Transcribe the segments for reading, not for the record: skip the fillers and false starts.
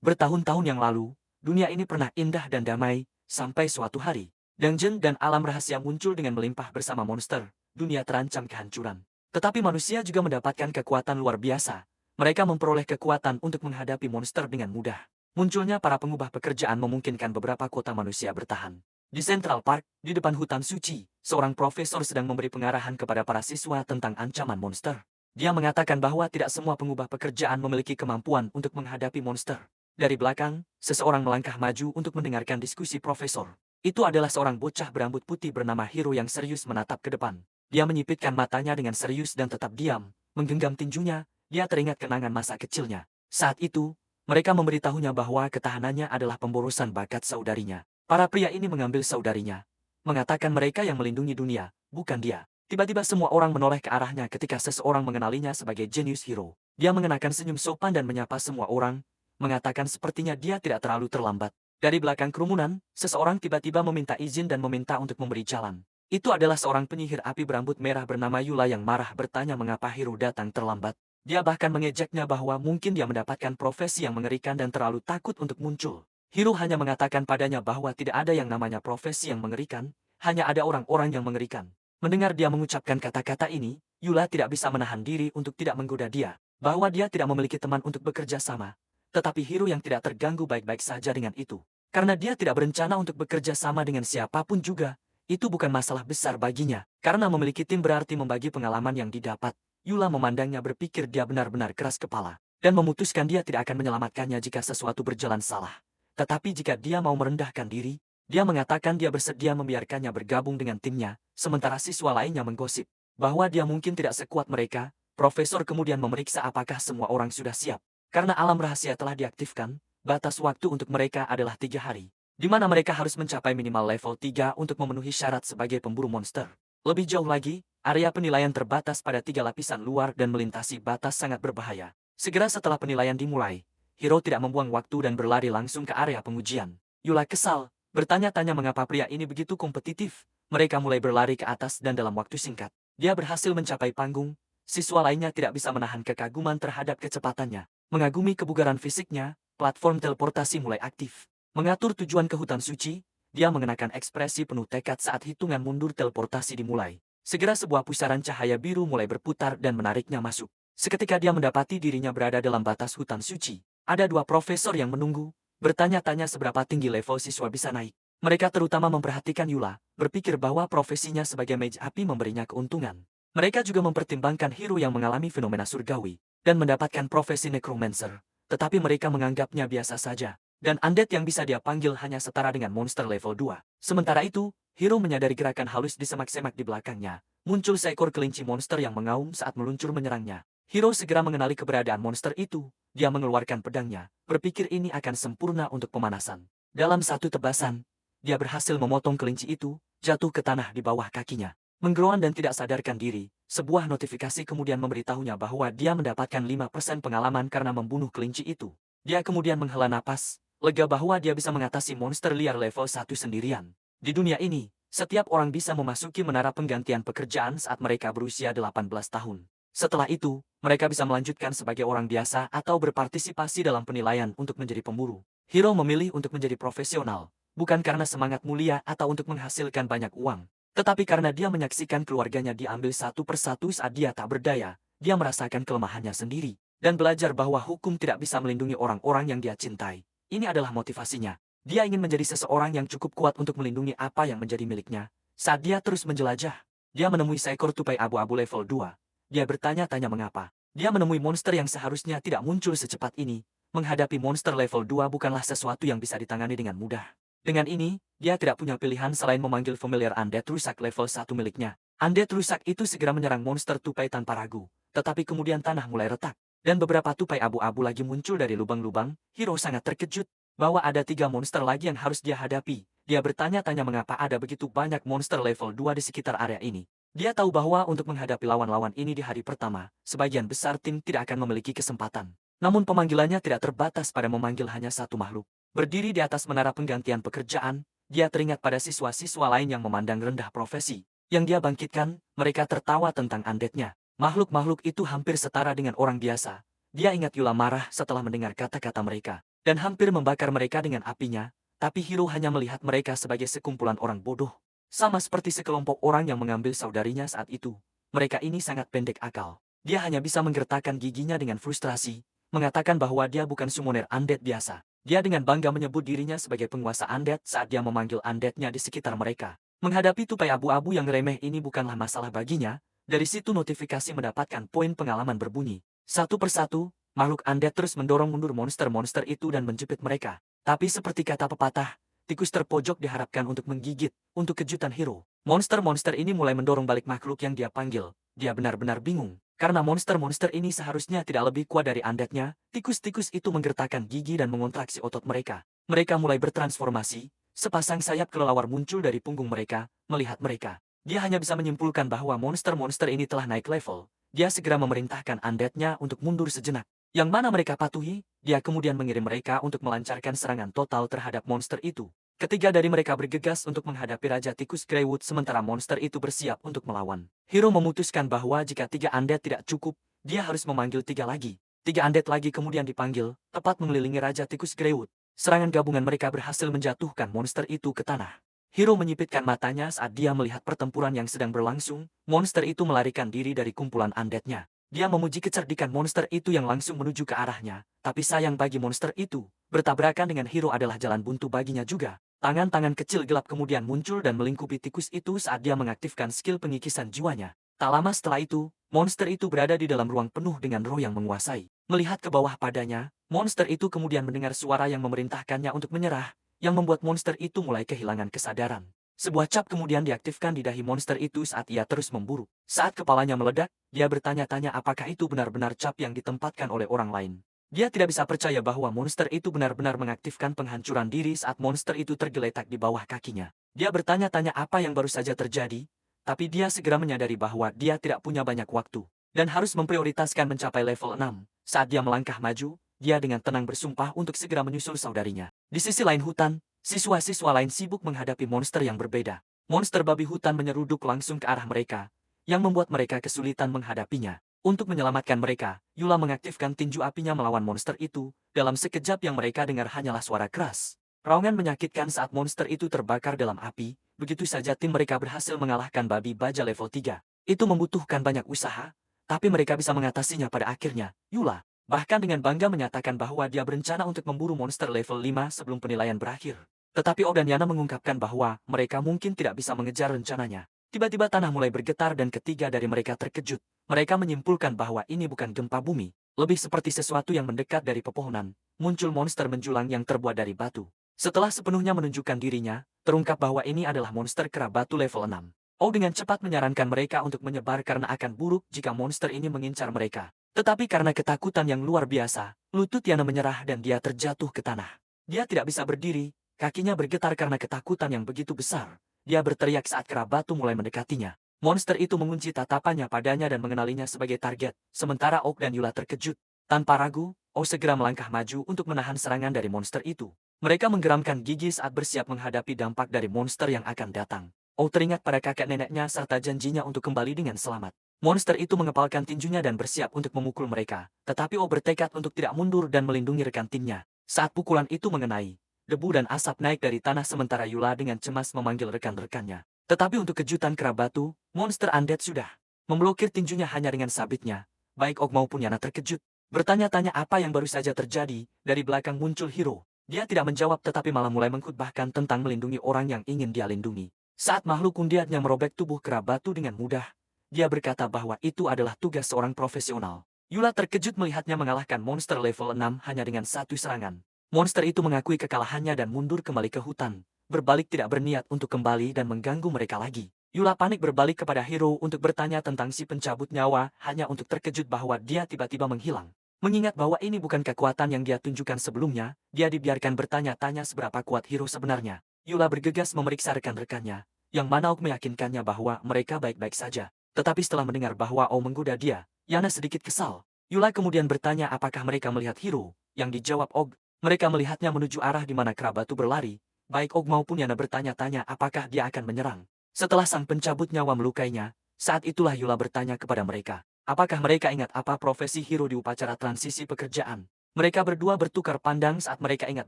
Bertahun-tahun yang lalu, dunia ini pernah indah dan damai, sampai suatu hari, dungeon dan alam rahasia muncul dengan melimpah bersama monster. Dunia terancam kehancuran. Tetapi manusia juga mendapatkan kekuatan luar biasa. Mereka memperoleh kekuatan untuk menghadapi monster dengan mudah. Munculnya para pengubah pekerjaan memungkinkan beberapa kota manusia bertahan. Di Central Park, di depan hutan suci, seorang profesor sedang memberi pengarahan kepada para siswa tentang ancaman monster. Dia mengatakan bahwa tidak semua pengubah pekerjaan memiliki kemampuan untuk menghadapi monster. Dari belakang, seseorang melangkah maju untuk mendengarkan diskusi profesor. Itu adalah seorang bocah berambut putih bernama Hiro yang serius menatap ke depan. Dia menyipitkan matanya dengan serius dan tetap diam, menggenggam tinjunya. Dia teringat kenangan masa kecilnya. Saat itu, mereka memberitahunya bahwa ketahanannya adalah pemborosan bakat saudarinya. Para pria ini mengambil saudarinya, mengatakan mereka yang melindungi dunia, bukan dia. Tiba-tiba semua orang menoleh ke arahnya ketika seseorang mengenalinya sebagai jenius Hiro. Dia mengenakan senyum sopan dan menyapa semua orang, mengatakan sepertinya dia tidak terlalu terlambat. Dari belakang kerumunan, seseorang tiba-tiba meminta izin dan meminta untuk memberi jalan. Itu adalah seorang penyihir api berambut merah bernama Yula yang marah bertanya mengapa Hiro datang terlambat. Dia bahkan mengejeknya bahwa mungkin dia mendapatkan profesi yang mengerikan dan terlalu takut untuk muncul. Hiro hanya mengatakan padanya bahwa tidak ada yang namanya profesi yang mengerikan, hanya ada orang-orang yang mengerikan. Mendengar dia mengucapkan kata-kata ini, Yula tidak bisa menahan diri untuk tidak menggoda dia, bahwa dia tidak memiliki teman untuk bekerja sama. Tetapi Hiro yang tidak terganggu baik-baik saja dengan itu. Karena dia tidak berencana untuk bekerja sama dengan siapapun juga, itu bukan masalah besar baginya. Karena memiliki tim berarti membagi pengalaman yang didapat. Yula memandangnya berpikir dia benar-benar keras kepala, dan memutuskan dia tidak akan menyelamatkannya jika sesuatu berjalan salah. Tetapi jika dia mau merendahkan diri, dia mengatakan dia bersedia membiarkannya bergabung dengan timnya, sementara siswa lainnya menggosip bahwa dia mungkin tidak sekuat mereka. Profesor kemudian memeriksa apakah semua orang sudah siap. Karena alam rahasia telah diaktifkan, batas waktu untuk mereka adalah 3 hari, di mana mereka harus mencapai minimal level 3 untuk memenuhi syarat sebagai pemburu monster. Lebih jauh lagi, area penilaian terbatas pada 3 lapisan luar dan melintasi batas sangat berbahaya. Segera setelah penilaian dimulai, Hiro tidak membuang waktu dan berlari langsung ke area pengujian. Yula kesal, bertanya-tanya mengapa pria ini begitu kompetitif. Mereka mulai berlari ke atas dan dalam waktu singkat, dia berhasil mencapai panggung. Siswa lainnya tidak bisa menahan kekaguman terhadap kecepatannya. Mengagumi kebugaran fisiknya, platform teleportasi mulai aktif. Mengatur tujuan ke hutan suci, dia mengenakan ekspresi penuh tekad saat hitungan mundur teleportasi dimulai. Segera sebuah pusaran cahaya biru mulai berputar dan menariknya masuk. Seketika dia mendapati dirinya berada dalam batas hutan suci. Ada 2 profesor yang menunggu, bertanya-tanya seberapa tinggi level siswa bisa naik. Mereka terutama memperhatikan Yula, berpikir bahwa profesinya sebagai mage api memberinya keuntungan. Mereka juga mempertimbangkan Hiro yang mengalami fenomena surgawi dan mendapatkan profesi necromancer, tetapi mereka menganggapnya biasa saja, dan undead yang bisa dia panggil hanya setara dengan monster level 2. Sementara itu, Hiro menyadari gerakan halus di semak-semak di belakangnya. Muncul seekor kelinci monster yang mengaum saat meluncur menyerangnya. Hiro segera mengenali keberadaan monster itu. Dia mengeluarkan pedangnya, berpikir ini akan sempurna untuk pemanasan. Dalam satu tebasan, dia berhasil memotong kelinci itu, jatuh ke tanah di bawah kakinya. Menggeruan dan tidak sadarkan diri, sebuah notifikasi kemudian memberitahunya bahwa dia mendapatkan 5% pengalaman karena membunuh kelinci itu. Dia kemudian menghela napas, lega bahwa dia bisa mengatasi monster liar level 1 sendirian. Di dunia ini, setiap orang bisa memasuki menara penggantian pekerjaan saat mereka berusia 18 tahun. Setelah itu, mereka bisa melanjutkan sebagai orang biasa atau berpartisipasi dalam penilaian untuk menjadi pemburu. Hiro memilih untuk menjadi profesional, bukan karena semangat mulia atau untuk menghasilkan banyak uang. Tetapi karena dia menyaksikan keluarganya diambil satu persatu saat dia tak berdaya, dia merasakan kelemahannya sendiri, dan belajar bahwa hukum tidak bisa melindungi orang-orang yang dia cintai. Ini adalah motivasinya. Dia ingin menjadi seseorang yang cukup kuat untuk melindungi apa yang menjadi miliknya. Saat dia terus menjelajah, dia menemui seekor tupai abu-abu level 2. Dia bertanya-tanya mengapa. Dia menemui monster yang seharusnya tidak muncul secepat ini. Menghadapi monster level 2 bukanlah sesuatu yang bisa ditangani dengan mudah. Dengan ini, dia tidak punya pilihan selain memanggil familiar undead rusak level 1 miliknya. Undead rusak itu segera menyerang monster tupai tanpa ragu. Tetapi kemudian tanah mulai retak, dan beberapa tupai abu-abu lagi muncul dari lubang-lubang. Hiro sangat terkejut bahwa ada 3 monster lagi yang harus dia hadapi. Dia bertanya-tanya mengapa ada begitu banyak monster level 2 di sekitar area ini. Dia tahu bahwa untuk menghadapi lawan-lawan ini di hari pertama, sebagian besar tim tidak akan memiliki kesempatan. Namun pemanggilannya tidak terbatas pada memanggil hanya satu makhluk. Berdiri di atas menara penggantian pekerjaan, dia teringat pada siswa-siswa lain yang memandang rendah profesi. Yang dia bangkitkan, mereka tertawa tentang undeadnya. Makhluk-makhluk itu hampir setara dengan orang biasa. Dia ingat Yula marah setelah mendengar kata-kata mereka. dan hampir membakar mereka dengan apinya, tapi Hiro hanya melihat mereka sebagai sekumpulan orang bodoh. Sama seperti sekelompok orang yang mengambil saudarinya saat itu. Mereka ini sangat pendek akal. Dia hanya bisa menggertakkan giginya dengan frustrasi, mengatakan bahwa dia bukan summoner undead biasa. Dia dengan bangga menyebut dirinya sebagai penguasa undead saat dia memanggil undeadnya di sekitar mereka. Menghadapi tupai abu-abu yang remeh ini bukanlah masalah baginya, dari situ notifikasi mendapatkan poin pengalaman berbunyi. Satu persatu, makhluk undead terus mendorong mundur monster-monster itu dan menjepit mereka. Tapi seperti kata pepatah, tikus terpojok diharapkan untuk menggigit. Untuk kejutan Hiro, monster-monster ini mulai mendorong balik makhluk yang dia panggil. Dia benar-benar bingung. Karena monster-monster ini seharusnya tidak lebih kuat dari undeadnya, tikus-tikus itu menggertakkan gigi dan mengontraksi otot mereka. Mereka mulai bertransformasi, sepasang sayap kelelawar muncul dari punggung mereka, melihat mereka. Dia hanya bisa menyimpulkan bahwa monster-monster ini telah naik level. Dia segera memerintahkan undeadnya untuk mundur sejenak. Yang mana mereka patuhi, dia kemudian mengirim mereka untuk melancarkan serangan total terhadap monster itu. Ketiga dari mereka bergegas untuk menghadapi Raja Tikus Greywood sementara monster itu bersiap untuk melawan. Hiro memutuskan bahwa jika 3 undead tidak cukup, dia harus memanggil 3 lagi. 3 undead lagi kemudian dipanggil, tepat mengelilingi Raja Tikus Greywood. Serangan gabungan mereka berhasil menjatuhkan monster itu ke tanah. Hiro menyipitkan matanya saat dia melihat pertempuran yang sedang berlangsung, monster itu melarikan diri dari kumpulan undeadnya. Dia memuji kecerdikan monster itu yang langsung menuju ke arahnya, tapi sayang bagi monster itu, bertabrakan dengan Hiro adalah jalan buntu baginya juga. Tangan-tangan kecil gelap kemudian muncul dan melingkupi tikus itu saat dia mengaktifkan skill pengikisan jiwanya. Tak lama setelah itu, monster itu berada di dalam ruang penuh dengan roh yang menguasai. Melihat ke bawah padanya, monster itu kemudian mendengar suara yang memerintahkannya untuk menyerah, yang membuat monster itu mulai kehilangan kesadaran. Sebuah cap kemudian diaktifkan di dahi monster itu saat ia terus memburu. Saat kepalanya meledak, dia bertanya-tanya apakah itu benar-benar cap yang ditempatkan oleh orang lain. Dia tidak bisa percaya bahwa monster itu benar-benar mengaktifkan penghancuran diri saat monster itu tergeletak di bawah kakinya. Dia bertanya-tanya apa yang baru saja terjadi, tapi dia segera menyadari bahwa dia tidak punya banyak waktu, dan harus memprioritaskan mencapai level 6. Saat dia melangkah maju, dia dengan tenang bersumpah untuk segera menyusul saudarinya. Di sisi lain hutan, siswa-siswa lain sibuk menghadapi monster yang berbeda. Monster babi hutan menyeruduk langsung ke arah mereka, yang membuat mereka kesulitan menghadapinya. Untuk menyelamatkan mereka, Yula mengaktifkan tinju apinya melawan monster itu. Dalam sekejap yang mereka dengar hanyalah suara keras. Raungan menyakitkan saat monster itu terbakar dalam api. Begitu saja tim mereka berhasil mengalahkan babi baja level 3. Itu membutuhkan banyak usaha, tapi mereka bisa mengatasinya pada akhirnya. Yula bahkan dengan bangga menyatakan bahwa dia berencana untuk memburu monster level 5 sebelum penilaian berakhir. Tetapi Og dan Yana mengungkapkan bahwa mereka mungkin tidak bisa mengejar rencananya. Tiba-tiba tanah mulai bergetar dan ketiga dari mereka terkejut. Mereka menyimpulkan bahwa ini bukan gempa bumi, lebih seperti sesuatu yang mendekat dari pepohonan. Muncul monster menjulang yang terbuat dari batu. Setelah sepenuhnya menunjukkan dirinya, terungkap bahwa ini adalah monster kera batu level 6. Og dengan cepat menyarankan mereka untuk menyebar karena akan buruk jika monster ini mengincar mereka. Tetapi karena ketakutan yang luar biasa, lutut Yana menyerah dan dia terjatuh ke tanah. Dia tidak bisa berdiri, kakinya bergetar karena ketakutan yang begitu besar. Dia berteriak saat kera batu mulai mendekatinya. Monster itu mengunci tatapannya padanya dan mengenalinya sebagai target, sementara Og dan Yula terkejut. Tanpa ragu, Og segera melangkah maju untuk menahan serangan dari monster itu. Mereka menggeramkan gigi saat bersiap menghadapi dampak dari monster yang akan datang. Og teringat pada kakek neneknya serta janjinya untuk kembali dengan selamat. Monster itu mengepalkan tinjunya dan bersiap untuk memukul mereka, tetapi Og bertekad untuk tidak mundur dan melindungi rekan timnya. Saat pukulan itu mengenai, debu dan asap naik dari tanah sementara Yula dengan cemas memanggil rekan-rekannya. Tetapi untuk kejutan kera batu, monster undead sudah memblokir tinjunya hanya dengan sabitnya. Baik Og maupun Yana terkejut. Bertanya-tanya apa yang baru saja terjadi, dari belakang muncul Hiro. Dia tidak menjawab tetapi malah mulai mengkhutbahkan tentang melindungi orang yang ingin dia lindungi. Saat makhluk undeadnya merobek tubuh kera batu dengan mudah, dia berkata bahwa itu adalah tugas seorang profesional. Yula terkejut melihatnya mengalahkan monster level 6 hanya dengan satu serangan. Monster itu mengakui kekalahannya dan mundur kembali ke hutan, berbalik tidak berniat untuk kembali dan mengganggu mereka lagi. Yula panik berbalik kepada Hiro untuk bertanya tentang si pencabut nyawa, hanya untuk terkejut bahwa dia tiba-tiba menghilang. Mengingat bahwa ini bukan kekuatan yang dia tunjukkan sebelumnya, dia dibiarkan bertanya-tanya seberapa kuat Hiro sebenarnya. Yula bergegas memeriksa rekan-rekannya, yang mana Og meyakinkannya bahwa mereka baik-baik saja. Tetapi setelah mendengar bahwa Og menggoda dia, Yana sedikit kesal. Yula kemudian bertanya apakah mereka melihat Hiro, yang dijawab Og. Mereka melihatnya menuju arah di mana kera batu berlari. Baik Og maupun Yana bertanya-tanya apakah dia akan menyerang. Setelah sang pencabut nyawa melukainya, saat itulah Yula bertanya kepada mereka, apakah mereka ingat apa profesi Hiro di upacara transisi pekerjaan. Mereka berdua bertukar pandang saat mereka ingat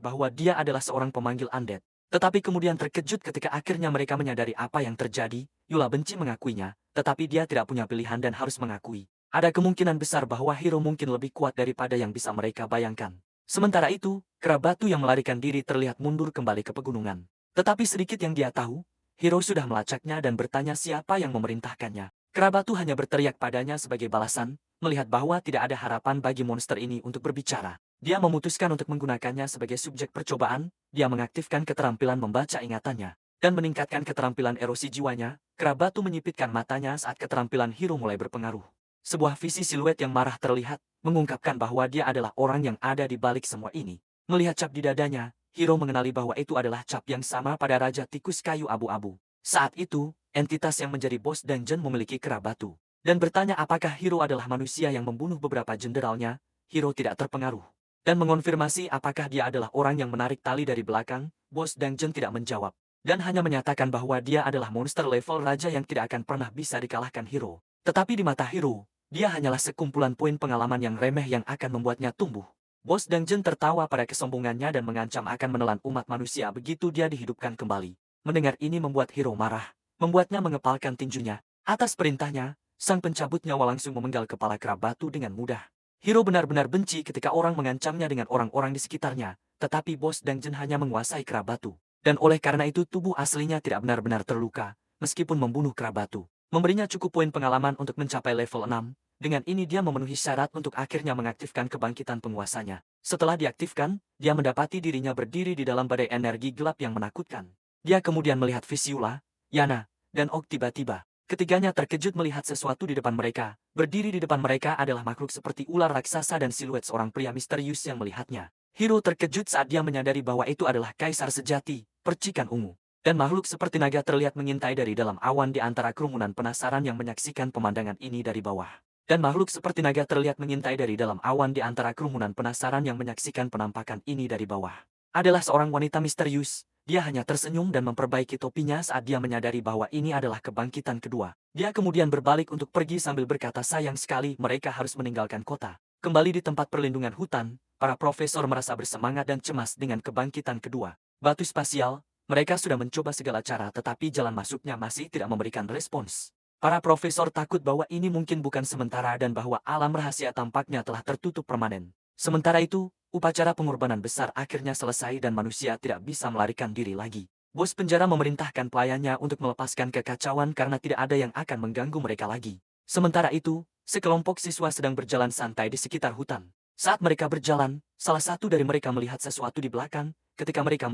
bahwa dia adalah seorang pemanggil undead. Tetapi kemudian terkejut ketika akhirnya mereka menyadari apa yang terjadi. Yula benci mengakuinya, tetapi dia tidak punya pilihan dan harus mengakui. Ada kemungkinan besar bahwa Hiro mungkin lebih kuat daripada yang bisa mereka bayangkan. Sementara itu, kera batu yang melarikan diri terlihat mundur kembali ke pegunungan. Tetapi sedikit yang dia tahu, Hiro sudah melacaknya dan bertanya siapa yang memerintahkannya. Kera batu hanya berteriak padanya sebagai balasan, melihat bahwa tidak ada harapan bagi monster ini untuk berbicara. Dia memutuskan untuk menggunakannya sebagai subjek percobaan, dia mengaktifkan keterampilan membaca ingatannya, dan meningkatkan keterampilan erosi jiwanya. Kera batu menyipitkan matanya saat keterampilan Hiro mulai berpengaruh. Sebuah visi siluet yang marah terlihat, mengungkapkan bahwa dia adalah orang yang ada di balik semua ini. Melihat cap di dadanya, Hiro mengenali bahwa itu adalah cap yang sama pada Raja Tikus Kayu Abu-Abu. Saat itu, entitas yang menjadi bos dungeon memiliki kera batu. Dan bertanya apakah Hiro adalah manusia yang membunuh beberapa jenderalnya, Hiro tidak terpengaruh. Dan mengonfirmasi apakah dia adalah orang yang menarik tali dari belakang, bos dungeon tidak menjawab. Dan hanya menyatakan bahwa dia adalah monster level raja yang tidak akan pernah bisa dikalahkan Hiro. Tetapi di mata Hiro, dia hanyalah sekumpulan poin pengalaman yang remeh yang akan membuatnya tumbuh. Bos dungeon tertawa pada kesombongannya dan mengancam akan menelan umat manusia begitu dia dihidupkan kembali. Mendengar ini membuat Hiro marah, membuatnya mengepalkan tinjunya. Atas perintahnya, sang pencabut nyawa langsung memenggal kepala kera batu dengan mudah. Hiro benar-benar benci ketika orang mengancamnya dengan orang-orang di sekitarnya, tetapi bos dungeon hanya menguasai kera batu. Dan oleh karena itu tubuh aslinya tidak benar-benar terluka, meskipun membunuh kera batu. Memberinya cukup poin pengalaman untuk mencapai level 6, dengan ini dia memenuhi syarat untuk akhirnya mengaktifkan kebangkitan penguasanya. Setelah diaktifkan, dia mendapati dirinya berdiri di dalam badai energi gelap yang menakutkan. Dia kemudian melihat Visiula, Yana, dan Og tiba-tiba. Ketiganya terkejut melihat sesuatu di depan mereka. Berdiri di depan mereka adalah makhluk seperti ular raksasa dan siluet seorang pria misterius yang melihatnya. Hiro terkejut saat dia menyadari bahwa itu adalah kaisar sejati, percikan ungu. Dan makhluk seperti naga terlihat mengintai dari dalam awan di antara kerumunan penasaran yang menyaksikan pemandangan ini dari bawah. Dan makhluk seperti naga terlihat mengintai dari dalam awan di antara kerumunan penasaran yang menyaksikan penampakan ini dari bawah. Adalah seorang wanita misterius, dia hanya tersenyum dan memperbaiki topinya saat dia menyadari bahwa ini adalah kebangkitan kedua. Dia kemudian berbalik untuk pergi sambil berkata sayang sekali mereka harus meninggalkan kota. Kembali di tempat perlindungan hutan, para profesor merasa bersemangat dan cemas dengan kebangkitan kedua. Batu spasial, mereka sudah mencoba segala cara tetapi jalan masuknya masih tidak memberikan respons. Para profesor takut bahwa ini mungkin bukan sementara dan bahwa alam rahasia tampaknya telah tertutup permanen. Sementara itu, upacara pengorbanan besar akhirnya selesai dan manusia tidak bisa melarikan diri lagi. Bos penjara memerintahkan pelayannya untuk melepaskan kekacauan karena tidak ada yang akan mengganggu mereka lagi. Sementara itu, sekelompok siswa sedang berjalan santai di sekitar hutan. Saat mereka berjalan, salah satu dari mereka melihat sesuatu di belakang. Ketika mereka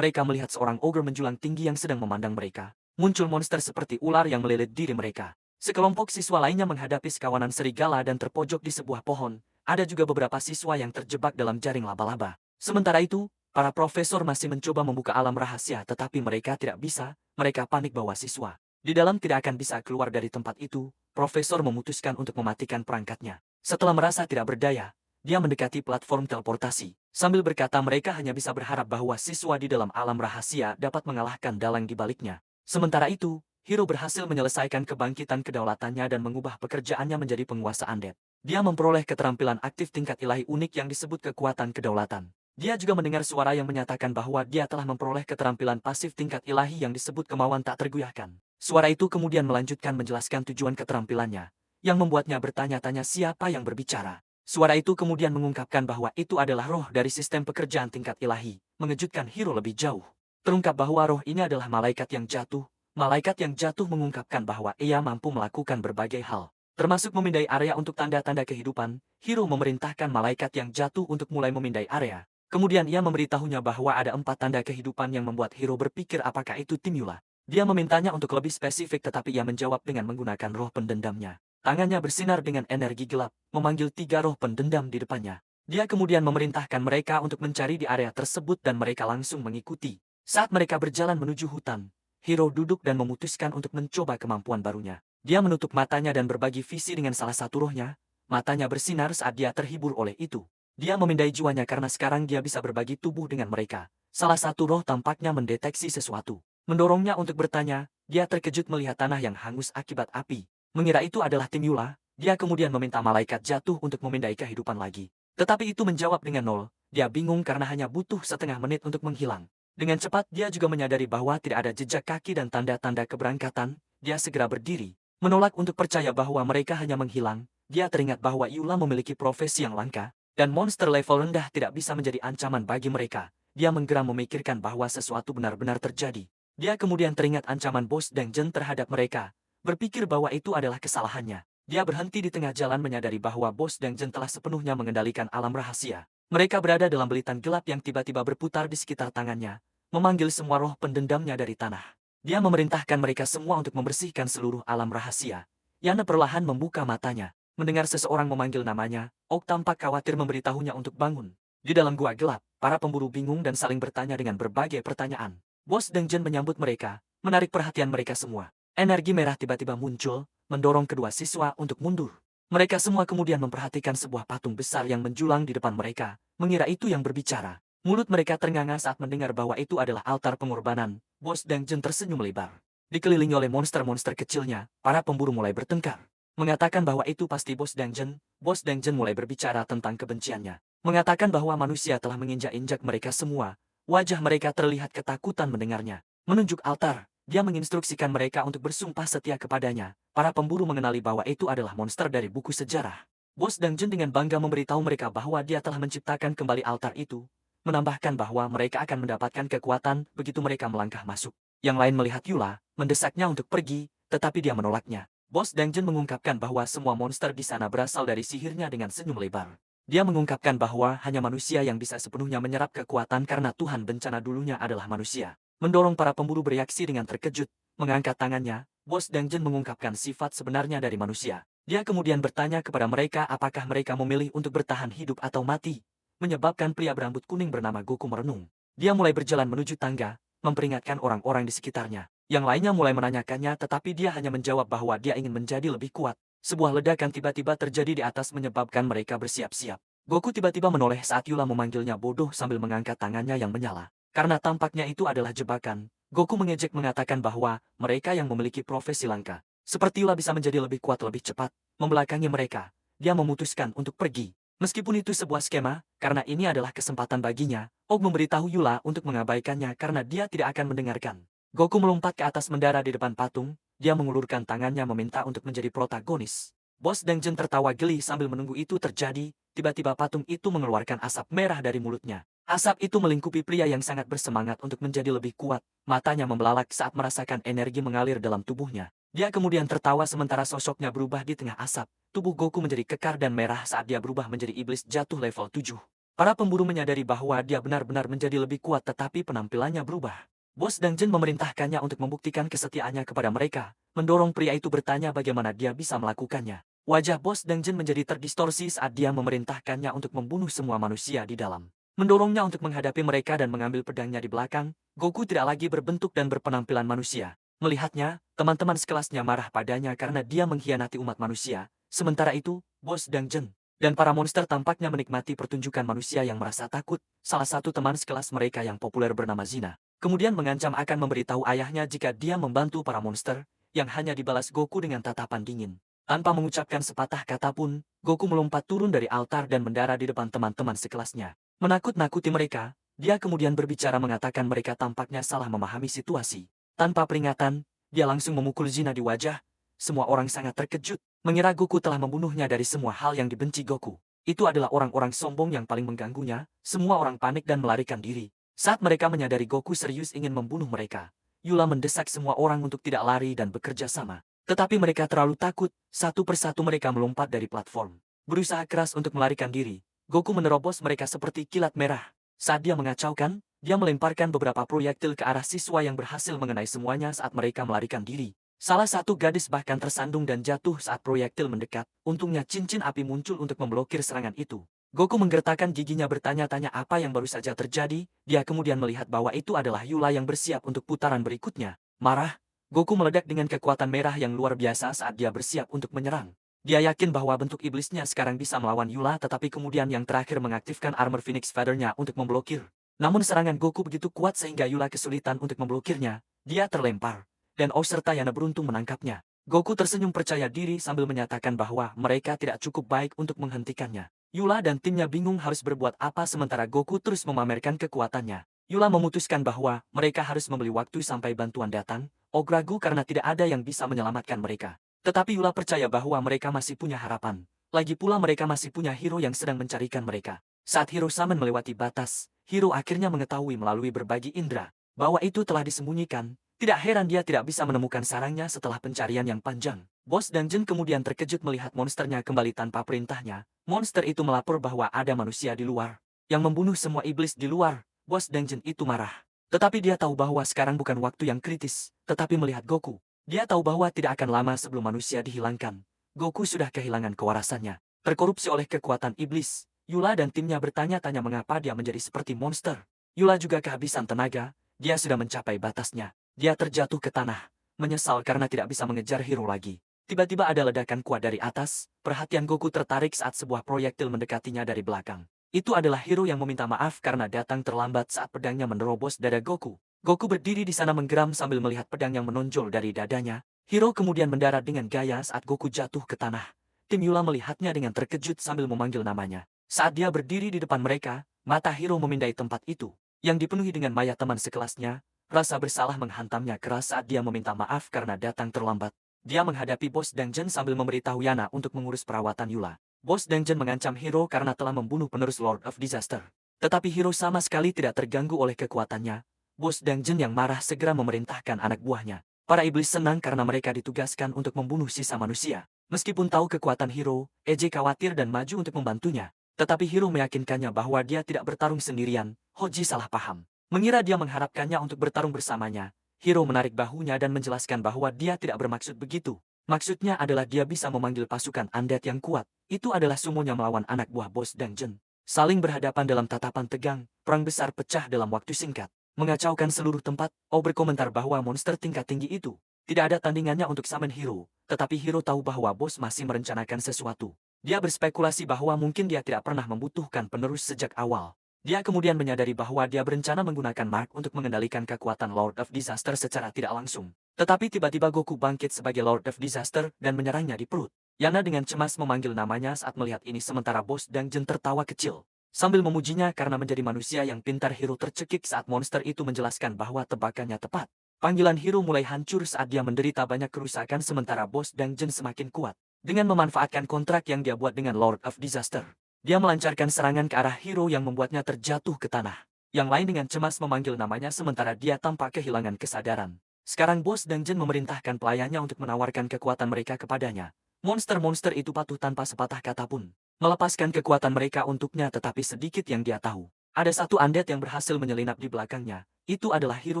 melihat seorang ogre menjulang tinggi yang sedang memandang mereka. Muncul monster seperti ular yang melilit diri mereka. Sekelompok siswa lainnya menghadapi sekawanan serigala dan terpojok di sebuah pohon. Ada juga beberapa siswa yang terjebak dalam jaring laba-laba. Sementara itu, para profesor masih mencoba membuka alam rahasia tetapi mereka tidak bisa. Mereka panik bahwa siswa di dalam tidak akan bisa keluar dari tempat itu. Profesor memutuskan untuk mematikan perangkatnya. Setelah merasa tidak berdaya, dia mendekati platform teleportasi. Sambil berkata mereka hanya bisa berharap bahwa siswa di dalam alam rahasia dapat mengalahkan dalang di baliknya. Sementara itu, Hiro berhasil menyelesaikan kebangkitan kedaulatannya dan mengubah pekerjaannya menjadi penguasa undead. Dia memperoleh keterampilan aktif tingkat ilahi unik yang disebut kekuatan kedaulatan. Dia juga mendengar suara yang menyatakan bahwa dia telah memperoleh keterampilan pasif tingkat ilahi yang disebut kemauan tak tergoyahkan. Suara itu kemudian melanjutkan menjelaskan tujuan keterampilannya, yang membuatnya bertanya-tanya siapa yang berbicara. Suara itu kemudian mengungkapkan bahwa itu adalah roh dari sistem pekerjaan tingkat ilahi, mengejutkan Hiro lebih jauh. Terungkap bahwa roh ini adalah malaikat yang jatuh. Malaikat yang jatuh mengungkapkan bahwa ia mampu melakukan berbagai hal, termasuk memindai area untuk tanda-tanda kehidupan. Hiro memerintahkan malaikat yang jatuh untuk mulai memindai area. Kemudian ia memberitahunya bahwa ada 4 tanda kehidupan yang membuat Hiro berpikir apakah itu Timula. Dia memintanya untuk lebih spesifik tetapi ia menjawab dengan menggunakan roh pendendamnya. Tangannya bersinar dengan energi gelap, memanggil 3 roh pendendam di depannya. Dia kemudian memerintahkan mereka untuk mencari di area tersebut dan mereka langsung mengikuti. Saat mereka berjalan menuju hutan, Hiro duduk dan memutuskan untuk mencoba kemampuan barunya. Dia menutup matanya dan berbagi visi dengan salah satu rohnya. Matanya bersinar saat dia terhibur oleh itu. Dia memindai jiwanya karena sekarang dia bisa berbagi tubuh dengan mereka. Salah satu roh tampaknya mendeteksi sesuatu. Mendorongnya untuk bertanya, dia terkejut melihat tanah yang hangus akibat api. Mengira itu adalah Timula, dia kemudian meminta malaikat jatuh untuk memindai kehidupan lagi. Tetapi itu menjawab dengan nol. Dia bingung karena hanya butuh setengah menit untuk menghilang. Dengan cepat dia juga menyadari bahwa tidak ada jejak kaki dan tanda-tanda keberangkatan. Dia segera berdiri. Menolak untuk percaya bahwa mereka hanya menghilang. Dia teringat bahwa Yula memiliki profesi yang langka. Dan monster level rendah tidak bisa menjadi ancaman bagi mereka. Dia menggeram memikirkan bahwa sesuatu benar-benar terjadi. Dia kemudian teringat ancaman Bos Deng Zhen terhadap mereka. Berpikir bahwa itu adalah kesalahannya. Dia berhenti di tengah jalan menyadari bahwa Bos Deng Zhen telah sepenuhnya mengendalikan alam rahasia. Mereka berada dalam belitan gelap yang tiba-tiba berputar di sekitar tangannya, memanggil semua roh pendendamnya dari tanah. Dia memerintahkan mereka semua untuk membersihkan seluruh alam rahasia. Yana perlahan membuka matanya. Mendengar seseorang memanggil namanya, Ok tampak khawatir memberitahunya untuk bangun. Di dalam gua gelap, para pemburu bingung dan saling bertanya dengan berbagai pertanyaan. Bos Deng Zhen menyambut mereka, menarik perhatian mereka semua. Energi merah tiba-tiba muncul, mendorong kedua siswa untuk mundur. Mereka semua kemudian memperhatikan sebuah patung besar yang menjulang di depan mereka, mengira itu yang berbicara. Mulut mereka ternganga saat mendengar bahwa itu adalah altar pengorbanan. Bos Deng Zhen tersenyum lebar. Dikelilingi oleh monster-monster kecilnya, para pemburu mulai bertengkar. Mengatakan bahwa itu pasti Bos Deng Zhen. Bos Deng Zhen mulai berbicara tentang kebenciannya. Mengatakan bahwa manusia telah menginjak-injak mereka semua. Wajah mereka terlihat ketakutan mendengarnya. Menunjuk altar, dia menginstruksikan mereka untuk bersumpah setia kepadanya. Para pemburu mengenali bahwa itu adalah monster dari buku sejarah. Bos Deng Zhen dengan bangga memberitahu mereka bahwa dia telah menciptakan kembali altar itu. Menambahkan bahwa mereka akan mendapatkan kekuatan begitu mereka melangkah masuk. Yang lain melihat Yula, mendesaknya untuk pergi, tetapi dia menolaknya. Bos Deng Zhen mengungkapkan bahwa semua monster di sana berasal dari sihirnya dengan senyum lebar. Dia mengungkapkan bahwa hanya manusia yang bisa sepenuhnya menyerap kekuatan karena Tuhan bencana dulunya adalah manusia. Mendorong para pemburu bereaksi dengan terkejut, mengangkat tangannya. Bos Deng Zhen mengungkapkan sifat sebenarnya dari manusia. Dia kemudian bertanya kepada mereka apakah mereka memilih untuk bertahan hidup atau mati. Menyebabkan pria berambut kuning bernama Goku merenung. Dia mulai berjalan menuju tangga, memperingatkan orang-orang di sekitarnya. Yang lainnya mulai menanyakannya tetapi dia hanya menjawab bahwa dia ingin menjadi lebih kuat. Sebuah ledakan tiba-tiba terjadi di atas menyebabkan mereka bersiap-siap. Goku tiba-tiba menoleh saat Yula memanggilnya bodoh sambil mengangkat tangannya yang menyala. Karena tampaknya itu adalah jebakan, Goku mengejek mengatakan bahwa mereka yang memiliki profesi langka. Seperti Yula bisa menjadi lebih kuat lebih cepat, membelakangi mereka. Dia memutuskan untuk pergi. Meskipun itu sebuah skema, karena ini adalah kesempatan baginya, Og memberitahu Yula untuk mengabaikannya karena dia tidak akan mendengarkan. Goku melompat ke atas mendarat di depan patung, dia mengulurkan tangannya meminta untuk menjadi protagonis. Bos Deng Zhen tertawa geli sambil menunggu itu terjadi, tiba-tiba patung itu mengeluarkan asap merah dari mulutnya. Asap itu melingkupi pria yang sangat bersemangat untuk menjadi lebih kuat, matanya membelalak saat merasakan energi mengalir dalam tubuhnya. Dia kemudian tertawa sementara sosoknya berubah di tengah asap. Tubuh Goku menjadi kekar dan merah saat dia berubah menjadi iblis jatuh level 7. Para pemburu menyadari bahwa dia benar-benar menjadi lebih kuat tetapi penampilannya berubah. Bos Deng Zhen memerintahkannya untuk membuktikan kesetiaannya kepada mereka, mendorong pria itu bertanya bagaimana dia bisa melakukannya. Wajah Bos Deng Zhen menjadi terdistorsi saat dia memerintahkannya untuk membunuh semua manusia di dalam. Mendorongnya untuk menghadapi mereka dan mengambil pedangnya di belakang, Goku tidak lagi berbentuk dan berpenampilan manusia. Melihatnya, teman-teman sekelasnya marah padanya karena dia mengkhianati umat manusia. Sementara itu, Bos Deng Zhen dan para monster tampaknya menikmati pertunjukan manusia yang merasa takut. Salah satu teman sekelas mereka yang populer bernama Zina kemudian mengancam akan memberitahu ayahnya jika dia membantu para monster, yang hanya dibalas Goku dengan tatapan dingin. Tanpa mengucapkan sepatah kata pun, Goku melompat turun dari altar dan mendarat di depan teman-teman sekelasnya. Menakut-nakuti mereka, dia kemudian berbicara mengatakan mereka tampaknya salah memahami situasi. Tanpa peringatan, dia langsung memukul Zina di wajah. Semua orang sangat terkejut, mengira Goku telah membunuhnya dari semua hal yang dibenci Goku. Itu adalah orang-orang sombong yang paling mengganggunya, semua orang panik dan melarikan diri. Saat mereka menyadari Goku serius ingin membunuh mereka, Yula mendesak semua orang untuk tidak lari dan bekerja sama. Tetapi mereka terlalu takut, satu persatu mereka melompat dari platform. Berusaha keras untuk melarikan diri. Goku menerobos mereka seperti kilat merah. Saat dia mengacaukan, dia melemparkan beberapa proyektil ke arah siswa yang berhasil mengenai semuanya saat mereka melarikan diri. Salah satu gadis bahkan tersandung dan jatuh saat proyektil mendekat. Untungnya cincin api muncul untuk memblokir serangan itu. Goku menggertakkan giginya bertanya-tanya apa yang baru saja terjadi. Dia kemudian melihat bahwa itu adalah Yula yang bersiap untuk putaran berikutnya. Marah, Goku meledak dengan kekuatan merah yang luar biasa saat dia bersiap untuk menyerang. Dia yakin bahwa bentuk iblisnya sekarang bisa melawan Yula tetapi kemudian yang terakhir mengaktifkan armor Phoenix Feather-nya untuk memblokir. Namun serangan Goku begitu kuat sehingga Yula kesulitan untuk memblokirnya. Dia terlempar. Dan O serta Yana beruntung menangkapnya. Goku tersenyum percaya diri sambil menyatakan bahwa mereka tidak cukup baik untuk menghentikannya. Yula dan timnya bingung harus berbuat apa sementara Goku terus memamerkan kekuatannya. Yula memutuskan bahwa mereka harus membeli waktu sampai bantuan datang. Og ragu karena tidak ada yang bisa menyelamatkan mereka. Tetapi Yula percaya bahwa mereka masih punya harapan. Lagi pula mereka masih punya hero yang sedang mencarikan mereka. Saat Hero Samen melewati batas, Hero akhirnya mengetahui melalui berbagi indera bahwa itu telah disembunyikan. Tidak heran dia tidak bisa menemukan sarangnya setelah pencarian yang panjang. Bos Dungeon kemudian terkejut melihat monsternya kembali tanpa perintahnya. Monster itu melapor bahwa ada manusia di luar yang membunuh semua iblis di luar. Bos Dungeon itu marah. Tetapi dia tahu bahwa sekarang bukan waktu yang kritis, tetapi melihat Goku. Dia tahu bahwa tidak akan lama sebelum manusia dihilangkan. Goku sudah kehilangan kewarasannya. Terkorupsi oleh kekuatan iblis, Yula dan timnya bertanya-tanya mengapa dia menjadi seperti monster. Yula juga kehabisan tenaga, dia sudah mencapai batasnya. Dia terjatuh ke tanah, menyesal karena tidak bisa mengejar hero lagi. Tiba-tiba ada ledakan kuat dari atas, perhatian Goku tertarik saat sebuah proyektil mendekatinya dari belakang. Itu adalah hero yang meminta maaf karena datang terlambat saat pedangnya menerobos dada Goku. Goku berdiri di sana menggeram sambil melihat pedang yang menonjol dari dadanya. Hero kemudian mendarat dengan gaya saat Goku jatuh ke tanah. Tim Yula melihatnya dengan terkejut sambil memanggil namanya. Saat dia berdiri di depan mereka, mata Hero memindai tempat itu, yang dipenuhi dengan mayat teman sekelasnya. Rasa bersalah menghantamnya keras saat dia meminta maaf karena datang terlambat. Dia menghadapi Bos Dungeon sambil memberitahu Yana untuk mengurus perawatan Yula. Bos Dungeon mengancam Hero karena telah membunuh penerus Lord of Disaster. Tetapi Hero sama sekali tidak terganggu oleh kekuatannya. Bos Dungeon yang marah segera memerintahkan anak buahnya. Para iblis senang karena mereka ditugaskan untuk membunuh sisa manusia. Meskipun tahu kekuatan Hero, Eji khawatir dan maju untuk membantunya. Tetapi Hero meyakinkannya bahwa dia tidak bertarung sendirian. Hoji salah paham. Mengira dia mengharapkannya untuk bertarung bersamanya, Hero menarik bahunya dan menjelaskan bahwa dia tidak bermaksud begitu. Maksudnya adalah dia bisa memanggil pasukan undead yang kuat. Itu adalah sumonya melawan anak buah Bos Dungeon. Saling berhadapan dalam tatapan tegang, perang besar pecah dalam waktu singkat. Mengacaukan seluruh tempat, O berkomentar bahwa monster tingkat tinggi itu tidak ada tandingannya untuk summon Hero. Tetapi Hero tahu bahwa Bos masih merencanakan sesuatu. Dia berspekulasi bahwa mungkin dia tidak pernah membutuhkan penerus sejak awal. Dia kemudian menyadari bahwa dia berencana menggunakan Mark untuk mengendalikan kekuatan Lord of Disaster secara tidak langsung. Tetapi tiba-tiba Goku bangkit sebagai Lord of Disaster dan menyerangnya di perut. Yana dengan cemas memanggil namanya saat melihat ini sementara Bos Dungeon tertawa kecil. Sambil memujinya karena menjadi manusia yang pintar, Hero tercekik saat monster itu menjelaskan bahwa tebakannya tepat. Panggilan Hero mulai hancur saat dia menderita banyak kerusakan sementara Bos Dungeon semakin kuat. Dengan memanfaatkan kontrak yang dia buat dengan Lord of Disaster, dia melancarkan serangan ke arah Hero yang membuatnya terjatuh ke tanah. Yang lain dengan cemas memanggil namanya sementara dia tampak kehilangan kesadaran. Sekarang Bos Dungeon memerintahkan pelayannya untuk menawarkan kekuatan mereka kepadanya. Monster-monster itu patuh tanpa sepatah kata pun. Melepaskan kekuatan mereka untuknya, tetapi sedikit yang dia tahu. Ada satu undead yang berhasil menyelinap di belakangnya. Itu adalah Hero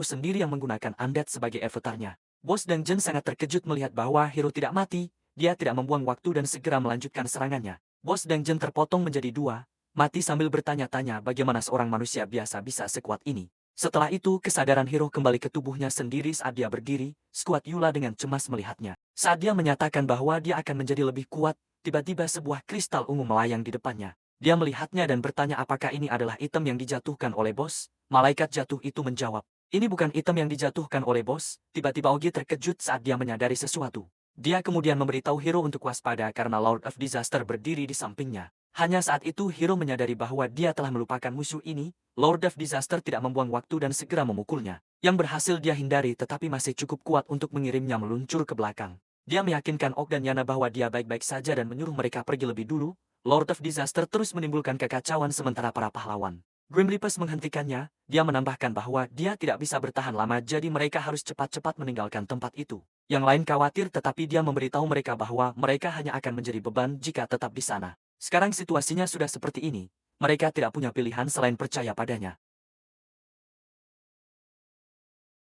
sendiri yang menggunakan undead sebagai avatarnya. Bos Dungeon sangat terkejut melihat bahwa Hero tidak mati. Dia tidak membuang waktu dan segera melanjutkan serangannya. Bos Dungeon terpotong menjadi dua, mati sambil bertanya-tanya bagaimana seorang manusia biasa bisa sekuat ini. Setelah itu kesadaran Hero kembali ke tubuhnya sendiri saat dia berdiri. Skuad Yula dengan cemas melihatnya. Saat dia menyatakan bahwa dia akan menjadi lebih kuat, tiba-tiba sebuah kristal ungu melayang di depannya. Dia melihatnya dan bertanya apakah ini adalah item yang dijatuhkan oleh bos. Malaikat jatuh itu menjawab, ini bukan item yang dijatuhkan oleh bos. Tiba-tiba Ogi terkejut saat dia menyadari sesuatu. Dia kemudian memberitahu Hero untuk waspada karena Lord of Disaster berdiri di sampingnya. Hanya saat itu Hero menyadari bahwa dia telah melupakan musuh ini. Lord of Disaster tidak membuang waktu dan segera memukulnya. Yang berhasil dia hindari tetapi masih cukup kuat untuk mengirimnya meluncur ke belakang. Dia meyakinkan Ok dan Yana bahwa dia baik-baik saja dan menyuruh mereka pergi lebih dulu. Lord of Disaster terus menimbulkan kekacauan sementara para pahlawan Grim Reapers menghentikannya. Dia menambahkan bahwa dia tidak bisa bertahan lama jadi mereka harus cepat-cepat meninggalkan tempat itu. Yang lain khawatir tetapi dia memberitahu mereka bahwa mereka hanya akan menjadi beban jika tetap di sana. Sekarang situasinya sudah seperti ini. Mereka tidak punya pilihan selain percaya padanya.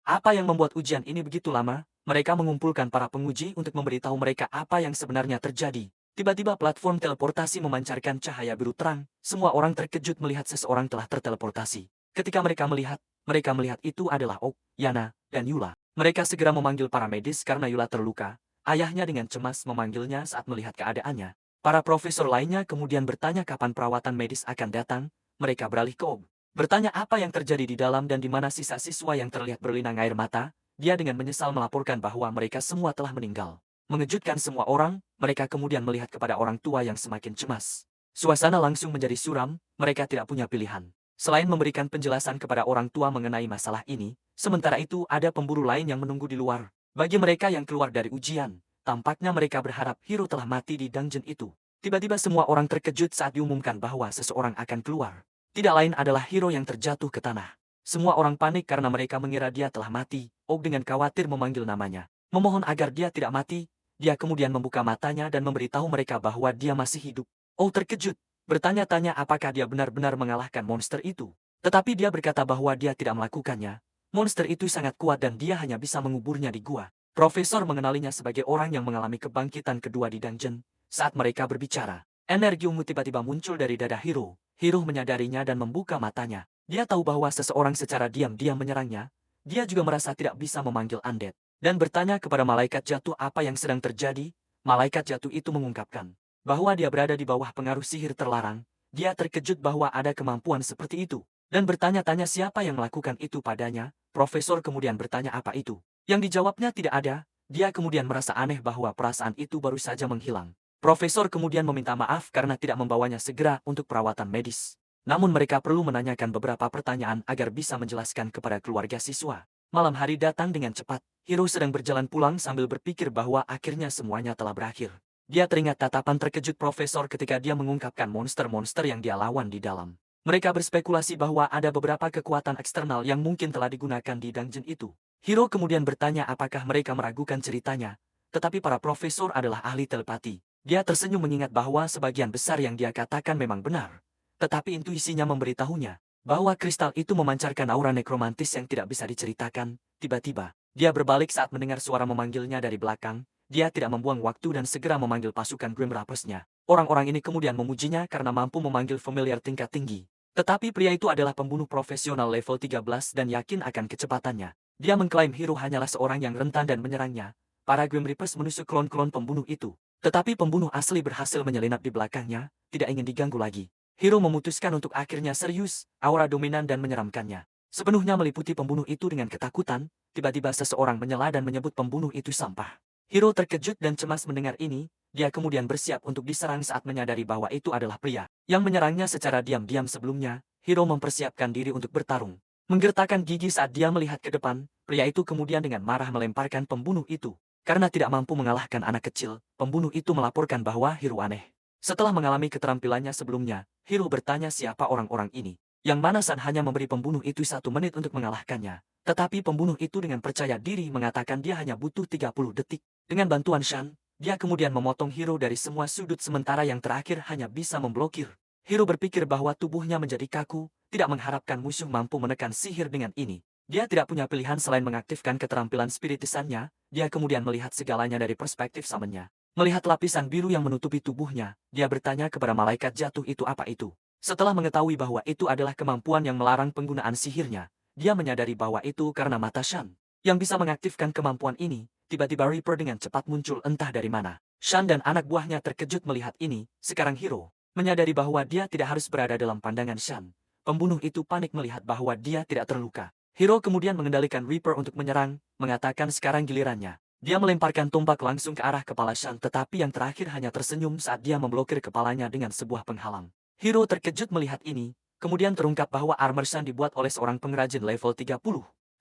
Apa yang membuat ujian ini begitu lama? Mereka mengumpulkan para penguji untuk memberitahu mereka apa yang sebenarnya terjadi. Tiba-tiba platform teleportasi memancarkan cahaya biru terang. Semua orang terkejut melihat seseorang telah terteleportasi. Ketika mereka melihat itu adalah Ok, Yana, dan Yula. Mereka segera memanggil para medis karena Yula terluka. Ayahnya dengan cemas memanggilnya saat melihat keadaannya. Para profesor lainnya kemudian bertanya kapan perawatan medis akan datang. Mereka beralih ke Ok. Bertanya apa yang terjadi di dalam dan di mana sisa siswa yang terlihat berlinang air mata. Dia dengan menyesal melaporkan bahwa mereka semua telah meninggal. Mengejutkan semua orang, mereka kemudian melihat kepada orang tua yang semakin cemas. Suasana langsung menjadi suram, mereka tidak punya pilihan. Selain memberikan penjelasan kepada orang tua mengenai masalah ini, sementara itu ada pemburu lain yang menunggu di luar. Bagi mereka yang keluar dari ujian, tampaknya mereka berharap Hiro telah mati di dungeon itu. Tiba-tiba semua orang terkejut saat diumumkan bahwa seseorang akan keluar. Tidak lain adalah Hiro yang terjatuh ke tanah. Semua orang panik karena mereka mengira dia telah mati. Og dengan khawatir memanggil namanya. Memohon agar dia tidak mati, dia kemudian membuka matanya dan memberitahu mereka bahwa dia masih hidup. Oh terkejut, bertanya-tanya apakah dia benar-benar mengalahkan monster itu. Tetapi dia berkata bahwa dia tidak melakukannya. Monster itu sangat kuat dan dia hanya bisa menguburnya di gua. Profesor mengenalinya sebagai orang yang mengalami kebangkitan kedua di dungeon. Saat mereka berbicara, energi ungu tiba-tiba muncul dari dada Hiro. Hiro menyadarinya dan membuka matanya. Dia tahu bahwa seseorang secara diam-diam menyerangnya. Dia juga merasa tidak bisa memanggil undead. Dan bertanya kepada malaikat jatuh apa yang sedang terjadi. Malaikat jatuh itu mengungkapkan bahwa dia berada di bawah pengaruh sihir terlarang. Dia terkejut bahwa ada kemampuan seperti itu. Dan bertanya-tanya siapa yang melakukan itu padanya. Profesor kemudian bertanya apa itu. Yang dijawabnya tidak ada. Dia kemudian merasa aneh bahwa perasaan itu baru saja menghilang. Profesor kemudian meminta maaf karena tidak membawanya segera untuk perawatan medis. Namun mereka perlu menanyakan beberapa pertanyaan agar bisa menjelaskan kepada keluarga siswa. Malam hari datang dengan cepat. Hiro sedang berjalan pulang sambil berpikir bahwa akhirnya semuanya telah berakhir. Dia teringat tatapan terkejut profesor ketika dia mengungkapkan monster-monster yang dia lawan di dalam. Mereka berspekulasi bahwa ada beberapa kekuatan eksternal yang mungkin telah digunakan di dungeon itu. Hiro kemudian bertanya apakah mereka meragukan ceritanya. Tetapi para profesor adalah ahli telepati. Dia tersenyum mengingat bahwa sebagian besar yang dia katakan memang benar. Tetapi intuisinya memberitahunya bahwa kristal itu memancarkan aura nekromantis yang tidak bisa diceritakan. Tiba-tiba, dia berbalik saat mendengar suara memanggilnya dari belakang. Dia tidak membuang waktu dan segera memanggil pasukan Grim Reapers-nya. Orang-orang ini kemudian memujinya karena mampu memanggil familiar tingkat tinggi. Tetapi pria itu adalah pembunuh profesional level 13 dan yakin akan kecepatannya. Dia mengklaim Hiro hanyalah seorang yang rentan dan menyerangnya. Para Grim Reapers menusuk klon-klon pembunuh itu. Tetapi pembunuh asli berhasil menyelinap di belakangnya, tidak ingin diganggu lagi. Hiro memutuskan untuk akhirnya serius, aura dominan dan menyeramkannya. Sepenuhnya meliputi pembunuh itu dengan ketakutan, tiba-tiba seseorang menyela dan menyebut pembunuh itu sampah. Hiro terkejut dan cemas mendengar ini, dia kemudian bersiap untuk diserang saat menyadari bahwa itu adalah pria yang menyerangnya secara diam-diam sebelumnya. Hiro mempersiapkan diri untuk bertarung. Menggertakkan gigi saat dia melihat ke depan, pria itu kemudian dengan marah melemparkan pembunuh itu. Karena tidak mampu mengalahkan anak kecil, pembunuh itu melaporkan bahwa Hiro aneh. Setelah mengalami keterampilannya sebelumnya, Hiro bertanya siapa orang-orang ini. Yang mana San hanya memberi pembunuh itu 1 menit untuk mengalahkannya. Tetapi pembunuh itu dengan percaya diri mengatakan dia hanya butuh 30 detik. Dengan bantuan Shan, dia kemudian memotong Hiro dari semua sudut sementara yang terakhir hanya bisa memblokir. Hiro berpikir bahwa tubuhnya menjadi kaku, tidak mengharapkan musuh mampu menekan sihir dengan ini. Dia tidak punya pilihan selain mengaktifkan keterampilan spiritisannya. Dia kemudian melihat segalanya dari perspektif samennya. Melihat lapisan biru yang menutupi tubuhnya, dia bertanya kepada malaikat jatuh itu apa itu. Setelah mengetahui bahwa itu adalah kemampuan yang melarang penggunaan sihirnya, dia menyadari bahwa itu karena mata Shan. Yang bisa mengaktifkan kemampuan ini, tiba-tiba Reaper dengan cepat muncul entah dari mana. Shan dan anak buahnya terkejut melihat ini, sekarang Hiro menyadari bahwa dia tidak harus berada dalam pandangan Shan. Pembunuh itu panik melihat bahwa dia tidak terluka. Hiro kemudian mengendalikan Reaper untuk menyerang, mengatakan sekarang gilirannya. Dia melemparkan tombak langsung ke arah kepala Shan tetapi yang terakhir hanya tersenyum saat dia memblokir kepalanya dengan sebuah penghalang. Hiro terkejut melihat ini, kemudian terungkap bahwa armor Shan dibuat oleh seorang pengrajin level 30.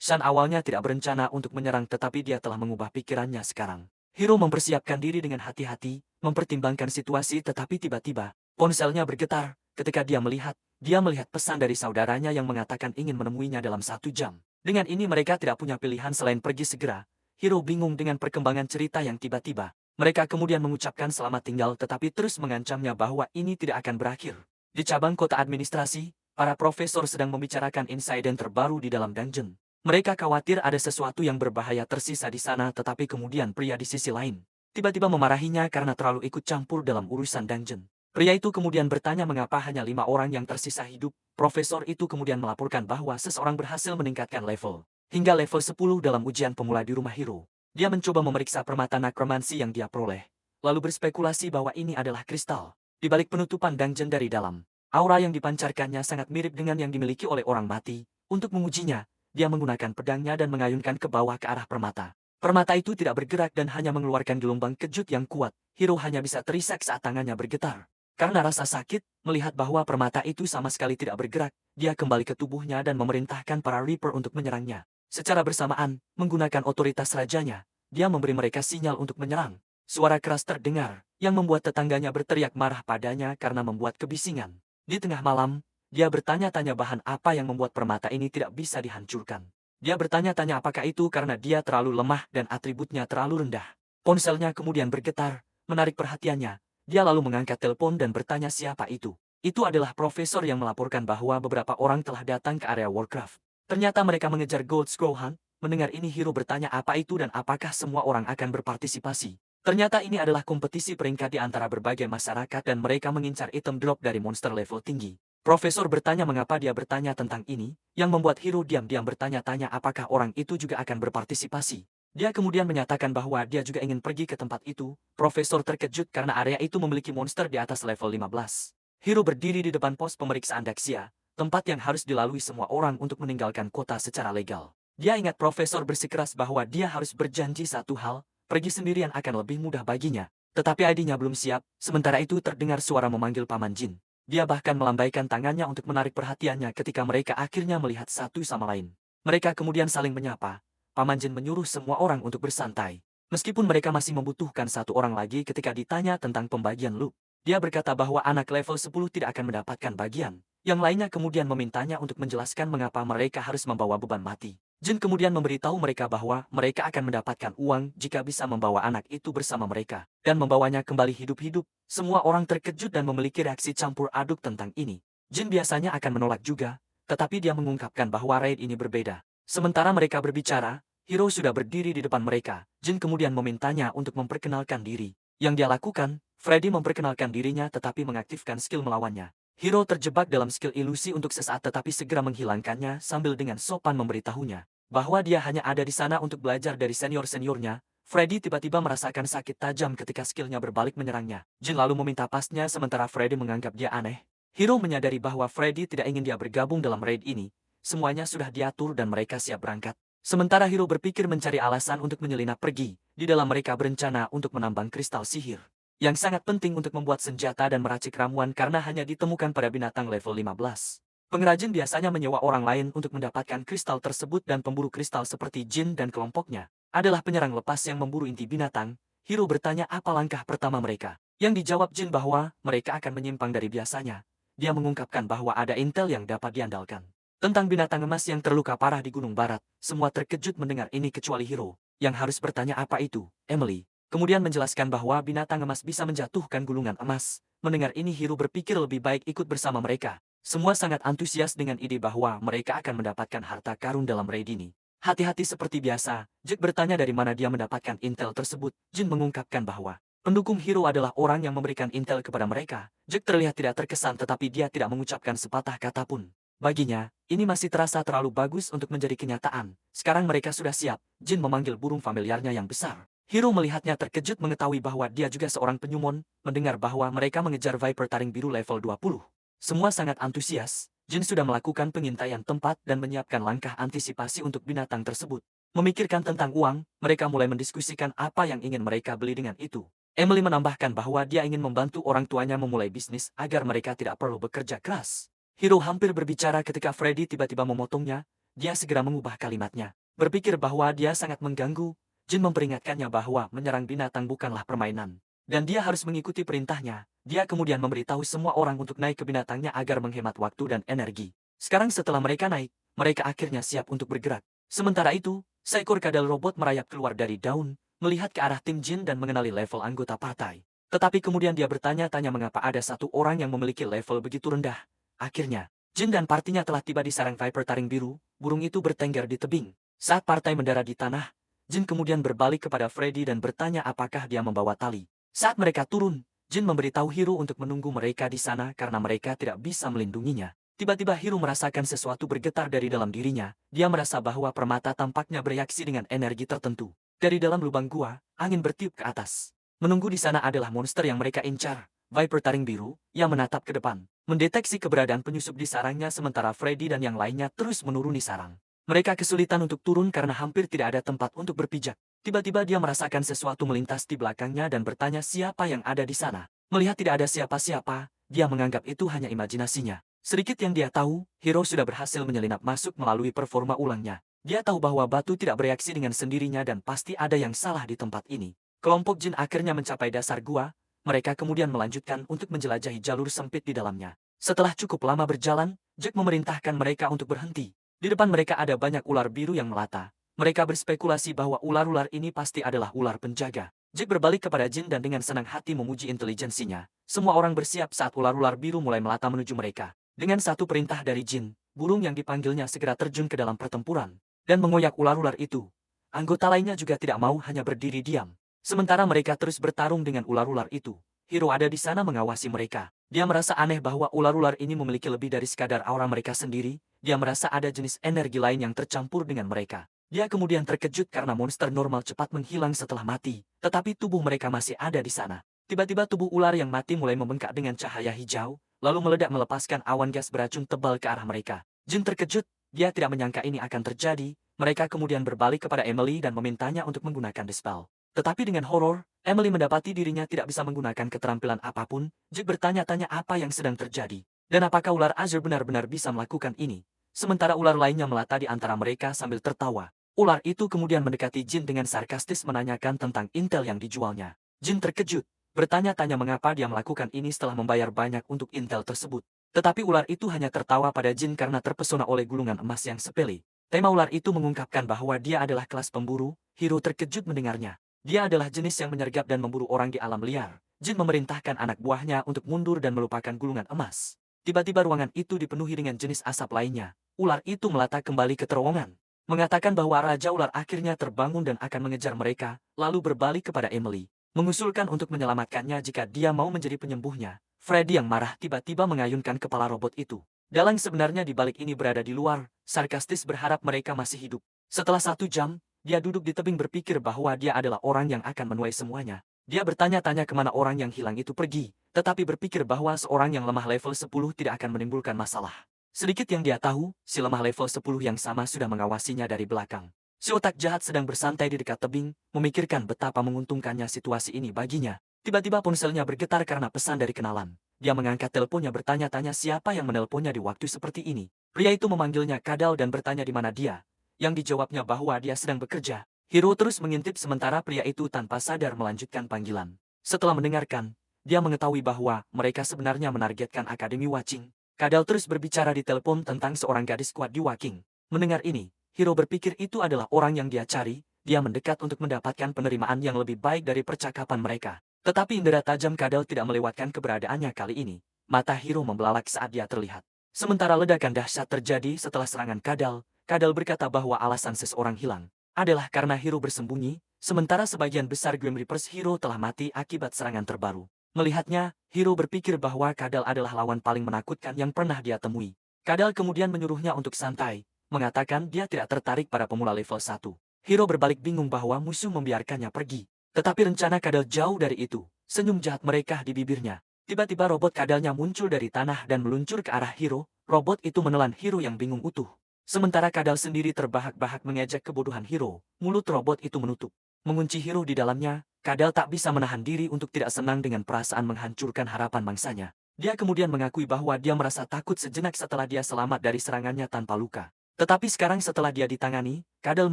Shan awalnya tidak berencana untuk menyerang tetapi dia telah mengubah pikirannya sekarang. Hiro mempersiapkan diri dengan hati-hati, mempertimbangkan situasi tetapi tiba-tiba, ponselnya bergetar, ketika dia melihat pesan dari saudaranya yang mengatakan ingin menemuinya dalam 1 jam. Dengan ini mereka tidak punya pilihan selain pergi segera. Hiro bingung dengan perkembangan cerita yang tiba-tiba. Mereka kemudian mengucapkan selamat tinggal tetapi terus mengancamnya bahwa ini tidak akan berakhir. Di cabang kota administrasi, para profesor sedang membicarakan insiden terbaru di dalam dungeon. Mereka khawatir ada sesuatu yang berbahaya tersisa di sana tetapi kemudian pria di sisi lain tiba-tiba memarahinya karena terlalu ikut campur dalam urusan dungeon. Pria itu kemudian bertanya mengapa hanya 5 orang yang tersisa hidup. Profesor itu kemudian melaporkan bahwa seseorang berhasil meningkatkan level hingga level 10 dalam ujian pemula di rumah Hiro. Dia mencoba memeriksa permata nekromansi yang dia peroleh, lalu berspekulasi bahwa ini adalah kristal. Di balik penutupan dungeon dari dalam, aura yang dipancarkannya sangat mirip dengan yang dimiliki oleh orang mati. Untuk mengujinya, dia menggunakan pedangnya dan mengayunkan ke bawah ke arah permata. Permata itu tidak bergerak dan hanya mengeluarkan gelombang kejut yang kuat. Hiro hanya bisa terisak saat tangannya bergetar. Karena rasa sakit, melihat bahwa permata itu sama sekali tidak bergerak, dia kembali ke tubuhnya dan memerintahkan para Reaper untuk menyerangnya. Secara bersamaan, menggunakan otoritas rajanya, dia memberi mereka sinyal untuk menyerang. Suara keras terdengar, yang membuat tetangganya berteriak marah padanya karena membuat kebisingan. Di tengah malam, dia bertanya-tanya bahan apa yang membuat permata ini tidak bisa dihancurkan. Dia bertanya-tanya apakah itu karena dia terlalu lemah dan atributnya terlalu rendah. Ponselnya kemudian bergetar, menarik perhatiannya. Dia lalu mengangkat telepon dan bertanya siapa itu. Itu adalah profesor yang melaporkan bahwa beberapa orang telah datang ke area Warcraft. Ternyata mereka mengejar Gold Scroll Hunt. Mendengar ini Hiro bertanya apa itu dan apakah semua orang akan berpartisipasi. Ternyata ini adalah kompetisi peringkat di antara berbagai masyarakat dan mereka mengincar item drop dari monster level tinggi. Profesor bertanya mengapa dia bertanya tentang ini, yang membuat Hiro diam-diam bertanya-tanya apakah orang itu juga akan berpartisipasi. Dia kemudian menyatakan bahwa dia juga ingin pergi ke tempat itu. Profesor terkejut karena area itu memiliki monster di atas level 15. Hiro berdiri di depan pos pemeriksaan Daxia, tempat yang harus dilalui semua orang untuk meninggalkan kota secara legal. Dia ingat profesor bersikeras bahwa dia harus berjanji satu hal, pergi sendirian akan lebih mudah baginya. Tetapi ID-nya belum siap, sementara itu terdengar suara memanggil Paman Jin. Dia bahkan melambaikan tangannya untuk menarik perhatiannya ketika mereka akhirnya melihat satu sama lain. Mereka kemudian saling menyapa. Paman Jin menyuruh semua orang untuk bersantai. Meskipun mereka masih membutuhkan satu orang lagi ketika ditanya tentang pembagian loot. Dia berkata bahwa anak level 10 tidak akan mendapatkan bagian. Yang lainnya kemudian memintanya untuk menjelaskan mengapa mereka harus membawa beban mati. Jin kemudian memberitahu mereka bahwa mereka akan mendapatkan uang jika bisa membawa anak itu bersama mereka. Dan membawanya kembali hidup-hidup. Semua orang terkejut dan memiliki reaksi campur aduk tentang ini. Jin biasanya akan menolak juga, tetapi dia mengungkapkan bahwa raid ini berbeda. Sementara mereka berbicara, Hiro sudah berdiri di depan mereka. Jin kemudian memintanya untuk memperkenalkan diri. Yang dia lakukan, Freddy memperkenalkan dirinya tetapi mengaktifkan skill melawannya. Hiro terjebak dalam skill ilusi untuk sesaat tetapi segera menghilangkannya sambil dengan sopan memberitahunya bahwa dia hanya ada di sana untuk belajar dari senior-seniornya. Freddy tiba-tiba merasakan sakit tajam ketika skillnya berbalik menyerangnya. Jin lalu meminta pasnya sementara Freddy menganggap dia aneh. Hiro menyadari bahwa Freddy tidak ingin dia bergabung dalam raid ini. Semuanya sudah diatur dan mereka siap berangkat. Sementara Hiro berpikir mencari alasan untuk menyelinap pergi, di dalam mereka berencana untuk menambang kristal sihir. Yang sangat penting untuk membuat senjata dan meracik ramuan karena hanya ditemukan pada binatang level 15. Pengrajin biasanya menyewa orang lain untuk mendapatkan kristal tersebut dan pemburu kristal seperti Jin dan kelompoknya adalah penyerang lepas yang memburu inti binatang. Hiro bertanya apa langkah pertama mereka. Yang dijawab Jin bahwa mereka akan menyimpang dari biasanya. Dia mengungkapkan bahwa ada intel yang dapat diandalkan. Tentang binatang emas yang terluka parah di Gunung Barat, semua terkejut mendengar ini kecuali Hiro, yang harus bertanya apa itu, Emily. Kemudian menjelaskan bahwa binatang emas bisa menjatuhkan gulungan emas. Mendengar ini Hiro berpikir lebih baik ikut bersama mereka. Semua sangat antusias dengan ide bahwa mereka akan mendapatkan harta karun dalam raid ini. Hati-hati seperti biasa, Jack bertanya dari mana dia mendapatkan intel tersebut. Jin mengungkapkan bahwa pendukung Hiro adalah orang yang memberikan intel kepada mereka. Jack terlihat tidak terkesan tetapi dia tidak mengucapkan sepatah kata pun. Baginya, ini masih terasa terlalu bagus untuk menjadi kenyataan. Sekarang mereka sudah siap. Jin memanggil burung familiarnya yang besar. Hiro melihatnya terkejut mengetahui bahwa dia juga seorang penyumon, mendengar bahwa mereka mengejar Viper taring biru level 20. Semua sangat antusias. Jin sudah melakukan pengintaian tempat dan menyiapkan langkah antisipasi untuk binatang tersebut. Memikirkan tentang uang, mereka mulai mendiskusikan apa yang ingin mereka beli dengan itu. Emily menambahkan bahwa dia ingin membantu orang tuanya memulai bisnis agar mereka tidak perlu bekerja keras. Hiro hampir berbicara ketika Freddy tiba-tiba memotongnya. Dia segera mengubah kalimatnya. Berpikir bahwa dia sangat mengganggu, Jin memperingatkannya bahwa menyerang binatang bukanlah permainan. Dan dia harus mengikuti perintahnya. Dia kemudian memberitahu semua orang untuk naik ke binatangnya agar menghemat waktu dan energi. Sekarang setelah mereka naik, mereka akhirnya siap untuk bergerak. Sementara itu, seekor kadal robot merayap keluar dari daun, melihat ke arah tim Jin dan mengenali level anggota partai. Tetapi kemudian dia bertanya-tanya mengapa ada satu orang yang memiliki level begitu rendah. Akhirnya, Jin dan partinya telah tiba di sarang Viper taring biru. Burung itu bertengger di tebing. Saat partai mendarat di tanah, Jin kemudian berbalik kepada Freddy dan bertanya apakah dia membawa tali. Saat mereka turun, Jin memberitahu Hiro untuk menunggu mereka di sana karena mereka tidak bisa melindunginya. Tiba-tiba Hiro merasakan sesuatu bergetar dari dalam dirinya. Dia merasa bahwa permata tampaknya bereaksi dengan energi tertentu. Dari dalam lubang gua, angin bertiup ke atas. Menunggu di sana adalah monster yang mereka incar. Viper taring biru, yang menatap ke depan, mendeteksi keberadaan penyusup di sarangnya sementara Freddy dan yang lainnya terus menuruni sarang. Mereka kesulitan untuk turun karena hampir tidak ada tempat untuk berpijak. Tiba-tiba dia merasakan sesuatu melintas di belakangnya dan bertanya siapa yang ada di sana. Melihat tidak ada siapa-siapa, dia menganggap itu hanya imajinasinya. Sedikit yang dia tahu, Hiro sudah berhasil menyelinap masuk melalui performa ulangnya. Dia tahu bahwa batu tidak bereaksi dengan sendirinya dan pasti ada yang salah di tempat ini. Kelompok jin akhirnya mencapai dasar gua, mereka kemudian melanjutkan untuk menjelajahi jalur sempit di dalamnya. Setelah cukup lama berjalan, Jack memerintahkan mereka untuk berhenti. Di depan mereka ada banyak ular biru yang melata. Mereka berspekulasi bahwa ular-ular ini pasti adalah ular penjaga. Jack berbalik kepada Jin dan dengan senang hati memuji intelijensinya. Semua orang bersiap saat ular-ular biru mulai melata menuju mereka. Dengan satu perintah dari Jin, burung yang dipanggilnya segera terjun ke dalam pertempuran dan mengoyak ular-ular itu. Anggota lainnya juga tidak mau hanya berdiri diam. Sementara mereka terus bertarung dengan ular-ular itu. Hiro ada di sana mengawasi mereka. Dia merasa aneh bahwa ular-ular ini memiliki lebih dari sekadar aura mereka sendiri. Dia merasa ada jenis energi lain yang tercampur dengan mereka. Dia kemudian terkejut karena monster normal cepat menghilang setelah mati, tetapi tubuh mereka masih ada di sana. Tiba-tiba tubuh ular yang mati mulai membengkak dengan cahaya hijau, lalu meledak melepaskan awan gas beracun tebal ke arah mereka. Jin terkejut, dia tidak menyangka ini akan terjadi. Mereka kemudian berbalik kepada Emily dan memintanya untuk menggunakan dispel. Tetapi dengan horor, Emily mendapati dirinya tidak bisa menggunakan keterampilan apapun. Jin bertanya-tanya apa yang sedang terjadi, dan apakah ular Azure benar-benar bisa melakukan ini. Sementara ular lainnya melata di antara mereka sambil tertawa. Ular itu kemudian mendekati Jin dengan sarkastis menanyakan tentang intel yang dijualnya. Jin terkejut, bertanya-tanya mengapa dia melakukan ini setelah membayar banyak untuk intel tersebut. Tetapi ular itu hanya tertawa pada Jin karena terpesona oleh gulungan emas yang sepele. Tema ular itu mengungkapkan bahwa dia adalah kelas pemburu. Hiro terkejut mendengarnya. Dia adalah jenis yang menyergap dan memburu orang di alam liar. Jin memerintahkan anak buahnya untuk mundur dan melupakan gulungan emas. Tiba-tiba ruangan itu dipenuhi dengan jenis asap lainnya. Ular itu melata kembali ke terowongan, mengatakan bahwa Raja Ular akhirnya terbangun dan akan mengejar mereka, lalu berbalik kepada Emily, mengusulkan untuk menyelamatkannya jika dia mau menjadi penyembuhnya. Freddy yang marah tiba-tiba mengayunkan kepala robot itu. Dalang sebenarnya di balik ini berada di luar, sarkastis berharap mereka masih hidup. Setelah 1 jam, dia duduk di tebing berpikir bahwa dia adalah orang yang akan menuai semuanya. Dia bertanya-tanya kemana orang yang hilang itu pergi, tetapi berpikir bahwa seorang yang lemah level 10 tidak akan menimbulkan masalah. Sedikit yang dia tahu, si lemah level 10 yang sama sudah mengawasinya dari belakang. Si otak jahat sedang bersantai di dekat tebing, memikirkan betapa menguntungkannya situasi ini baginya. Tiba-tiba ponselnya bergetar karena pesan dari kenalan. Dia mengangkat teleponnya bertanya-tanya siapa yang menelponnya di waktu seperti ini. Pria itu memanggilnya Kadal dan bertanya di mana dia. Yang dijawabnya bahwa dia sedang bekerja. Hiro terus mengintip sementara pria itu tanpa sadar melanjutkan panggilan. Setelah mendengarkan, dia mengetahui bahwa mereka sebenarnya menargetkan Akademi Watching. Kadal terus berbicara di telepon tentang seorang gadis kuat di Waking. Mendengar ini, Hiro berpikir itu adalah orang yang dia cari. Dia mendekat untuk mendapatkan penerimaan yang lebih baik dari percakapan mereka. Tetapi indera tajam Kadal tidak melewatkan keberadaannya kali ini. Mata Hiro membelalak saat dia terlihat. Sementara ledakan dahsyat terjadi setelah serangan Kadal, Kadal berkata bahwa alasan seseorang hilang adalah karena Hiro bersembunyi, sementara sebagian besar Grim Reapers Hiro telah mati akibat serangan terbaru. Melihatnya, Hiro berpikir bahwa Kadal adalah lawan paling menakutkan yang pernah dia temui. Kadal kemudian menyuruhnya untuk santai, mengatakan dia tidak tertarik pada pemula level 1. Hiro berbalik bingung bahwa musuh membiarkannya pergi. Tetapi rencana Kadal jauh dari itu. Senyum jahat mereka di bibirnya. Tiba-tiba robot Kadalnya muncul dari tanah dan meluncur ke arah Hiro. Robot itu menelan Hiro yang bingung utuh. Sementara Kadal sendiri terbahak-bahak mengejek kebodohan Hiro. Mulut robot itu menutup, mengunci Hiro di dalamnya. Kadal tak bisa menahan diri untuk tidak senang dengan perasaan menghancurkan harapan mangsanya. Dia kemudian mengakui bahwa dia merasa takut sejenak setelah dia selamat dari serangannya tanpa luka. Tetapi sekarang setelah dia ditangani, Kadal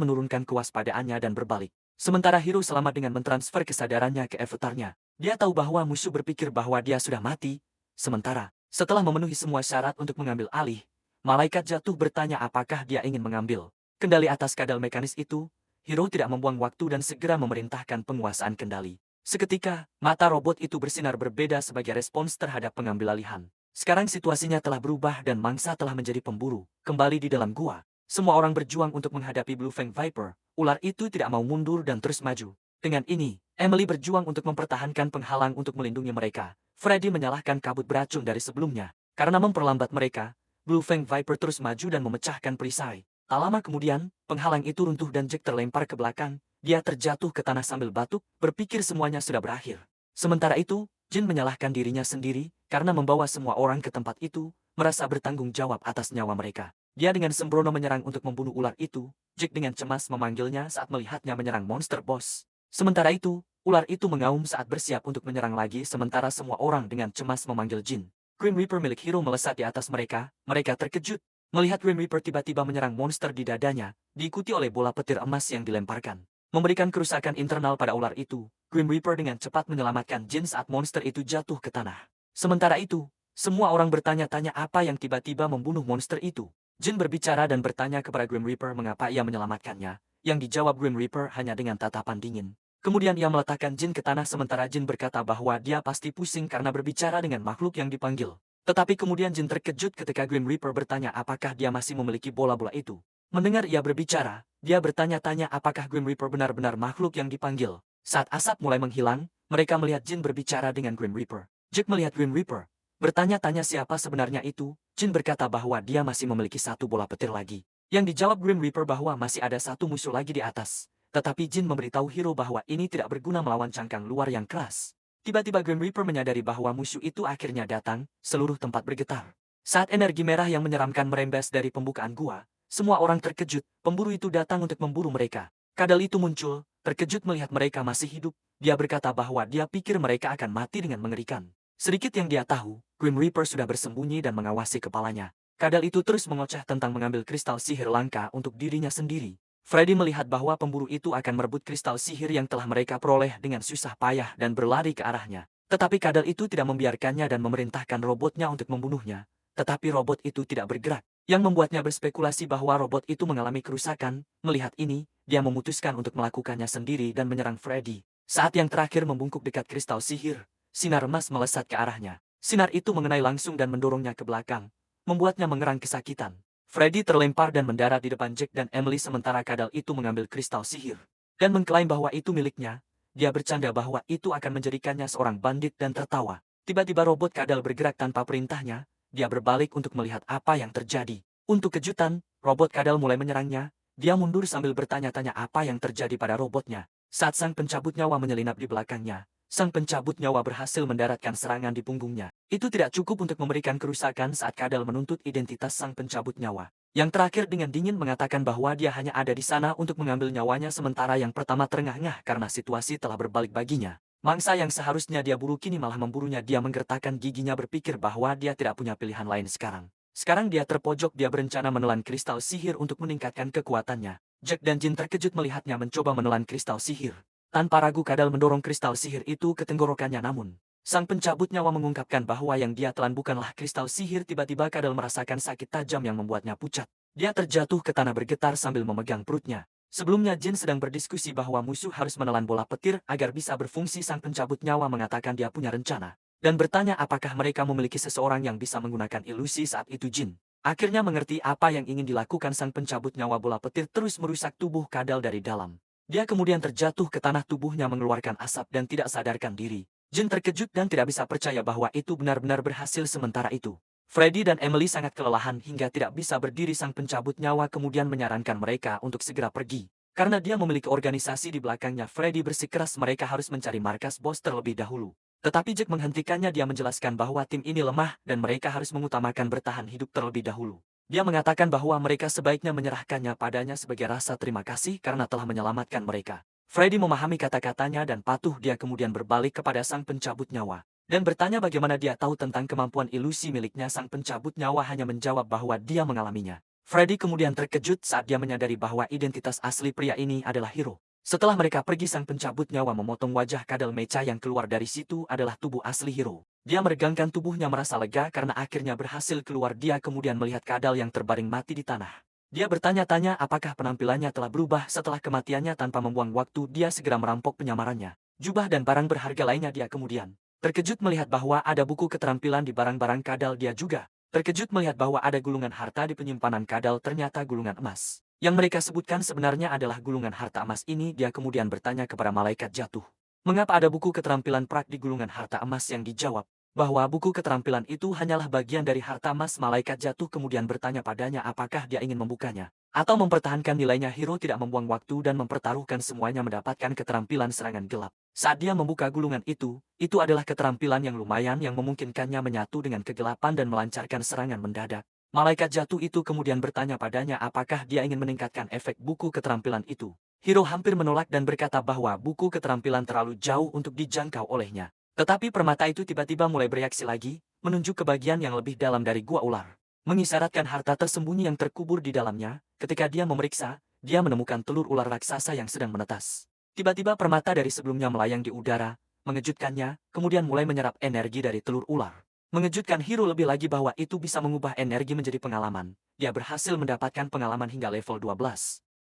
menurunkan kewaspadaannya dan berbalik. Sementara Hiro selamat dengan mentransfer kesadarannya ke avatarnya. Dia tahu bahwa musuh berpikir bahwa dia sudah mati. Sementara, setelah memenuhi semua syarat untuk mengambil alih, malaikat jatuh bertanya apakah dia ingin mengambil kendali atas Kadal mekanis itu. Hiro tidak membuang waktu dan segera memerintahkan penguasaan kendali. Seketika, mata robot itu bersinar berbeda sebagai respons terhadap pengambil alihan. Sekarang situasinya telah berubah dan mangsa telah menjadi pemburu. Kembali di dalam gua, semua orang berjuang untuk menghadapi Blue Fang Viper. Ular itu tidak mau mundur dan terus maju. Dengan ini, Emily berjuang untuk mempertahankan penghalang untuk melindungi mereka. Freddy menyalahkan kabut beracun dari sebelumnya. Karena memperlambat mereka, Blue Fang Viper terus maju dan memecahkan perisai. Tak lama kemudian, penghalang itu runtuh dan Jack terlempar ke belakang. Dia terjatuh ke tanah sambil batuk, berpikir semuanya sudah berakhir. Sementara itu, Jin menyalahkan dirinya sendiri, karena membawa semua orang ke tempat itu, merasa bertanggung jawab atas nyawa mereka. Dia dengan sembrono menyerang untuk membunuh ular itu. Jack dengan cemas memanggilnya saat melihatnya menyerang monster boss. Sementara itu, Ular itu mengaum saat bersiap untuk menyerang lagi sementara semua orang dengan cemas memanggil Jin. Grim Reaper milik Hiro melesat di atas mereka. Mereka terkejut melihat Grim Reaper tiba-tiba menyerang monster di dadanya, diikuti oleh bola petir emas yang dilemparkan. Memberikan kerusakan internal pada ular itu, Grim Reaper dengan cepat menyelamatkan Jin saat monster itu jatuh ke tanah. Sementara itu, semua orang bertanya-tanya apa yang tiba-tiba membunuh monster itu. Jin berbicara dan bertanya kepada Grim Reaper mengapa ia menyelamatkannya. Yang dijawab Grim Reaper hanya dengan tatapan dingin. Kemudian ia meletakkan Jin ke tanah sementara Jin berkata bahwa dia pasti pusing karena berbicara dengan makhluk yang dipanggil. Tetapi kemudian Jin terkejut ketika Grim Reaper bertanya apakah dia masih memiliki bola-bola itu. Mendengar ia berbicara, dia bertanya-tanya apakah Grim Reaper benar-benar makhluk yang dipanggil. Saat asap mulai menghilang, mereka melihat Jin berbicara dengan Grim Reaper. Jack melihat Grim Reaper, bertanya-tanya siapa sebenarnya itu. Jin berkata bahwa dia masih memiliki satu bola petir lagi. Yang dijawab Grim Reaper bahwa masih ada satu musuh lagi di atas. Tetapi Jin memberitahu Hiro bahwa ini tidak berguna melawan cangkang luar yang keras. Tiba-tiba Grim Reaper menyadari bahwa musuh itu akhirnya datang, seluruh tempat bergetar. Saat energi merah yang menyeramkan merembes dari pembukaan gua, semua orang terkejut, pemburu itu datang untuk memburu mereka. Kadal itu muncul, terkejut melihat mereka masih hidup. Dia berkata bahwa dia pikir mereka akan mati dengan mengerikan. Sedikit yang dia tahu, Grim Reaper sudah bersembunyi dan mengawasi kepalanya. Kadal itu terus mengoceh tentang mengambil kristal sihir langka untuk dirinya sendiri. Freddy melihat bahwa pemburu itu akan merebut kristal sihir yang telah mereka peroleh dengan susah payah dan berlari ke arahnya. Tetapi Kadal itu tidak membiarkannya dan memerintahkan robotnya untuk membunuhnya. Tetapi robot itu tidak bergerak, yang membuatnya berspekulasi bahwa robot itu mengalami kerusakan. Melihat ini, dia memutuskan untuk melakukannya sendiri dan menyerang Freddy. Saat yang terakhir membungkuk dekat kristal sihir, sinar emas melesat ke arahnya. Sinar itu mengenai langsung dan mendorongnya ke belakang, membuatnya mengerang kesakitan. Freddy terlempar dan mendarat di depan Jack dan Emily sementara Kadal itu mengambil kristal sihir dan mengklaim bahwa itu miliknya. Dia bercanda bahwa itu akan menjadikannya seorang bandit dan tertawa. Tiba-tiba robot Kadal bergerak tanpa perintahnya. Dia berbalik untuk melihat apa yang terjadi. Untuk kejutan, robot Kadal mulai menyerangnya. Dia mundur sambil bertanya-tanya apa yang terjadi pada robotnya. Saat sang pencabut nyawa menyelinap di belakangnya, sang pencabut nyawa berhasil mendaratkan serangan di punggungnya. Itu tidak cukup untuk memberikan kerusakan saat Kadal menuntut identitas sang pencabut nyawa. Yang terakhir dengan dingin mengatakan bahwa dia hanya ada di sana untuk mengambil nyawanya sementara yang pertama terengah-engah karena situasi telah berbalik baginya. Mangsa yang seharusnya dia buru kini malah memburunya. Dia menggertakkan giginya berpikir bahwa dia tidak punya pilihan lain sekarang. Sekarang dia terpojok, dia berencana menelan kristal sihir untuk meningkatkan kekuatannya. Jack dan Jin terkejut melihatnya mencoba menelan kristal sihir. Tanpa ragu Kadal mendorong kristal sihir itu ke tenggorokannya namun sang pencabut nyawa mengungkapkan bahwa yang dia telan bukanlah kristal sihir. Tiba-tiba Kadal merasakan sakit tajam yang membuatnya pucat. Dia terjatuh ke tanah bergetar sambil memegang perutnya. Sebelumnya Jin sedang berdiskusi bahwa musuh harus menelan bola petir agar bisa berfungsi. Sang pencabut nyawa mengatakan dia punya rencana dan bertanya apakah mereka memiliki seseorang yang bisa menggunakan ilusi. Saat itu Jin akhirnya mengerti apa yang ingin dilakukan sang pencabut nyawa. Bola petir terus merusak tubuh Kadal dari dalam. Dia kemudian terjatuh ke tanah, tubuhnya mengeluarkan asap dan tidak sadarkan diri. Jin terkejut dan tidak bisa percaya bahwa itu benar-benar berhasil. Sementara itu, Freddy dan Emily sangat kelelahan hingga tidak bisa berdiri. Sang pencabut nyawa kemudian menyarankan mereka untuk segera pergi. Karena dia memiliki organisasi di belakangnya, Freddy bersikeras mereka harus mencari markas bos terlebih dahulu. Tetapi Jack menghentikannya. Dia menjelaskan bahwa tim ini lemah dan mereka harus mengutamakan bertahan hidup terlebih dahulu. Dia mengatakan bahwa mereka sebaiknya menyerahkannya padanya sebagai rasa terima kasih karena telah menyelamatkan mereka. Freddy memahami kata-katanya dan patuh. Dia kemudian berbalik kepada sang pencabut nyawa dan bertanya bagaimana dia tahu tentang kemampuan ilusi miliknya. Sang pencabut nyawa hanya menjawab bahwa dia mengalaminya. Freddy kemudian terkejut saat dia menyadari bahwa identitas asli pria ini adalah Hiro. Setelah mereka pergi, sang pencabut nyawa memotong wajah Kadal. Mecha yang keluar dari situ adalah tubuh asli Hiro. Dia meregangkan tubuhnya merasa lega karena akhirnya berhasil keluar. Dia kemudian melihat Kadal yang terbaring mati di tanah. Dia bertanya-tanya apakah penampilannya telah berubah setelah kematiannya. Tanpa membuang waktu, dia segera merampok penyamarannya, jubah dan barang berharga lainnya. Dia kemudian terkejut melihat bahwa ada buku keterampilan di barang-barang Kadal. Dia juga terkejut melihat bahwa ada gulungan harta di penyimpanan Kadal. Ternyata gulungan emas yang mereka sebutkan sebenarnya adalah gulungan harta emas ini. Dia kemudian bertanya kepada malaikat jatuh, mengapa ada buku keterampilan prak di gulungan harta emas? Yang dijawab bahwa buku keterampilan itu hanyalah bagian dari harta emas. Malaikat jatuh kemudian bertanya padanya apakah dia ingin membukanya atau mempertahankan nilainya. Hiro tidak membuang waktu dan mempertaruhkan semuanya mendapatkan keterampilan serangan gelap. Saat dia membuka gulungan itu adalah keterampilan yang lumayan yang memungkinkannya menyatu dengan kegelapan dan melancarkan serangan mendadak. Malaikat jatuh itu kemudian bertanya padanya apakah dia ingin meningkatkan efek buku keterampilan itu. Hiro hampir menolak dan berkata bahwa buku keterampilan terlalu jauh untuk dijangkau olehnya. Tetapi permata itu tiba-tiba mulai bereaksi lagi, menunjuk ke bagian yang lebih dalam dari gua ular. Mengisyaratkan harta tersembunyi yang terkubur di dalamnya. Ketika dia memeriksa, dia menemukan telur ular raksasa yang sedang menetas. Tiba-tiba permata dari sebelumnya melayang di udara, mengejutkannya, kemudian mulai menyerap energi dari telur ular. Mengejutkan Hiro lebih lagi bahwa itu bisa mengubah energi menjadi pengalaman. Dia berhasil mendapatkan pengalaman hingga level 12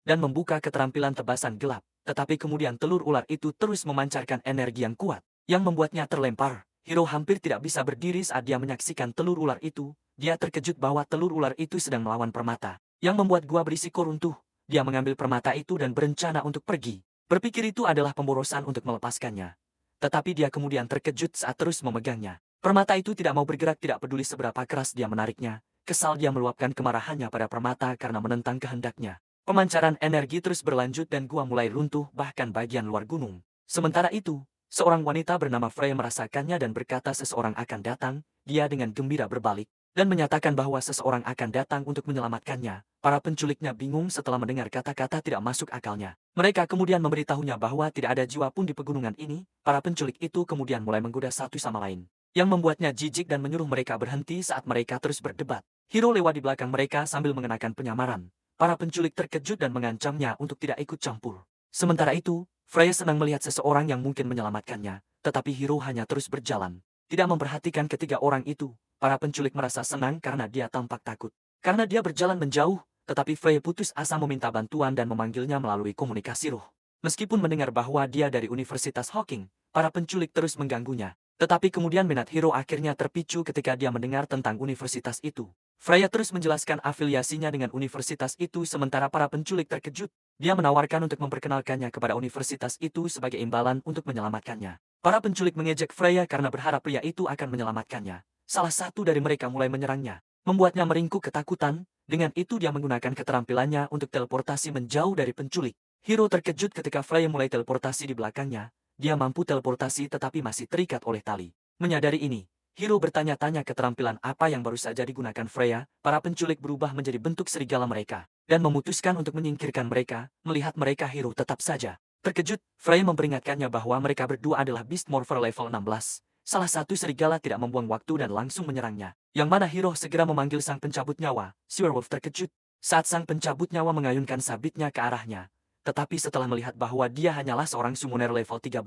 dan membuka keterampilan tebasan gelap. Tetapi kemudian telur ular itu terus memancarkan energi yang kuat, yang membuatnya terlempar. Hiro hampir tidak bisa berdiri saat dia menyaksikan telur ular itu. Dia terkejut bahwa telur ular itu sedang melawan permata, yang membuat gua berisiko runtuh. Dia mengambil permata itu dan berencana untuk pergi. Berpikir itu adalah pemborosan untuk melepaskannya. Tetapi dia kemudian terkejut saat terus memegangnya. Permata itu tidak mau bergerak, tidak peduli seberapa keras dia menariknya. Kesal dia meluapkan kemarahannya pada permata karena menentang kehendaknya. Pemancaran energi terus berlanjut dan gua mulai runtuh bahkan bagian luar gunung. Sementara itu, seorang wanita bernama Freya merasakannya dan berkata seseorang akan datang. Dia dengan gembira berbalik dan menyatakan bahwa seseorang akan datang untuk menyelamatkannya. Para penculiknya bingung setelah mendengar kata-kata tidak masuk akalnya. Mereka kemudian memberitahunya bahwa tidak ada jiwa pun di pegunungan ini. Para penculik itu kemudian mulai menggoda satu sama lain, yang membuatnya jijik dan menyuruh mereka berhenti saat mereka terus berdebat. Hiro lewat di belakang mereka sambil mengenakan penyamaran. Para penculik terkejut dan mengancamnya untuk tidak ikut campur. Sementara itu, Freya senang melihat seseorang yang mungkin menyelamatkannya, tetapi Hiro hanya terus berjalan, tidak memperhatikan ketiga orang itu. Para penculik merasa senang karena dia tampak takut. Karena dia berjalan menjauh, tetapi Freya putus asa meminta bantuan dan memanggilnya melalui komunikasi roh. Meskipun mendengar bahwa dia dari Universitas Hawking, para penculik terus mengganggunya. Tetapi kemudian minat Hiro akhirnya terpicu ketika dia mendengar tentang universitas itu. Freya terus menjelaskan afiliasinya dengan universitas itu sementara para penculik terkejut. Dia menawarkan untuk memperkenalkannya kepada universitas itu sebagai imbalan untuk menyelamatkannya. Para penculik mengejek Freya karena berharap pria itu akan menyelamatkannya. Salah satu dari mereka mulai menyerangnya, membuatnya meringkuk ketakutan. Dengan itu dia menggunakan keterampilannya untuk teleportasi menjauh dari penculik. Hiro terkejut ketika Freya mulai teleportasi di belakangnya. Dia mampu teleportasi tetapi masih terikat oleh tali. Menyadari ini, Hiro bertanya-tanya keterampilan apa yang baru saja digunakan Freya. Para penculik berubah menjadi bentuk serigala mereka, dan memutuskan untuk menyingkirkan mereka. Melihat mereka, Hiro tetap saja terkejut. Freya memperingatkannya bahwa mereka berdua adalah Beast Morpher level 16. Salah satu serigala tidak membuang waktu dan langsung menyerangnya. Yang mana Hiro segera memanggil sang pencabut nyawa. Si werewolf terkejut saat sang pencabut nyawa mengayunkan sabitnya ke arahnya. Tetapi setelah melihat bahwa dia hanyalah seorang summoner level 13,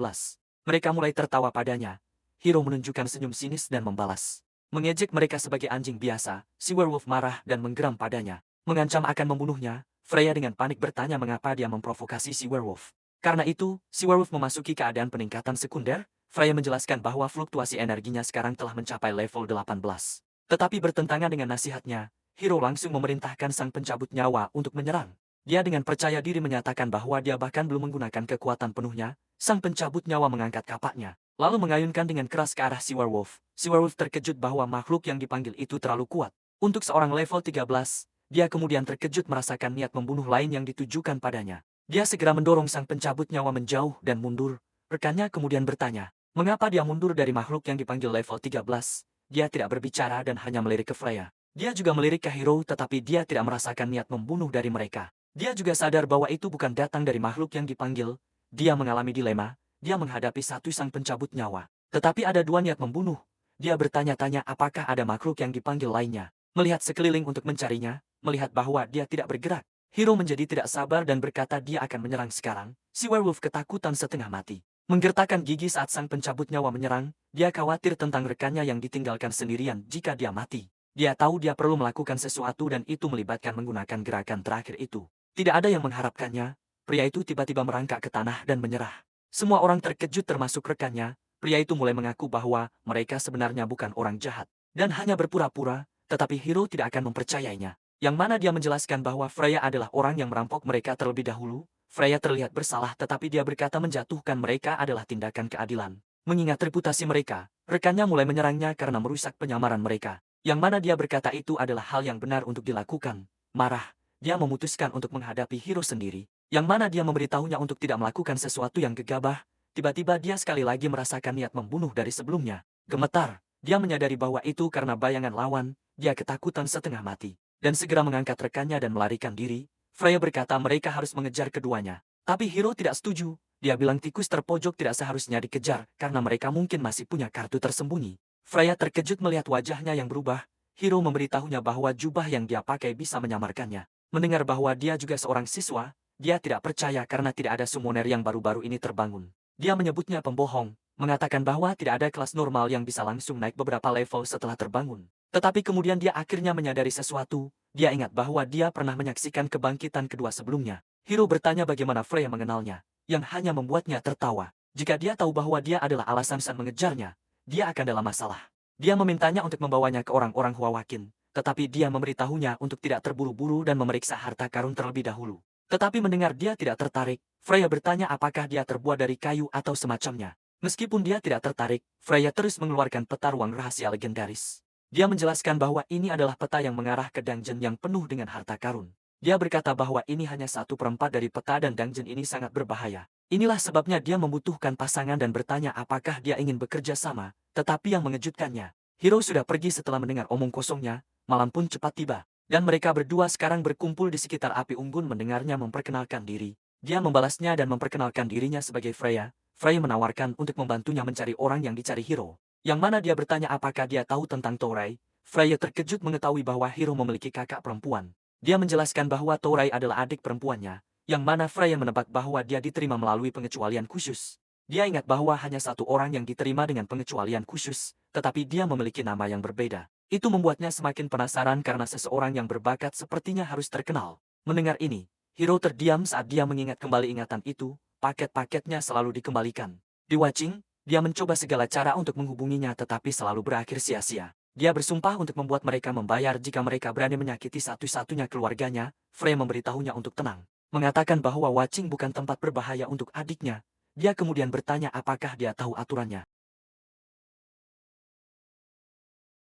mereka mulai tertawa padanya. Hiro menunjukkan senyum sinis dan membalas. Mengejek mereka sebagai anjing biasa, si werewolf marah dan menggeram padanya. Mengancam akan membunuhnya, Freya dengan panik bertanya mengapa dia memprovokasi si werewolf. Karena itu, si werewolf memasuki keadaan peningkatan sekunder. Freya menjelaskan bahwa fluktuasi energinya sekarang telah mencapai level 18. Tetapi bertentangan dengan nasihatnya, Hiro langsung memerintahkan sang pencabut nyawa untuk menyerang. Dia dengan percaya diri menyatakan bahwa dia bahkan belum menggunakan kekuatan penuhnya. Sang pencabut nyawa mengangkat kapaknya, lalu mengayunkan dengan keras ke arah si werewolf. Si werewolf terkejut bahwa makhluk yang dipanggil itu terlalu kuat. Untuk seorang level 13, dia kemudian terkejut merasakan niat membunuh lain yang ditujukan padanya. Dia segera mendorong sang pencabut nyawa menjauh dan mundur. Rekannya kemudian bertanya, mengapa dia mundur dari makhluk yang dipanggil level 13? Dia tidak berbicara dan hanya melirik ke Freya. Dia juga melirik ke Hiro tetapi dia tidak merasakan niat membunuh dari mereka. Dia juga sadar bahwa itu bukan datang dari makhluk yang dipanggil. Dia mengalami dilema, dia menghadapi satu sang pencabut nyawa. Tetapi ada dua niat membunuh. Dia bertanya-tanya apakah ada makhluk yang dipanggil lainnya. Melihat sekeliling untuk mencarinya, melihat bahwa dia tidak bergerak. Hiro menjadi tidak sabar dan berkata dia akan menyerang sekarang. Si werewolf ketakutan setengah mati. Menggertakkan gigi saat sang pencabut nyawa menyerang, dia khawatir tentang rekannya yang ditinggalkan sendirian jika dia mati. Dia tahu dia perlu melakukan sesuatu dan itu melibatkan menggunakan gerakan terakhir itu. Tidak ada yang mengharapkannya, pria itu tiba-tiba merangkak ke tanah dan menyerah. Semua orang terkejut termasuk rekannya. Pria itu mulai mengaku bahwa mereka sebenarnya bukan orang jahat dan hanya berpura-pura, tetapi Hiro tidak akan mempercayainya. Yang mana dia menjelaskan bahwa Freya adalah orang yang merampok mereka terlebih dahulu. Freya terlihat bersalah tetapi dia berkata menjatuhkan mereka adalah tindakan keadilan. Mengingat reputasi mereka, rekannya mulai menyerangnya karena merusak penyamaran mereka. Yang mana dia berkata itu adalah hal yang benar untuk dilakukan. Marah, dia memutuskan untuk menghadapi Hiro sendiri, yang mana dia memberitahunya untuk tidak melakukan sesuatu yang gegabah. Tiba-tiba dia sekali lagi merasakan niat membunuh dari sebelumnya. Gemetar, dia menyadari bahwa itu karena bayangan lawan. dia ketakutan setengah mati, dan segera mengangkat rekannya dan melarikan diri. Freya berkata mereka harus mengejar keduanya. Tapi Hiro tidak setuju. Dia bilang tikus terpojok tidak seharusnya dikejar, karena mereka mungkin masih punya kartu tersembunyi. Freya terkejut melihat wajahnya yang berubah. Hiro memberitahunya bahwa jubah yang dia pakai bisa menyamarkannya. Mendengar bahwa dia juga seorang siswa, dia tidak percaya karena tidak ada summoner yang baru-baru ini terbangun. Dia menyebutnya pembohong, mengatakan bahwa tidak ada kelas normal yang bisa langsung naik beberapa level setelah terbangun. Tetapi kemudian dia akhirnya menyadari sesuatu. Dia ingat bahwa dia pernah menyaksikan kebangkitan kedua sebelumnya. Hiro bertanya bagaimana Freya mengenalnya, yang hanya membuatnya tertawa. Jika dia tahu bahwa dia adalah alasan Shan mengejarnya, dia akan dalam masalah. Dia memintanya untuk membawanya ke orang-orang Huawakin, tetapi dia memberitahunya untuk tidak terburu-buru dan memeriksa harta karun terlebih dahulu. Tetapi mendengar dia tidak tertarik, Freya bertanya apakah dia terbuat dari kayu atau semacamnya. Meskipun dia tidak tertarik, Freya terus mengeluarkan peta ruang rahasia legendaris. Dia menjelaskan bahwa ini adalah peta yang mengarah ke dungeon yang penuh dengan harta karun. Dia berkata bahwa ini hanya 1/4 dari peta dan dungeon ini sangat berbahaya. Inilah sebabnya dia membutuhkan pasangan dan bertanya apakah dia ingin bekerja sama, tetapi yang mengejutkannya, Hiro sudah pergi setelah mendengar omong kosongnya, malam pun cepat tiba. Dan mereka berdua sekarang berkumpul di sekitar api unggun mendengarnya memperkenalkan diri. Dia membalasnya dan memperkenalkan dirinya sebagai Freya. Freya menawarkan untuk membantunya mencari orang yang dicari Hiro. Yang mana dia bertanya apakah dia tahu tentang Tourai. Freya terkejut mengetahui bahwa Hiro memiliki kakak perempuan. Dia menjelaskan bahwa Tourai adalah adik perempuannya, yang mana Freya menebak bahwa dia diterima melalui pengecualian khusus. Dia ingat bahwa hanya satu orang yang diterima dengan pengecualian khusus, tetapi dia memiliki nama yang berbeda. Itu membuatnya semakin penasaran karena seseorang yang berbakat sepertinya harus terkenal. Mendengar ini, Hiro terdiam saat dia mengingat kembali ingatan itu, paket-paketnya selalu dikembalikan. Di Watching, dia mencoba segala cara untuk menghubunginya tetapi selalu berakhir sia-sia. Dia bersumpah untuk membuat mereka membayar jika mereka berani menyakiti satu-satunya keluarganya. Freya memberitahunya untuk tenang. Mengatakan bahwa Watching bukan tempat berbahaya untuk adiknya. Dia kemudian bertanya apakah dia tahu aturannya.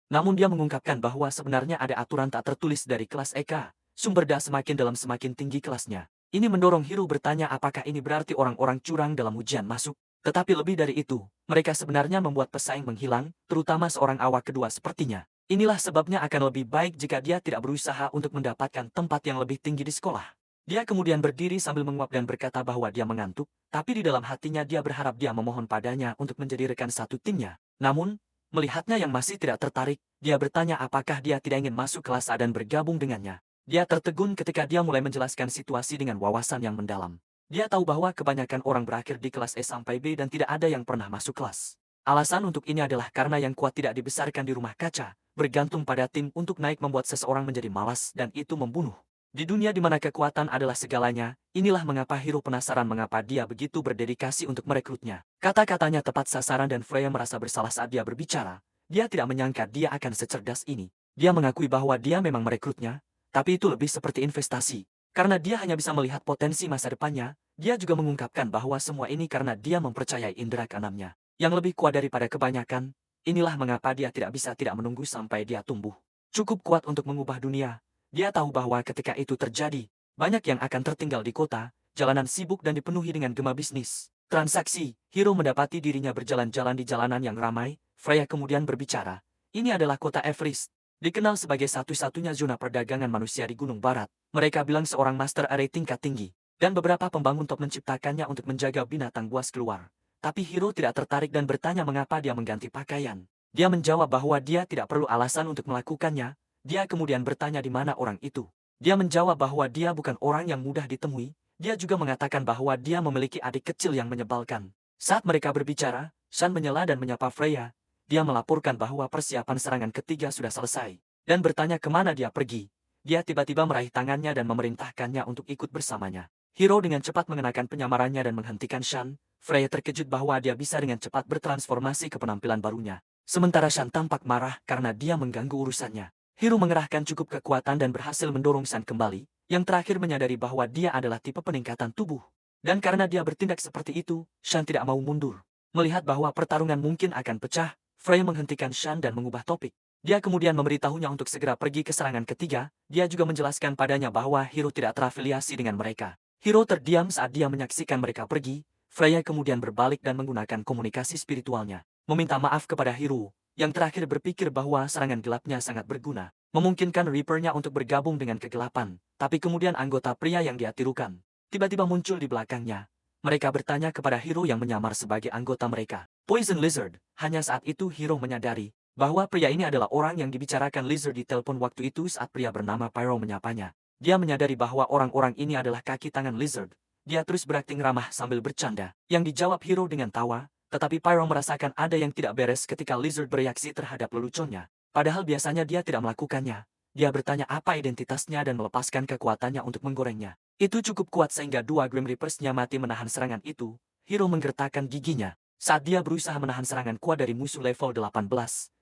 Namun dia mengungkapkan bahwa sebenarnya ada aturan tak tertulis dari kelas EK. Sumber Da semakin dalam semakin tinggi kelasnya. Ini mendorong Hiro bertanya apakah ini berarti orang-orang curang dalam ujian masuk. Tetapi lebih dari itu, mereka sebenarnya membuat pesaing menghilang, terutama seorang awak kedua sepertinya. Inilah sebabnya akan lebih baik jika dia tidak berusaha untuk mendapatkan tempat yang lebih tinggi di sekolah. Dia kemudian berdiri sambil menguap dan berkata bahwa dia mengantuk, tapi di dalam hatinya dia berharap dia memohon padanya untuk menjadi rekan satu timnya. Namun, melihatnya yang masih tidak tertarik, dia bertanya apakah dia tidak ingin masuk kelas A dan bergabung dengannya. Dia tertegun ketika dia mulai menjelaskan situasi dengan wawasan yang mendalam. Dia tahu bahwa kebanyakan orang berakhir di kelas E sampai B dan tidak ada yang pernah masuk kelas. Alasan untuk ini adalah karena yang kuat tidak dibesarkan di rumah kaca, bergantung pada tim untuk naik membuat seseorang menjadi malas dan itu membunuh. Di dunia di mana kekuatan adalah segalanya, inilah mengapa Hiro penasaran mengapa dia begitu berdedikasi untuk merekrutnya. Kata-katanya tepat sasaran dan Freya merasa bersalah saat dia berbicara. Dia tidak menyangka dia akan secerdas ini. Dia mengakui bahwa dia memang merekrutnya, tapi itu lebih seperti investasi. Karena dia hanya bisa melihat potensi masa depannya, dia juga mengungkapkan bahwa semua ini karena dia mempercayai indera keenamnya. Yang lebih kuat daripada kebanyakan, inilah mengapa dia tidak bisa tidak menunggu sampai dia tumbuh cukup kuat untuk mengubah dunia. Dia tahu bahwa ketika itu terjadi, banyak yang akan tertinggal di kota, jalanan sibuk dan dipenuhi dengan gema bisnis. Transaksi, Hiro mendapati dirinya berjalan-jalan di jalanan yang ramai. Freya kemudian berbicara, ini adalah kota Everest. Dikenal sebagai satu-satunya zona perdagangan manusia di Gunung Barat. Mereka bilang seorang master array tingkat tinggi. Dan beberapa pembangun top menciptakannya untuk menjaga binatang buas keluar. Tapi Hiro tidak tertarik dan bertanya mengapa dia mengganti pakaian. Dia menjawab bahwa dia tidak perlu alasan untuk melakukannya. Dia kemudian bertanya di mana orang itu. Dia menjawab bahwa dia bukan orang yang mudah ditemui. Dia juga mengatakan bahwa dia memiliki adik kecil yang menyebalkan. Saat mereka berbicara, Shan menyela dan menyapa Freya. Dia melaporkan bahwa persiapan serangan ketiga sudah selesai. Dan bertanya kemana dia pergi. Dia tiba-tiba meraih tangannya dan memerintahkannya untuk ikut bersamanya. Hiro dengan cepat mengenakan penyamarannya dan menghentikan Shan. Freya terkejut bahwa dia bisa dengan cepat bertransformasi ke penampilan barunya. Sementara Shan tampak marah karena dia mengganggu urusannya. Hiro mengerahkan cukup kekuatan dan berhasil mendorong Shan kembali. Yang terakhir menyadari bahwa dia adalah tipe peningkatan tubuh. Dan karena dia bertindak seperti itu, Shan tidak mau mundur. Melihat bahwa pertarungan mungkin akan pecah, Freya menghentikan Shan dan mengubah topik. Dia kemudian memberitahunya untuk segera pergi ke serangan ketiga. Dia juga menjelaskan padanya bahwa Hiro tidak terafiliasi dengan mereka. Hiro terdiam saat dia menyaksikan mereka pergi. Freya kemudian berbalik dan menggunakan komunikasi spiritualnya. Meminta maaf kepada Hiro. Yang terakhir berpikir bahwa serangan gelapnya sangat berguna, memungkinkan Reaper-nya untuk bergabung dengan kegelapan, tapi kemudian anggota pria yang dia tirukan tiba-tiba muncul di belakangnya. Mereka bertanya kepada Hiro yang menyamar sebagai anggota mereka. Poison Lizard. Hanya saat itu Hiro menyadari bahwa pria ini adalah orang yang dibicarakan Lizard di telepon waktu itu saat pria bernama Pyro menyapanya. Dia menyadari bahwa orang-orang ini adalah kaki tangan Lizard. Dia terus berakting ramah sambil bercanda, yang dijawab Hiro dengan tawa. Tetapi Pyro merasakan ada yang tidak beres ketika Lizard bereaksi terhadap leluconnya. Padahal biasanya dia tidak melakukannya. Dia bertanya apa identitasnya dan melepaskan kekuatannya untuk menggorengnya. Itu cukup kuat sehingga dua Grim Reapers-nya mati menahan serangan itu. Hiro menggertakkan giginya saat dia berusaha menahan serangan kuat dari musuh level 18.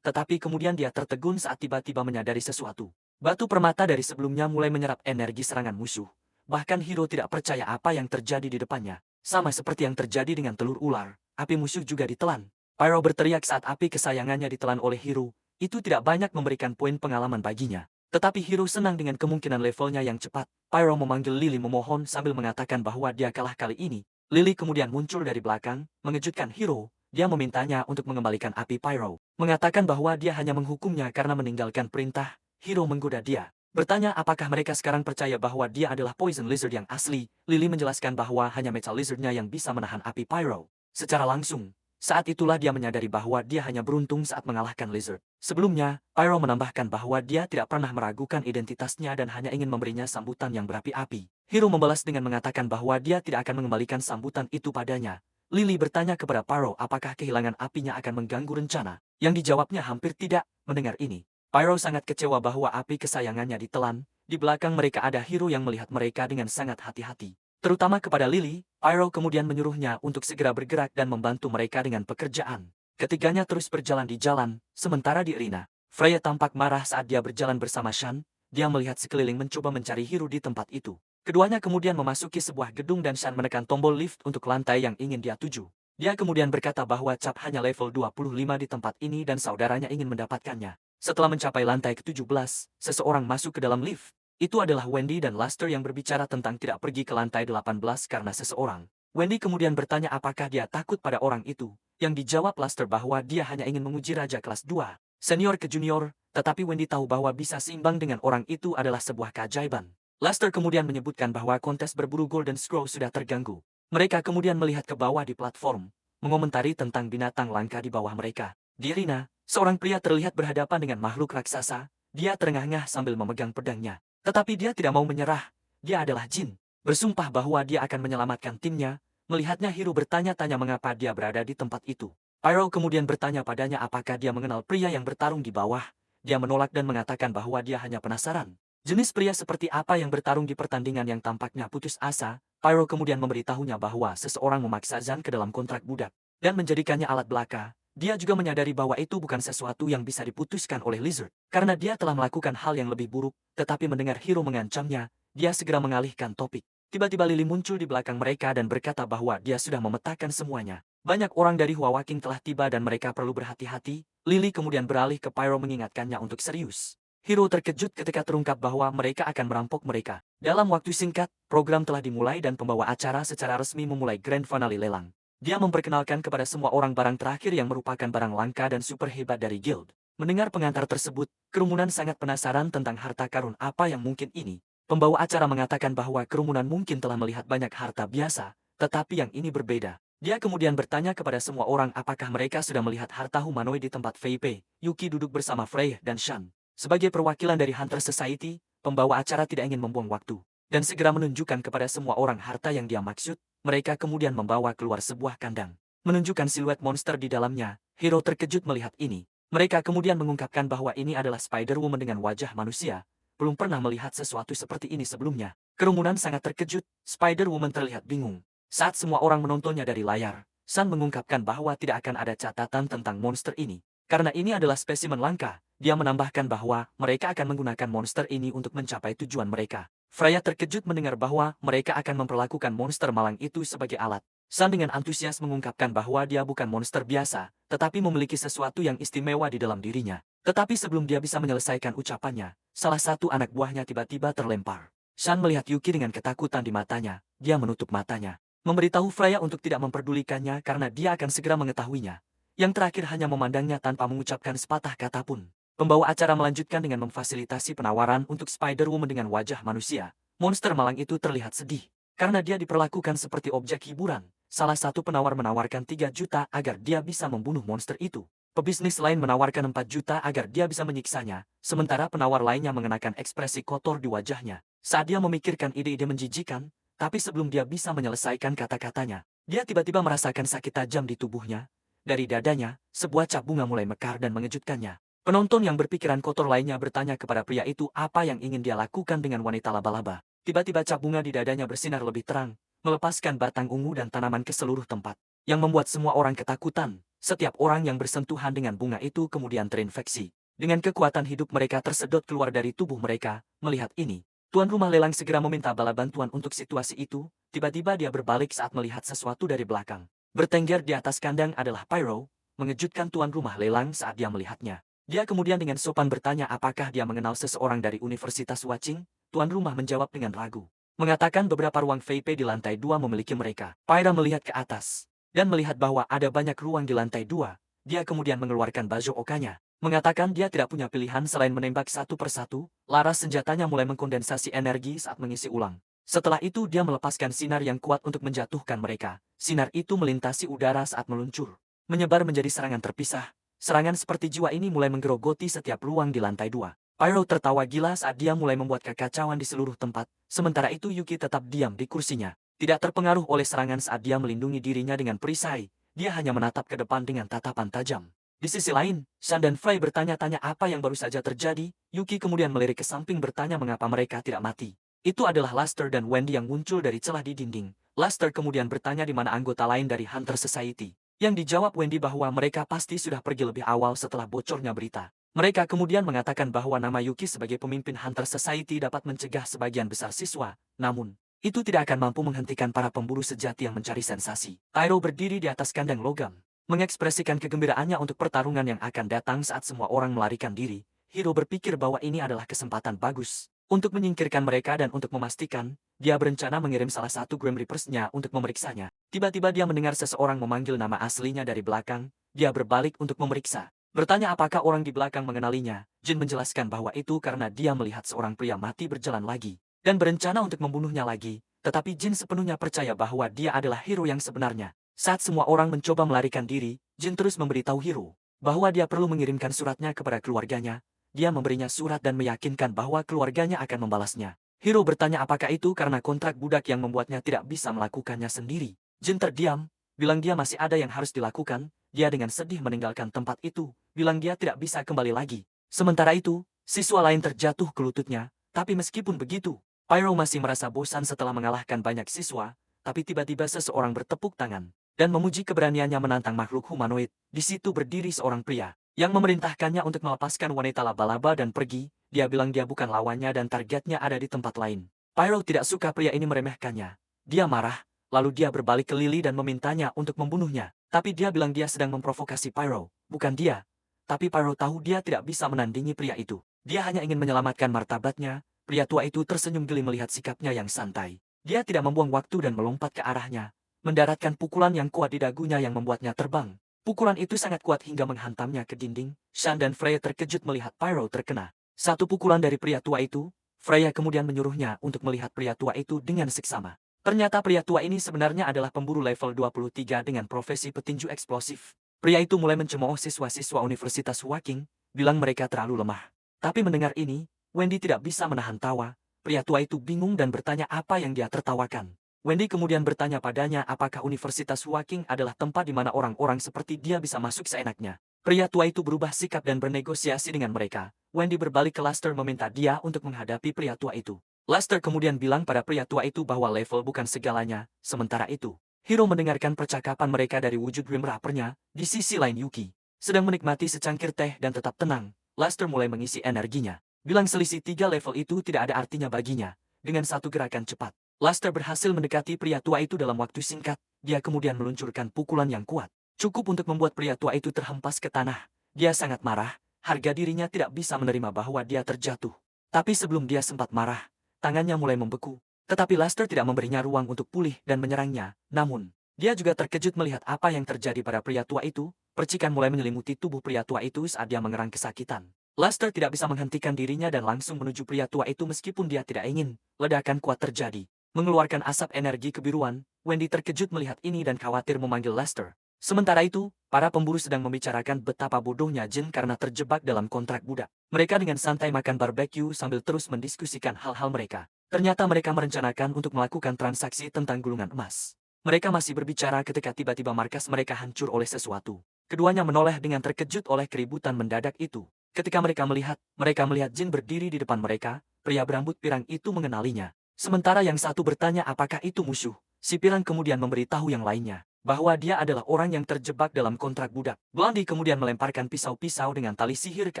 Tetapi kemudian dia tertegun saat tiba-tiba menyadari sesuatu. Batu permata dari sebelumnya mulai menyerap energi serangan musuh. Bahkan Hiro tidak percaya apa yang terjadi di depannya. Sama seperti yang terjadi dengan telur ular, api musuh juga ditelan. Pyro berteriak saat api kesayangannya ditelan oleh Hiro. Itu tidak banyak memberikan poin pengalaman baginya. Tetapi Hiro senang dengan kemungkinan levelnya yang cepat. Pyro memanggil Lily memohon sambil mengatakan bahwa dia kalah kali ini. Lily kemudian muncul dari belakang, mengejutkan Hiro. Dia memintanya untuk mengembalikan api Pyro. Mengatakan bahwa dia hanya menghukumnya karena meninggalkan perintah. Hiro menggoda dia. Bertanya apakah mereka sekarang percaya bahwa dia adalah Poison Lizard yang asli. Lily menjelaskan bahwa hanya Metal Lizard-nya yang bisa menahan api Pyro. Secara langsung, saat itulah dia menyadari bahwa dia hanya beruntung saat mengalahkan Lizard. Sebelumnya, Pyro menambahkan bahwa dia tidak pernah meragukan identitasnya dan hanya ingin memberinya sambutan yang berapi-api. Hiro membalas dengan mengatakan bahwa dia tidak akan mengembalikan sambutan itu padanya. Lily bertanya kepada Pyro apakah kehilangan apinya akan mengganggu rencana. Yang dijawabnya hampir tidak. Mendengar ini, Pyro sangat kecewa bahwa api kesayangannya ditelan. Di belakang mereka ada Hiro yang melihat mereka dengan sangat hati-hati. Terutama kepada Lily, Pyro kemudian menyuruhnya untuk segera bergerak dan membantu mereka dengan pekerjaan. Ketiganya terus berjalan di jalan, sementara di arena, Freya tampak marah saat dia berjalan bersama Shan. Dia melihat sekeliling mencoba mencari Hiro di tempat itu. Keduanya kemudian memasuki sebuah gedung dan Shan menekan tombol lift untuk lantai yang ingin dia tuju. Dia kemudian berkata bahwa Cap hanya level 25 di tempat ini dan saudaranya ingin mendapatkannya. Setelah mencapai lantai ke-17, seseorang masuk ke dalam lift. Itu adalah Wendy dan Luster yang berbicara tentang tidak pergi ke lantai 18 karena seseorang. Wendy kemudian bertanya apakah dia takut pada orang itu. Yang dijawab Luster bahwa dia hanya ingin menguji raja kelas 2, senior ke junior, tetapi Wendy tahu bahwa bisa seimbang dengan orang itu adalah sebuah keajaiban. Luster kemudian menyebutkan bahwa kontes berburu Golden Scroll sudah terganggu. Mereka kemudian melihat ke bawah di platform, mengomentari tentang binatang langka di bawah mereka. Di arena, seorang pria terlihat berhadapan dengan makhluk raksasa. Dia terengah-engah sambil memegang pedangnya. Tetapi dia tidak mau menyerah. Dia adalah Jin. Bersumpah bahwa dia akan menyelamatkan timnya. Melihatnya Hiro bertanya-tanya mengapa dia berada di tempat itu. Pyro kemudian bertanya padanya apakah dia mengenal pria yang bertarung di bawah. Dia menolak dan mengatakan bahwa dia hanya penasaran. Jenis pria seperti apa yang bertarung di pertandingan yang tampaknya putus asa. Pyro kemudian memberitahunya bahwa seseorang memaksa Zan ke dalam kontrak budak dan menjadikannya alat belaka. Dia juga menyadari bahwa itu bukan sesuatu yang bisa diputuskan oleh Lizard, karena dia telah melakukan hal yang lebih buruk, tetapi mendengar Hiro mengancamnya, dia segera mengalihkan topik. Tiba-tiba Lily muncul di belakang mereka dan berkata bahwa dia sudah memetakan semuanya. Banyak orang dari Huawaking telah tiba dan mereka perlu berhati-hati. Lily kemudian beralih ke Pyro mengingatkannya untuk serius. Hiro terkejut ketika terungkap bahwa mereka akan merampok mereka. Dalam waktu singkat, program telah dimulai dan pembawa acara secara resmi memulai grand finale lelang. Dia memperkenalkan kepada semua orang barang terakhir yang merupakan barang langka dan super hebat dari guild. Mendengar pengantar tersebut, kerumunan sangat penasaran tentang harta karun apa yang mungkin ini. Pembawa acara mengatakan bahwa kerumunan mungkin telah melihat banyak harta biasa, tetapi yang ini berbeda. Dia kemudian bertanya kepada semua orang apakah mereka sudah melihat harta humanoid di tempat VIP. Yuki duduk bersama Frey dan Shan. Sebagai perwakilan dari Hunter Society, pembawa acara tidak ingin membuang waktu dan segera menunjukkan kepada semua orang harta yang dia maksud. Mereka kemudian membawa keluar sebuah kandang, menunjukkan siluet monster di dalamnya. Hiro terkejut melihat ini. Mereka kemudian mengungkapkan bahwa ini adalah Spider-Woman dengan wajah manusia. Belum pernah melihat sesuatu seperti ini sebelumnya. Kerumunan sangat terkejut. Spider-Woman terlihat bingung. Saat semua orang menontonnya dari layar, San mengungkapkan bahwa tidak akan ada catatan tentang monster ini. Karena ini adalah spesimen langka, dia menambahkan bahwa mereka akan menggunakan monster ini untuk mencapai tujuan mereka. Freya terkejut mendengar bahwa mereka akan memperlakukan monster malang itu sebagai alat. San dengan antusias mengungkapkan bahwa dia bukan monster biasa, tetapi memiliki sesuatu yang istimewa di dalam dirinya. Tetapi sebelum dia bisa menyelesaikan ucapannya, salah satu anak buahnya tiba-tiba terlempar. San melihat Yuki dengan ketakutan di matanya. Dia menutup matanya, memberitahu Freya untuk tidak memperdulikannya karena dia akan segera mengetahuinya. Yang terakhir hanya memandangnya tanpa mengucapkan sepatah kata pun. Pembawa acara melanjutkan dengan memfasilitasi penawaran untuk Spider-Woman dengan wajah manusia. Monster malang itu terlihat sedih. Karena dia diperlakukan seperti objek hiburan. Salah satu penawar menawarkan 3 juta agar dia bisa membunuh monster itu. Pebisnis lain menawarkan 4 juta agar dia bisa menyiksanya. Sementara penawar lainnya mengenakan ekspresi kotor di wajahnya. Saat dia memikirkan ide-ide menjijikan, tapi sebelum dia bisa menyelesaikan kata-katanya, dia tiba-tiba merasakan sakit tajam di tubuhnya. Dari dadanya, sebuah cap bunga mulai mekar dan mengejutkannya. Penonton yang berpikiran kotor lainnya bertanya kepada pria itu apa yang ingin dia lakukan dengan wanita laba-laba. Tiba-tiba cap bunga di dadanya bersinar lebih terang, melepaskan batang ungu dan tanaman ke seluruh tempat, yang membuat semua orang ketakutan. Setiap orang yang bersentuhan dengan bunga itu kemudian terinfeksi. Dengan kekuatan hidup mereka tersedot keluar dari tubuh mereka. Melihat ini, tuan rumah lelang segera meminta bala bantuan untuk situasi itu. Tiba-tiba dia berbalik saat melihat sesuatu dari belakang. Bertengger di atas kandang adalah Pyro, mengejutkan tuan rumah lelang saat dia melihatnya. Dia kemudian dengan sopan bertanya apakah dia mengenal seseorang dari Universitas Watching. Tuan rumah menjawab dengan ragu, mengatakan beberapa ruang VIP di lantai 2 memiliki mereka. Pyro melihat ke atas, dan melihat bahwa ada banyak ruang di lantai 2. Dia kemudian mengeluarkan baju okanya, mengatakan dia tidak punya pilihan selain menembak satu persatu. Laras senjatanya mulai mengkondensasi energi saat mengisi ulang. Setelah itu dia melepaskan sinar yang kuat untuk menjatuhkan mereka. Sinar itu melintasi udara saat meluncur, menyebar menjadi serangan terpisah. Serangan seperti jiwa ini mulai menggerogoti setiap ruang di lantai 2. Pyro tertawa gila saat dia mulai membuat kekacauan di seluruh tempat. Sementara itu Yuki tetap diam di kursinya. Tidak terpengaruh oleh serangan saat dia melindungi dirinya dengan perisai. Dia hanya menatap ke depan dengan tatapan tajam. Di sisi lain, Shan dan Frey bertanya-tanya apa yang baru saja terjadi. Yuki kemudian melirik ke samping bertanya mengapa mereka tidak mati. Itu adalah Luster dan Wendy yang muncul dari celah di dinding. Luster kemudian bertanya di mana anggota lain dari Hunter Society. Yang dijawab Wendy bahwa mereka pasti sudah pergi lebih awal setelah bocornya berita. Mereka kemudian mengatakan bahwa nama Yuki sebagai pemimpin Hunter Society dapat mencegah sebagian besar siswa. Namun, itu tidak akan mampu menghentikan para pemburu sejati yang mencari sensasi. Pyro berdiri di atas kandang logam, mengekspresikan kegembiraannya untuk pertarungan yang akan datang saat semua orang melarikan diri. Hiro berpikir bahwa ini adalah kesempatan bagus untuk menyingkirkan mereka dan untuk memastikan, dia berencana mengirim salah satu Grim Reapers-nya untuk memeriksanya. Tiba-tiba dia mendengar seseorang memanggil nama aslinya dari belakang. Dia berbalik untuk memeriksa. Bertanya apakah orang di belakang mengenalinya. Jin menjelaskan bahwa itu karena dia melihat seorang pria mati berjalan lagi dan berencana untuk membunuhnya lagi. Tetapi Jin sepenuhnya percaya bahwa dia adalah Hiro yang sebenarnya. Saat semua orang mencoba melarikan diri, Jin terus memberitahu Hiro bahwa dia perlu mengirimkan suratnya kepada keluarganya. Dia memberinya surat dan meyakinkan bahwa keluarganya akan membalasnya. Hiro bertanya apakah itu karena kontrak budak yang membuatnya tidak bisa melakukannya sendiri. Jin terdiam, bilang dia masih ada yang harus dilakukan. Dia dengan sedih meninggalkan tempat itu, bilang dia tidak bisa kembali lagi. Sementara itu, siswa lain terjatuh ke lututnya. Tapi meskipun begitu, Pyro masih merasa bosan setelah mengalahkan banyak siswa. Tapi tiba-tiba seseorang bertepuk tangan dan memuji keberaniannya menantang makhluk humanoid. Di situ berdiri seorang pria yang memerintahkannya untuk melepaskan wanita laba-laba dan pergi. Dia bilang dia bukan lawannya dan targetnya ada di tempat lain. Pyro tidak suka pria ini meremehkannya. Dia marah, lalu dia berbalik ke Lily dan memintanya untuk membunuhnya. Tapi dia bilang dia sedang memprovokasi Pyro, bukan dia. Tapi Pyro tahu dia tidak bisa menandingi pria itu. Dia hanya ingin menyelamatkan martabatnya. Pria tua itu tersenyum geli melihat sikapnya yang santai. Dia tidak membuang waktu dan melompat ke arahnya, mendaratkan pukulan yang kuat di dagunya yang membuatnya terbang. Pukulan itu sangat kuat hingga menghantamnya ke dinding. Shan dan Freya terkejut melihat Pyro terkena satu pukulan dari pria tua itu. Freya kemudian menyuruhnya untuk melihat pria tua itu dengan seksama. Ternyata pria tua ini sebenarnya adalah pemburu level 23 dengan profesi petinju eksplosif. Pria itu mulai mencemooh siswa-siswa Universitas Waking, bilang mereka terlalu lemah. Tapi mendengar ini, Wendy tidak bisa menahan tawa. Pria tua itu bingung dan bertanya apa yang dia tertawakan. Wendy kemudian bertanya padanya apakah Universitas Waking adalah tempat di mana orang-orang seperti dia bisa masuk seenaknya. Pria tua itu berubah sikap dan bernegosiasi dengan mereka. Wendy berbalik ke Luster meminta dia untuk menghadapi pria tua itu. Luster kemudian bilang pada pria tua itu bahwa level bukan segalanya. Sementara itu, Hiro mendengarkan percakapan mereka dari wujud Grim Reaper-nya. Di sisi lain Yuki sedang menikmati secangkir teh dan tetap tenang. Luster mulai mengisi energinya. Bilang selisih 3 level itu tidak ada artinya baginya. Dengan satu gerakan cepat, Luster berhasil mendekati pria tua itu dalam waktu singkat. Dia kemudian meluncurkan pukulan yang kuat, cukup untuk membuat pria tua itu terhempas ke tanah. Dia sangat marah, harga dirinya tidak bisa menerima bahwa dia terjatuh. Tapi sebelum dia sempat marah, tangannya mulai membeku. Tetapi Luster tidak memberinya ruang untuk pulih dan menyerangnya. Namun, dia juga terkejut melihat apa yang terjadi pada pria tua itu. Percikan mulai menyelimuti tubuh pria tua itu saat dia mengerang kesakitan. Lester tidak bisa menghentikan dirinya dan langsung menuju pria tua itu meskipun dia tidak ingin. Ledakan kuat terjadi. Mengeluarkan asap energi kebiruan, Wendy terkejut melihat ini dan khawatir memanggil Lester. Sementara itu, para pemburu sedang membicarakan betapa bodohnya Jin karena terjebak dalam kontrak budak. Mereka dengan santai makan barbeque sambil terus mendiskusikan hal-hal mereka. Ternyata mereka merencanakan untuk melakukan transaksi tentang gulungan emas. Mereka masih berbicara ketika tiba-tiba markas mereka hancur oleh sesuatu. Keduanya menoleh dengan terkejut oleh keributan mendadak itu. Ketika mereka melihat Jin berdiri di depan mereka, pria berambut pirang itu mengenalinya. Sementara yang satu bertanya apakah itu musuh, si pirang kemudian memberitahu yang lainnya bahwa dia adalah orang yang terjebak dalam kontrak budak. Blondie kemudian melemparkan pisau-pisau dengan tali sihir ke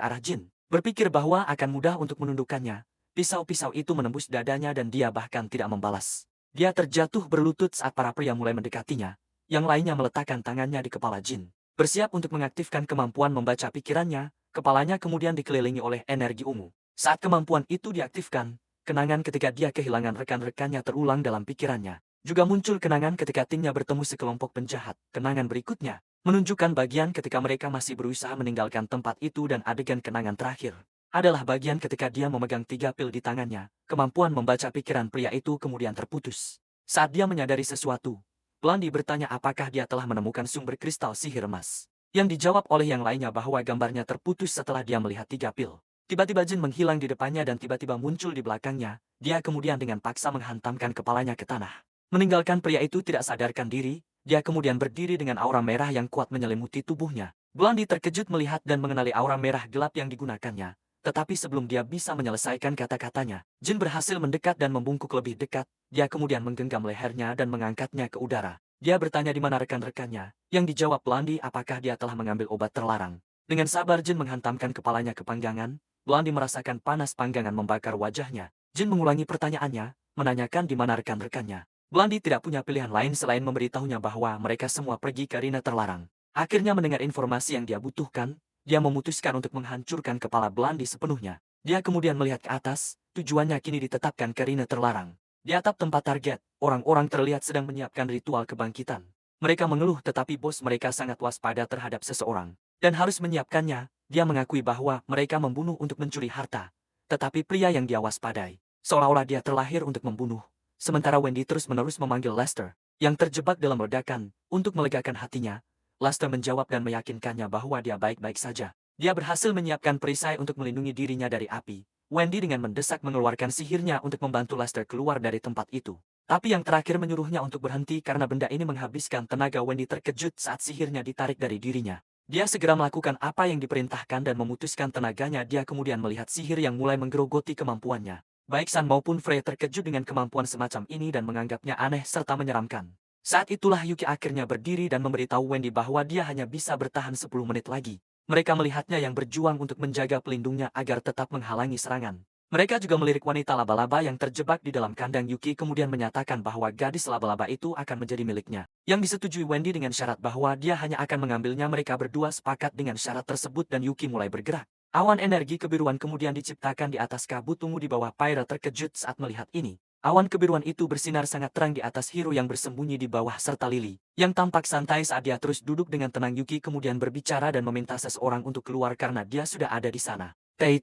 arah Jin. Berpikir bahwa akan mudah untuk menundukkannya, pisau-pisau itu menembus dadanya dan dia bahkan tidak membalas. Dia terjatuh berlutut saat para pria mulai mendekatinya. Yang lainnya meletakkan tangannya di kepala Jin. Bersiap untuk mengaktifkan kemampuan membaca pikirannya, kepalanya kemudian dikelilingi oleh energi ungu. Saat kemampuan itu diaktifkan, kenangan ketika dia kehilangan rekan-rekannya terulang dalam pikirannya. Juga muncul kenangan ketika timnya bertemu sekelompok penjahat. Kenangan berikutnya menunjukkan bagian ketika mereka masih berusaha meninggalkan tempat itu dan adegan kenangan terakhir adalah bagian ketika dia memegang 3 pil di tangannya. Kemampuan membaca pikiran pria itu kemudian terputus. Saat dia menyadari sesuatu, Blondie bertanya apakah dia telah menemukan sumber kristal sihir emas. Yang dijawab oleh yang lainnya bahwa gambarnya terputus setelah dia melihat 3 pil. Tiba-tiba Jin menghilang di depannya dan tiba-tiba muncul di belakangnya. Dia kemudian dengan paksa menghantamkan kepalanya ke tanah. Meninggalkan pria itu tidak sadarkan diri, dia kemudian berdiri dengan aura merah yang kuat menyelimuti tubuhnya. Blondie terkejut melihat dan mengenali aura merah gelap yang digunakannya. Tetapi sebelum dia bisa menyelesaikan kata-katanya, Jin berhasil mendekat dan membungkuk lebih dekat. Dia kemudian menggenggam lehernya dan mengangkatnya ke udara. Dia bertanya di mana rekan-rekannya, yang dijawab Blondie apakah dia telah mengambil obat terlarang. Dengan sabar Jin menghantamkan kepalanya ke panggangan. Blondie merasakan panas panggangan membakar wajahnya. Jin mengulangi pertanyaannya, menanyakan di mana rekan-rekannya. Blondie tidak punya pilihan lain selain memberitahunya bahwa mereka semua pergi ke arena terlarang. Akhirnya mendengar informasi yang dia butuhkan, dia memutuskan untuk menghancurkan kepala Blondie sepenuhnya. Dia kemudian melihat ke atas, tujuannya kini ditetapkan ke arena terlarang. Di atap tempat target, orang-orang terlihat sedang menyiapkan ritual kebangkitan. Mereka mengeluh tetapi bos mereka sangat waspada terhadap seseorang. Dan harus menyiapkannya, dia mengakui bahwa mereka membunuh untuk mencuri harta. Tetapi pria yang dia waspadai, seolah-olah dia terlahir untuk membunuh. Sementara Wendy terus-menerus memanggil Lester, yang terjebak dalam ledakan, untuk melegakan hatinya. Lester menjawab dan meyakinkannya bahwa dia baik-baik saja. Dia berhasil menyiapkan perisai untuk melindungi dirinya dari api. Wendy dengan mendesak mengeluarkan sihirnya untuk membantu Lester keluar dari tempat itu. Tapi yang terakhir menyuruhnya untuk berhenti karena benda ini menghabiskan tenaga. Wendy terkejut saat sihirnya ditarik dari dirinya. Dia segera melakukan apa yang diperintahkan dan memutuskan tenaganya. Dia kemudian melihat sihir yang mulai menggerogoti kemampuannya. Baik San maupun Frey terkejut dengan kemampuan semacam ini dan menganggapnya aneh serta menyeramkan. Saat itulah Yuki akhirnya berdiri dan memberitahu Wendy bahwa dia hanya bisa bertahan 10 menit lagi. Mereka melihatnya yang berjuang untuk menjaga pelindungnya agar tetap menghalangi serangan. Mereka juga melirik wanita laba-laba yang terjebak di dalam kandang. Yuki kemudian menyatakan bahwa gadis laba-laba itu akan menjadi miliknya. Yang disetujui Wendy dengan syarat bahwa dia hanya akan mengambilnya. Mereka berdua sepakat dengan syarat tersebut dan Yuki mulai bergerak. Awan energi kebiruan kemudian diciptakan di atas kabut ungu di bawah. Pyra terkejut saat melihat ini. Awan kebiruan itu bersinar sangat terang di atas Hiro yang bersembunyi di bawah serta Lily, yang tampak santai saat dia terus duduk dengan tenang. Yuki kemudian berbicara dan meminta seseorang untuk keluar karena dia sudah ada di sana. Tei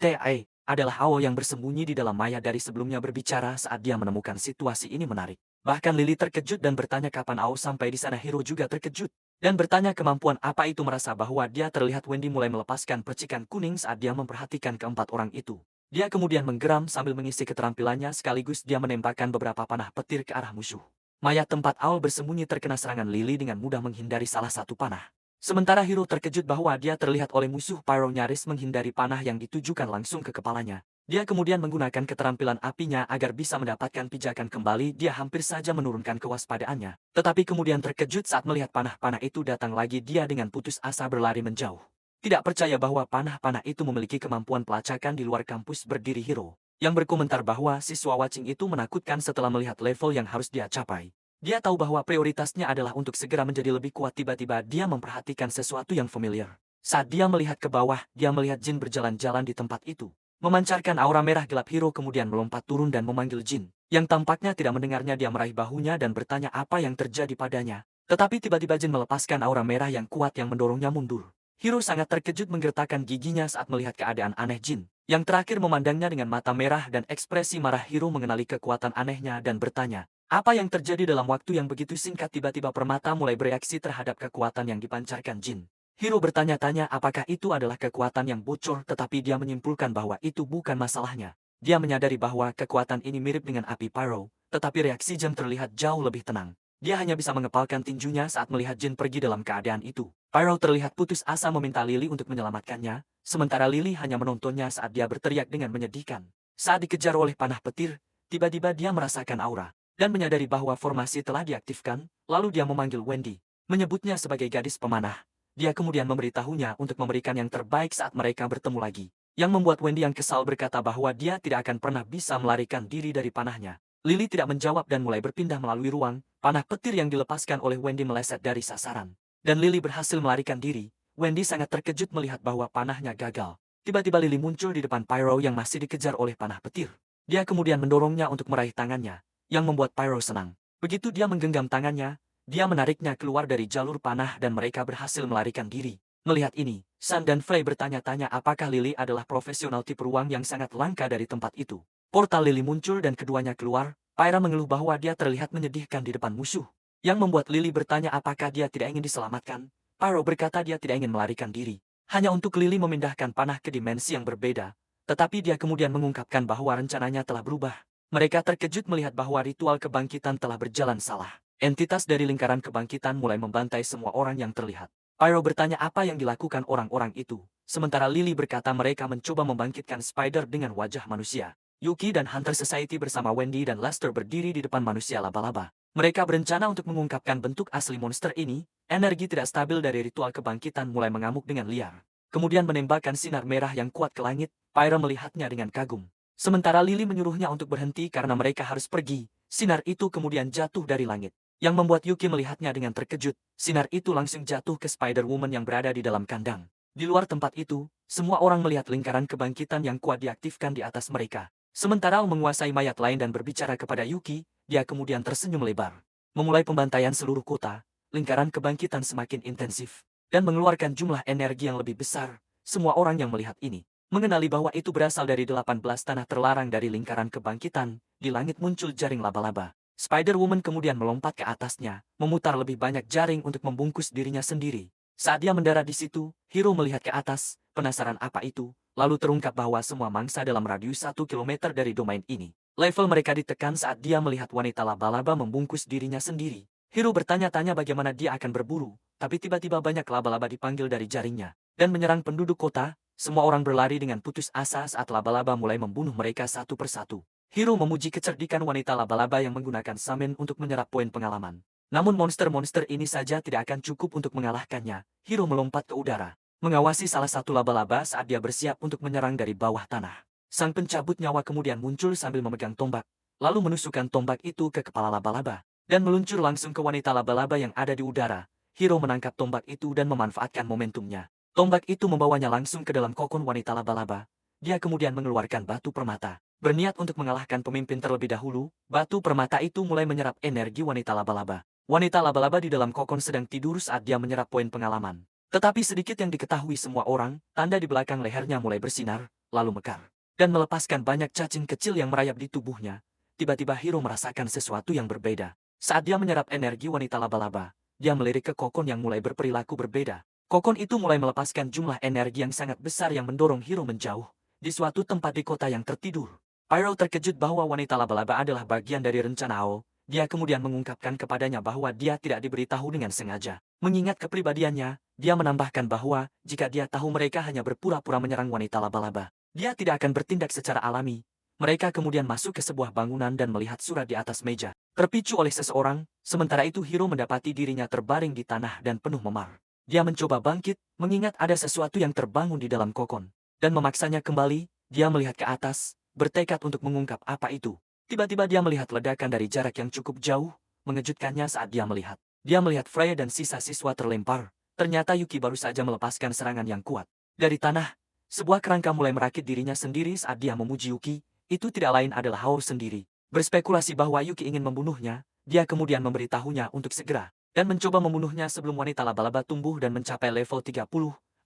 adalah Ao yang bersembunyi di dalam maya dari sebelumnya berbicara saat dia menemukan situasi ini menarik. Bahkan Lily terkejut dan bertanya kapan Ao sampai di sana. Hiro juga terkejut dan bertanya kemampuan apa itu. Merasa bahwa dia terlihat Wendy mulai melepaskan percikan kuning saat dia memperhatikan keempat orang itu. Dia kemudian menggeram sambil mengisi keterampilannya sekaligus dia menembakkan beberapa panah petir ke arah musuh. Mayat tempat Aul bersembunyi terkena serangan Lily dengan mudah menghindari salah satu panah. Sementara Hiro terkejut bahwa dia terlihat oleh musuh. Pyro nyaris menghindari panah yang ditujukan langsung ke kepalanya. Dia kemudian menggunakan keterampilan apinya agar bisa mendapatkan pijakan kembali. Dia hampir saja menurunkan kewaspadaannya. Tetapi kemudian terkejut saat melihat panah-panah itu datang lagi. Dia dengan putus asa berlari menjauh. Tidak percaya bahwa panah-panah itu memiliki kemampuan pelacakan di luar kampus. Berdiri Hiro, yang berkomentar bahwa siswa watching itu menakutkan setelah melihat level yang harus dia capai. Dia tahu bahwa prioritasnya adalah untuk segera menjadi lebih kuat. Tiba-tiba dia memperhatikan sesuatu yang familiar. Saat dia melihat ke bawah, dia melihat Jin berjalan-jalan di tempat itu. Memancarkan aura merah gelap. Hiro kemudian melompat turun dan memanggil Jin, yang tampaknya tidak mendengarnya. Dia meraih bahunya dan bertanya apa yang terjadi padanya. Tetapi tiba-tiba Jin melepaskan aura merah yang kuat yang mendorongnya mundur. Hiro sangat terkejut menggertakkan giginya saat melihat keadaan aneh Jin. Yang terakhir memandangnya dengan mata merah dan ekspresi marah. Hiro mengenali kekuatan anehnya dan bertanya, apa yang terjadi dalam waktu yang begitu singkat? Tiba-tiba permata mulai bereaksi terhadap kekuatan yang dipancarkan Jin. Hiro bertanya-tanya apakah itu adalah kekuatan yang bocor, tetapi dia menyimpulkan bahwa itu bukan masalahnya. Dia menyadari bahwa kekuatan ini mirip dengan api pyro, tetapi reaksi Jin terlihat jauh lebih tenang. Dia hanya bisa mengepalkan tinjunya saat melihat Jin pergi dalam keadaan itu. Pyro terlihat putus asa meminta Lily untuk menyelamatkannya, sementara Lily hanya menontonnya saat dia berteriak dengan menyedihkan. Saat dikejar oleh panah petir, tiba-tiba dia merasakan aura dan menyadari bahwa formasi telah diaktifkan, lalu dia memanggil Wendy, menyebutnya sebagai gadis pemanah. Dia kemudian memberitahunya untuk memberikan yang terbaik saat mereka bertemu lagi. Yang membuat Wendy yang kesal berkata bahwa dia tidak akan pernah bisa melarikan diri dari panahnya. Lily tidak menjawab dan mulai berpindah melalui ruang. Panah petir yang dilepaskan oleh Wendy meleset dari sasaran. Dan Lily berhasil melarikan diri. Wendy sangat terkejut melihat bahwa panahnya gagal. Tiba-tiba Lily muncul di depan Pyro yang masih dikejar oleh panah petir. Dia kemudian mendorongnya untuk meraih tangannya, yang membuat Pyro senang. Begitu dia menggenggam tangannya, dia menariknya keluar dari jalur panah dan mereka berhasil melarikan diri. Melihat ini, San dan Frey bertanya-tanya apakah Lily adalah profesional tipe ruang yang sangat langka dari tempat itu. Portal Lily muncul dan keduanya keluar. Pyra mengeluh bahwa dia terlihat menyedihkan di depan musuh. Yang membuat Lily bertanya apakah dia tidak ingin diselamatkan. Pyro berkata dia tidak ingin melarikan diri. Hanya untuk Lily memindahkan panah ke dimensi yang berbeda. Tetapi dia kemudian mengungkapkan bahwa rencananya telah berubah. Mereka terkejut melihat bahwa ritual kebangkitan telah berjalan salah. Entitas dari lingkaran kebangkitan mulai membantai semua orang yang terlihat. Pyro bertanya apa yang dilakukan orang-orang itu. Sementara Lily berkata mereka mencoba membangkitkan Spider dengan wajah manusia. Yuki dan Hunter Society bersama Wendy dan Lester berdiri di depan manusia laba-laba. Mereka berencana untuk mengungkapkan bentuk asli monster ini. Energi tidak stabil dari ritual kebangkitan mulai mengamuk dengan liar. Kemudian menembakkan sinar merah yang kuat ke langit. Pyro melihatnya dengan kagum. Sementara Lily menyuruhnya untuk berhenti karena mereka harus pergi. Sinar itu kemudian jatuh dari langit. Yang membuat Yuki melihatnya dengan terkejut. Sinar itu langsung jatuh ke Spider-Woman yang berada di dalam kandang. Di luar tempat itu, semua orang melihat lingkaran kebangkitan yang kuat diaktifkan di atas mereka. Sementara menguasai mayat lain dan berbicara kepada Yuki, dia kemudian tersenyum lebar. Memulai pembantaian seluruh kota, lingkaran kebangkitan semakin intensif, dan mengeluarkan jumlah energi yang lebih besar. Semua orang yang melihat ini mengenali bahwa itu berasal dari 18 tanah terlarang dari lingkaran kebangkitan. Di langit muncul jaring laba-laba. Spider-Woman kemudian melompat ke atasnya, memutar lebih banyak jaring untuk membungkus dirinya sendiri. Saat dia mendarat di situ, Hiro melihat ke atas, penasaran apa itu, lalu terungkap bahwa semua mangsa dalam radius 1 kilometer dari domain ini. Level mereka ditekan saat dia melihat wanita laba-laba membungkus dirinya sendiri. Hiro bertanya-tanya bagaimana dia akan berburu, tapi tiba-tiba banyak laba-laba dipanggil dari jaringnya, dan menyerang penduduk kota. Semua orang berlari dengan putus asa saat laba-laba mulai membunuh mereka satu persatu. Hiro memuji kecerdikan wanita laba-laba yang menggunakan samen untuk menyerap poin pengalaman. Namun monster-monster ini saja tidak akan cukup untuk mengalahkannya. Hiro melompat ke udara, mengawasi salah satu laba-laba saat dia bersiap untuk menyerang dari bawah tanah. Sang pencabut nyawa kemudian muncul sambil memegang tombak, lalu menusukkan tombak itu ke kepala laba-laba, dan meluncur langsung ke wanita laba-laba yang ada di udara. Hiro menangkap tombak itu dan memanfaatkan momentumnya. Tombak itu membawanya langsung ke dalam kokon wanita laba-laba. Dia kemudian mengeluarkan batu permata. Berniat untuk mengalahkan pemimpin terlebih dahulu, batu permata itu mulai menyerap energi wanita laba-laba. Wanita laba-laba di dalam kokon sedang tidur saat dia menyerap poin pengalaman. Tetapi sedikit yang diketahui semua orang, tanda di belakang lehernya mulai bersinar, lalu mekar, dan melepaskan banyak cacing kecil yang merayap di tubuhnya. Tiba-tiba Hiro merasakan sesuatu yang berbeda. Saat dia menyerap energi wanita laba-laba, dia melirik ke kokon yang mulai berperilaku berbeda. Kokon itu mulai melepaskan jumlah energi yang sangat besar yang mendorong Hiro menjauh di suatu tempat di kota yang tertidur. Pyro terkejut bahwa wanita laba-laba adalah bagian dari rencana AO. Dia kemudian mengungkapkan kepadanya bahwa dia tidak diberitahu dengan sengaja. Mengingat kepribadiannya, dia menambahkan bahwa jika dia tahu mereka hanya berpura-pura menyerang wanita laba-laba, dia tidak akan bertindak secara alami. Mereka kemudian masuk ke sebuah bangunan dan melihat surat di atas meja, terpicu oleh seseorang. Sementara itu Hiro mendapati dirinya terbaring di tanah dan penuh memar. Dia mencoba bangkit, mengingat ada sesuatu yang terbangun di dalam kokon, dan memaksanya kembali. Dia melihat ke atas, bertekad untuk mengungkap apa itu. Tiba-tiba dia melihat ledakan dari jarak yang cukup jauh, mengejutkannya saat dia melihat. Dia melihat Freya dan sisa siswa terlempar. Ternyata Yuki baru saja melepaskan serangan yang kuat. Dari tanah, sebuah kerangka mulai merakit dirinya sendiri saat dia memuji Yuki. Itu tidak lain adalah Hao sendiri. Berspekulasi bahwa Yuki ingin membunuhnya, dia kemudian memberitahunya untuk segera dan mencoba membunuhnya sebelum wanita laba-laba tumbuh dan mencapai level 30.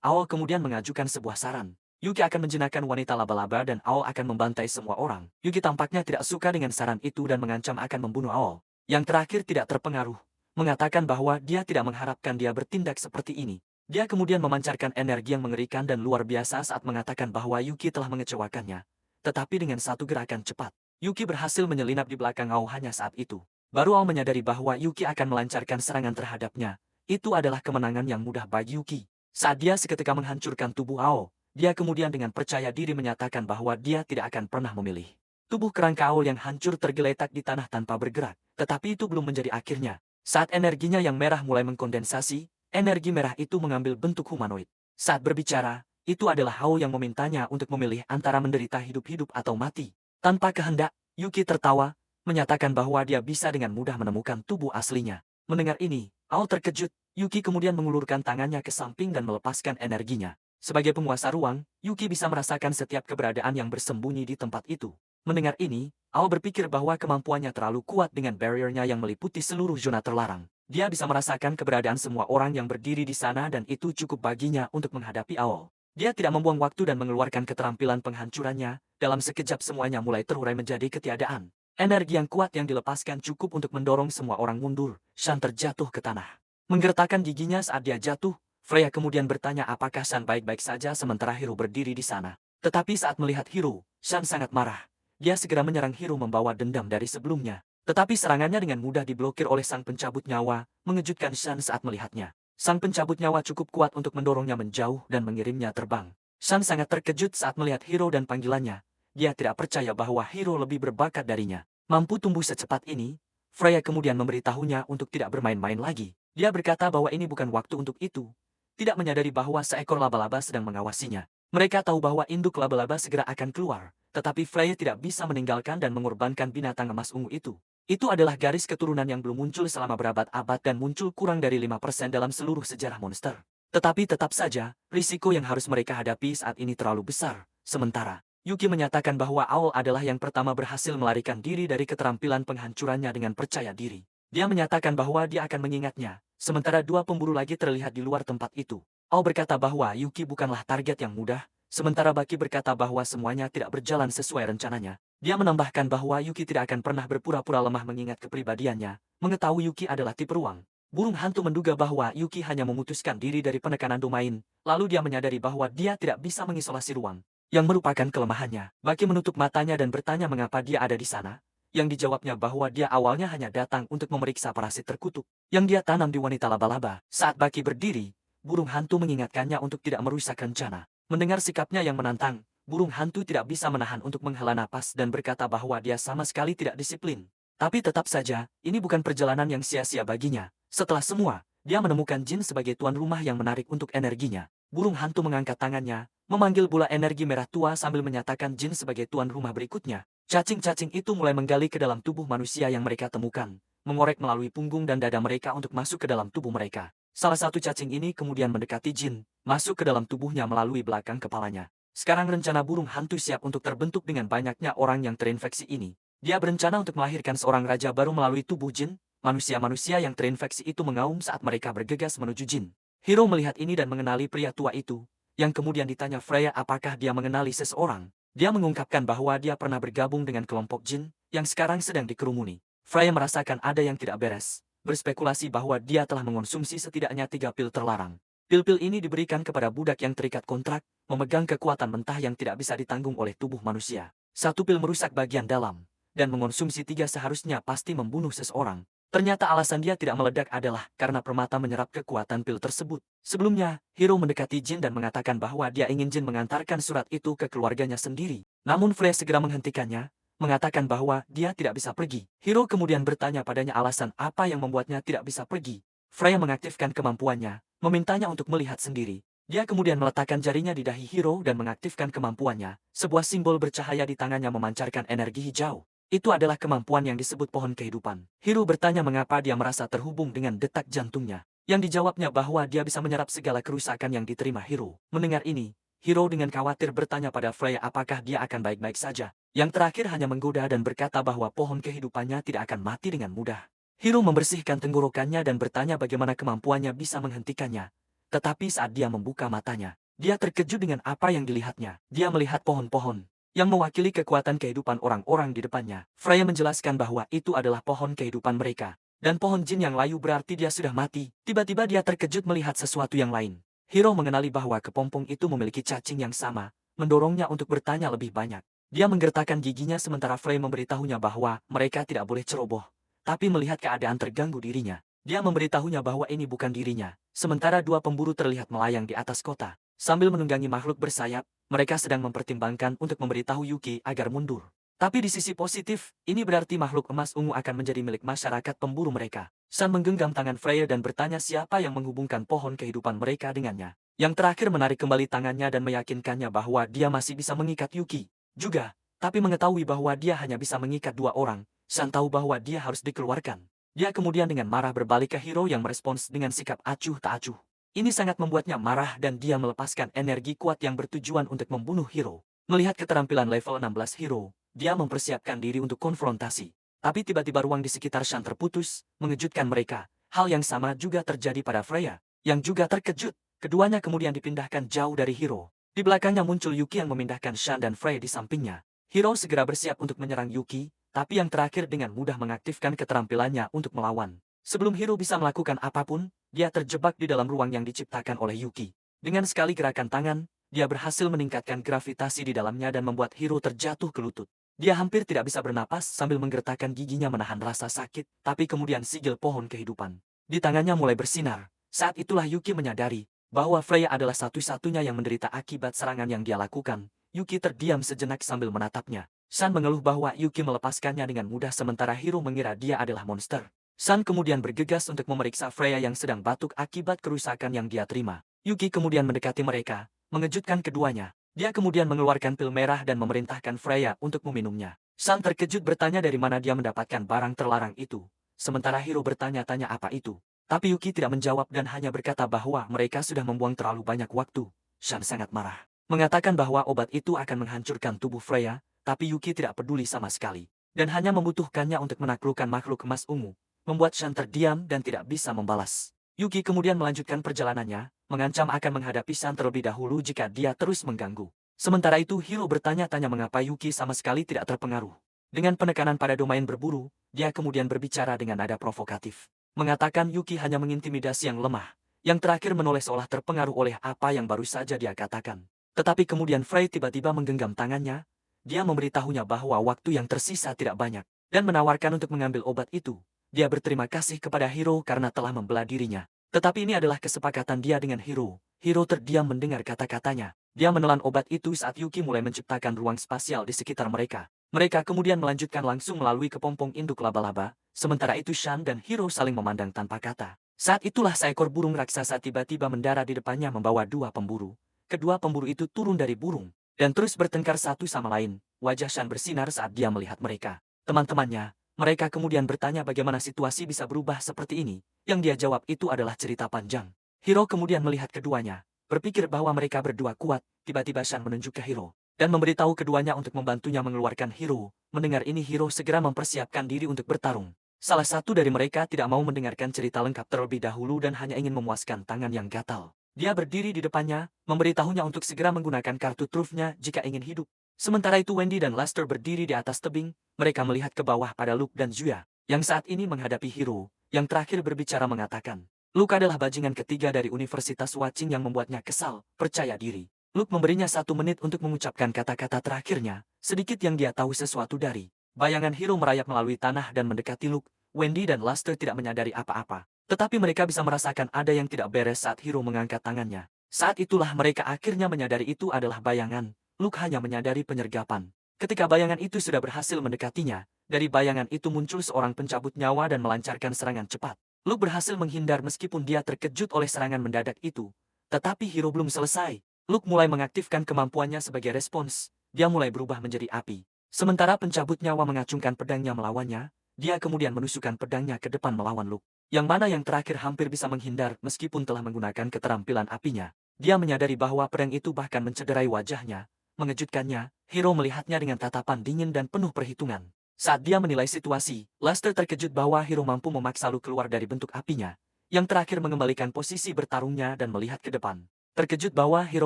Aol kemudian mengajukan sebuah saran. Yuki akan menjinakkan wanita laba-laba dan Aol akan membantai semua orang. Yuki tampaknya tidak suka dengan saran itu dan mengancam akan membunuh Aol. Yang terakhir tidak terpengaruh, mengatakan bahwa dia tidak mengharapkan dia bertindak seperti ini. Dia kemudian memancarkan energi yang mengerikan dan luar biasa saat mengatakan bahwa Yuki telah mengecewakannya. Tetapi dengan satu gerakan cepat, Yuki berhasil menyelinap di belakang Aol hanya saat itu. Baru Aol menyadari bahwa Yuki akan melancarkan serangan terhadapnya. Itu adalah kemenangan yang mudah bagi Yuki. Saat dia seketika menghancurkan tubuh Aol, dia kemudian dengan percaya diri menyatakan bahwa dia tidak akan pernah memilih. Tubuh kerangka Aol yang hancur tergeletak di tanah tanpa bergerak. Tetapi itu belum menjadi akhirnya. Saat energinya yang merah mulai mengkondensasi, energi merah itu mengambil bentuk humanoid. Saat berbicara, itu adalah Hao yang memintanya untuk memilih antara menderita hidup-hidup atau mati. Tanpa kehendak, Yuki tertawa, menyatakan bahwa dia bisa dengan mudah menemukan tubuh aslinya. Mendengar ini, Hao terkejut. Yuki kemudian mengulurkan tangannya ke samping dan melepaskan energinya. Sebagai penguasa ruang, Yuki bisa merasakan setiap keberadaan yang bersembunyi di tempat itu. Mendengar ini, Ao berpikir bahwa kemampuannya terlalu kuat dengan barriernya yang meliputi seluruh zona terlarang. Dia bisa merasakan keberadaan semua orang yang berdiri di sana dan itu cukup baginya untuk menghadapi Ao. Dia tidak membuang waktu dan mengeluarkan keterampilan penghancurannya. Dalam sekejap semuanya mulai terurai menjadi ketiadaan. Energi yang kuat yang dilepaskan cukup untuk mendorong semua orang mundur. Shan terjatuh ke tanah. Menggertakkan giginya saat dia jatuh, Freya kemudian bertanya apakah Shan baik-baik saja sementara Hiro berdiri di sana. Tetapi saat melihat Hiro, Shan sangat marah. Dia segera menyerang Hiro membawa dendam dari sebelumnya. Tetapi serangannya dengan mudah diblokir oleh sang pencabut nyawa, mengejutkan Shan saat melihatnya. Sang pencabut nyawa cukup kuat untuk mendorongnya menjauh dan mengirimnya terbang. Shan sangat terkejut saat melihat Hiro dan panggilannya. Dia tidak percaya bahwa Hiro lebih berbakat darinya. Mampu tumbuh secepat ini, Freya kemudian memberitahunya untuk tidak bermain-main lagi. Dia berkata bahwa ini bukan waktu untuk itu. Tidak menyadari bahwa seekor laba-laba sedang mengawasinya. Mereka tahu bahwa induk laba-laba segera akan keluar. Tetapi Freya tidak bisa meninggalkan dan mengorbankan binatang emas ungu itu. Itu adalah garis keturunan yang belum muncul selama berabad-abad dan muncul kurang dari 5% dalam seluruh sejarah monster. Tetapi tetap saja, risiko yang harus mereka hadapi saat ini terlalu besar. Sementara, Yuki menyatakan bahwa Aol adalah yang pertama berhasil melarikan diri dari keterampilan penghancurannya dengan percaya diri. Dia menyatakan bahwa dia akan mengingatnya, sementara dua pemburu lagi terlihat di luar tempat itu. Aol berkata bahwa Yuki bukanlah target yang mudah, sementara Baki berkata bahwa semuanya tidak berjalan sesuai rencananya. Dia menambahkan bahwa Yuki tidak akan pernah berpura-pura lemah mengingat kepribadiannya, mengetahui Yuki adalah tipe ruang. Burung hantu menduga bahwa Yuki hanya memutuskan diri dari penekanan domain, lalu dia menyadari bahwa dia tidak bisa mengisolasi ruang, yang merupakan kelemahannya. Baki menutup matanya dan bertanya mengapa dia ada di sana. Yang dijawabnya bahwa dia awalnya hanya datang untuk memeriksa parasit terkutuk yang dia tanam di wanita laba-laba. Saat Baki berdiri, burung hantu mengingatkannya untuk tidak merusak rencana. Mendengar sikapnya yang menantang, burung hantu tidak bisa menahan untuk menghela napas dan berkata bahwa dia sama sekali tidak disiplin. Tapi tetap saja, ini bukan perjalanan yang sia-sia baginya. Setelah semua, dia menemukan Jin sebagai tuan rumah yang menarik untuk energinya. Burung hantu mengangkat tangannya, memanggil bola energi merah tua sambil menyatakan Jin sebagai tuan rumah berikutnya. Cacing-cacing itu mulai menggali ke dalam tubuh manusia yang mereka temukan, mengorek melalui punggung dan dada mereka untuk masuk ke dalam tubuh mereka. Salah satu cacing ini kemudian mendekati Jin, masuk ke dalam tubuhnya melalui belakang kepalanya. Sekarang rencana burung hantu siap untuk terbentuk dengan banyaknya orang yang terinfeksi ini. Dia berencana untuk melahirkan seorang raja baru melalui tubuh Jin. Manusia-manusia yang terinfeksi itu mengaum saat mereka bergegas menuju Jin. Hiro melihat ini dan mengenali pria tua itu, yang kemudian ditanya Freya apakah dia mengenali seseorang. Dia mengungkapkan bahwa dia pernah bergabung dengan kelompok Jin, yang sekarang sedang dikerumuni. Freya merasakan ada yang tidak beres, berspekulasi bahwa dia telah mengonsumsi setidaknya 3 pil terlarang. Pil-pil ini diberikan kepada budak yang terikat kontrak, memegang kekuatan mentah yang tidak bisa ditanggung oleh tubuh manusia. Satu pil merusak bagian dalam, dan mengonsumsi 3 seharusnya pasti membunuh seseorang. Ternyata alasan dia tidak meledak adalah karena permata menyerap kekuatan pil tersebut. Sebelumnya, Hiro mendekati Jin dan mengatakan bahwa dia ingin Jin mengantarkan surat itu ke keluarganya sendiri. Namun Freya segera menghentikannya, mengatakan bahwa dia tidak bisa pergi. Hiro kemudian bertanya padanya alasan apa yang membuatnya tidak bisa pergi. Freya mengaktifkan kemampuannya, memintanya untuk melihat sendiri. Dia kemudian meletakkan jarinya di dahi Hiro dan mengaktifkan kemampuannya. Sebuah simbol bercahaya di tangannya memancarkan energi hijau. Itu adalah kemampuan yang disebut pohon kehidupan. Hiro bertanya mengapa dia merasa terhubung dengan detak jantungnya. Yang dijawabnya bahwa dia bisa menyerap segala kerusakan yang diterima Hiro. Mendengar ini, Hiro dengan khawatir bertanya pada Freya apakah dia akan baik-baik saja. Yang terakhir hanya menggoda dan berkata bahwa pohon kehidupannya tidak akan mati dengan mudah. Hiro membersihkan tenggorokannya dan bertanya bagaimana kemampuannya bisa menghentikannya. Tetapi saat dia membuka matanya, dia terkejut dengan apa yang dilihatnya. Dia melihat pohon-pohon yang mewakili kekuatan kehidupan orang-orang di depannya. Freya menjelaskan bahwa itu adalah pohon kehidupan mereka. Dan pohon jin yang layu berarti dia sudah mati. Tiba-tiba dia terkejut melihat sesuatu yang lain. Hiro mengenali bahwa kepompong itu memiliki cacing yang sama, mendorongnya untuk bertanya lebih banyak. Dia menggertakkan giginya sementara Freya memberitahunya bahwa mereka tidak boleh ceroboh. Tapi melihat keadaan terganggu dirinya, dia memberitahunya bahwa ini bukan dirinya. Sementara dua pemburu terlihat melayang di atas kota. Sambil menunggangi makhluk bersayap, mereka sedang mempertimbangkan untuk memberitahu Yuki agar mundur. Tapi di sisi positif, ini berarti makhluk emas ungu akan menjadi milik masyarakat pemburu mereka. San menggenggam tangan Freya dan bertanya siapa yang menghubungkan pohon kehidupan mereka dengannya. Yang terakhir menarik kembali tangannya dan meyakinkannya bahwa dia masih bisa mengikat Yuki juga, tapi mengetahui bahwa dia hanya bisa mengikat dua orang. San tahu bahwa dia harus dikeluarkan. Dia kemudian dengan marah berbalik ke Hiro yang merespons dengan sikap acuh tak acuh. Ini sangat membuatnya marah dan dia melepaskan energi kuat yang bertujuan untuk membunuh Hiro. Melihat keterampilan level 16 Hiro, dia mempersiapkan diri untuk konfrontasi. Tapi tiba-tiba ruang di sekitar Shan terputus, mengejutkan mereka. Hal yang sama juga terjadi pada Freya, yang juga terkejut. Keduanya kemudian dipindahkan jauh dari Hiro. Di belakangnya muncul Yuki yang memindahkan Shan dan Freya di sampingnya. Hiro segera bersiap untuk menyerang Yuki, tapi yang terakhir dengan mudah mengaktifkan keterampilannya untuk melawan. Sebelum Hiro bisa melakukan apapun, dia terjebak di dalam ruang yang diciptakan oleh Yuki. Dengan sekali gerakan tangan, dia berhasil meningkatkan gravitasi di dalamnya dan membuat Hiro terjatuh ke lutut. Dia hampir tidak bisa bernapas sambil menggertakkan giginya menahan rasa sakit, tapi kemudian sigil pohon kehidupan di tangannya mulai bersinar. Saat itulah Yuki menyadari bahwa Freya adalah satu-satunya yang menderita akibat serangan yang dia lakukan. Yuki terdiam sejenak sambil menatapnya. San mengeluh bahwa Yuki melepaskannya dengan mudah sementara Hiro mengira dia adalah monster. San kemudian bergegas untuk memeriksa Freya yang sedang batuk akibat kerusakan yang dia terima. Yuki kemudian mendekati mereka, mengejutkan keduanya. Dia kemudian mengeluarkan pil merah dan memerintahkan Freya untuk meminumnya. San terkejut bertanya dari mana dia mendapatkan barang terlarang itu. Sementara Hiro bertanya-tanya apa itu. Tapi Yuki tidak menjawab dan hanya berkata bahwa mereka sudah membuang terlalu banyak waktu. San sangat marah, mengatakan bahwa obat itu akan menghancurkan tubuh Freya, tapi Yuki tidak peduli sama sekali, dan hanya membutuhkannya untuk menaklukkan makhluk emas ungu, membuat Shan terdiam dan tidak bisa membalas. Yuki kemudian melanjutkan perjalanannya, mengancam akan menghadapi Shan terlebih dahulu jika dia terus mengganggu. Sementara itu Hiro bertanya-tanya mengapa Yuki sama sekali tidak terpengaruh. Dengan penekanan pada domain berburu, dia kemudian berbicara dengan nada provokatif, mengatakan Yuki hanya mengintimidasi yang lemah, yang terakhir menoleh seolah terpengaruh oleh apa yang baru saja dia katakan. Tetapi kemudian Frey tiba-tiba menggenggam tangannya. Dia memberitahunya bahwa waktu yang tersisa tidak banyak, dan menawarkan untuk mengambil obat itu. Dia berterima kasih kepada Hiro karena telah membela dirinya. Tetapi ini adalah kesepakatan dia dengan Hiro. Hiro terdiam mendengar kata-katanya. Dia menelan obat itu saat Yuki mulai menciptakan ruang spasial di sekitar mereka. Mereka kemudian melanjutkan langsung melalui kepompong induk laba-laba, sementara itu Shan dan Hiro saling memandang tanpa kata. Saat itulah seekor burung raksasa tiba-tiba mendarat di depannya membawa dua pemburu. Kedua pemburu itu turun dari burung dan terus bertengkar satu sama lain. Wajah Shan bersinar saat dia melihat mereka. Teman-temannya, mereka kemudian bertanya bagaimana situasi bisa berubah seperti ini. Yang dia jawab itu adalah cerita panjang. Hiro kemudian melihat keduanya, berpikir bahwa mereka berdua kuat. Tiba-tiba Shan menunjuk ke Hiro dan memberitahu keduanya untuk membantunya mengeluarkan Hiro. Mendengar ini Hiro segera mempersiapkan diri untuk bertarung. Salah satu dari mereka tidak mau mendengarkan cerita lengkap terlebih dahulu dan hanya ingin memuaskan tangan yang gatal. Dia berdiri di depannya, memberitahunya untuk segera menggunakan kartu trufnya jika ingin hidup. Sementara itu Wendy dan Lester berdiri di atas tebing, mereka melihat ke bawah pada Luke dan Zuya, yang saat ini menghadapi Hiro, yang terakhir berbicara mengatakan, Luke adalah bajingan ketiga dari Universitas Watching yang membuatnya kesal, percaya diri. Luke memberinya 1 menit untuk mengucapkan kata-kata terakhirnya, sedikit yang dia tahu sesuatu dari. Bayangan Hiro merayap melalui tanah dan mendekati Luke. Wendy dan Lester tidak menyadari apa-apa. Tetapi mereka bisa merasakan ada yang tidak beres saat Hiro mengangkat tangannya. Saat itulah mereka akhirnya menyadari itu adalah bayangan. Luke hanya menyadari penyergapan. Ketika bayangan itu sudah berhasil mendekatinya, dari bayangan itu muncul seorang pencabut nyawa dan melancarkan serangan cepat. Luke berhasil menghindar meskipun dia terkejut oleh serangan mendadak itu. Tetapi Hiro belum selesai. Luke mulai mengaktifkan kemampuannya sebagai respons. Dia mulai berubah menjadi api. Sementara pencabut nyawa mengacungkan pedangnya melawannya, dia kemudian menusukkan pedangnya ke depan melawan Luke. Yang mana yang terakhir hampir bisa menghindar meskipun telah menggunakan keterampilan apinya. Dia menyadari bahwa pedang itu bahkan mencederai wajahnya. Mengejutkannya, Hiro melihatnya dengan tatapan dingin dan penuh perhitungan. Saat dia menilai situasi, Luster terkejut bahwa Hiro mampu memaksa Luke keluar dari bentuk apinya, yang terakhir mengembalikan posisi bertarungnya dan melihat ke depan. Terkejut bahwa Hiro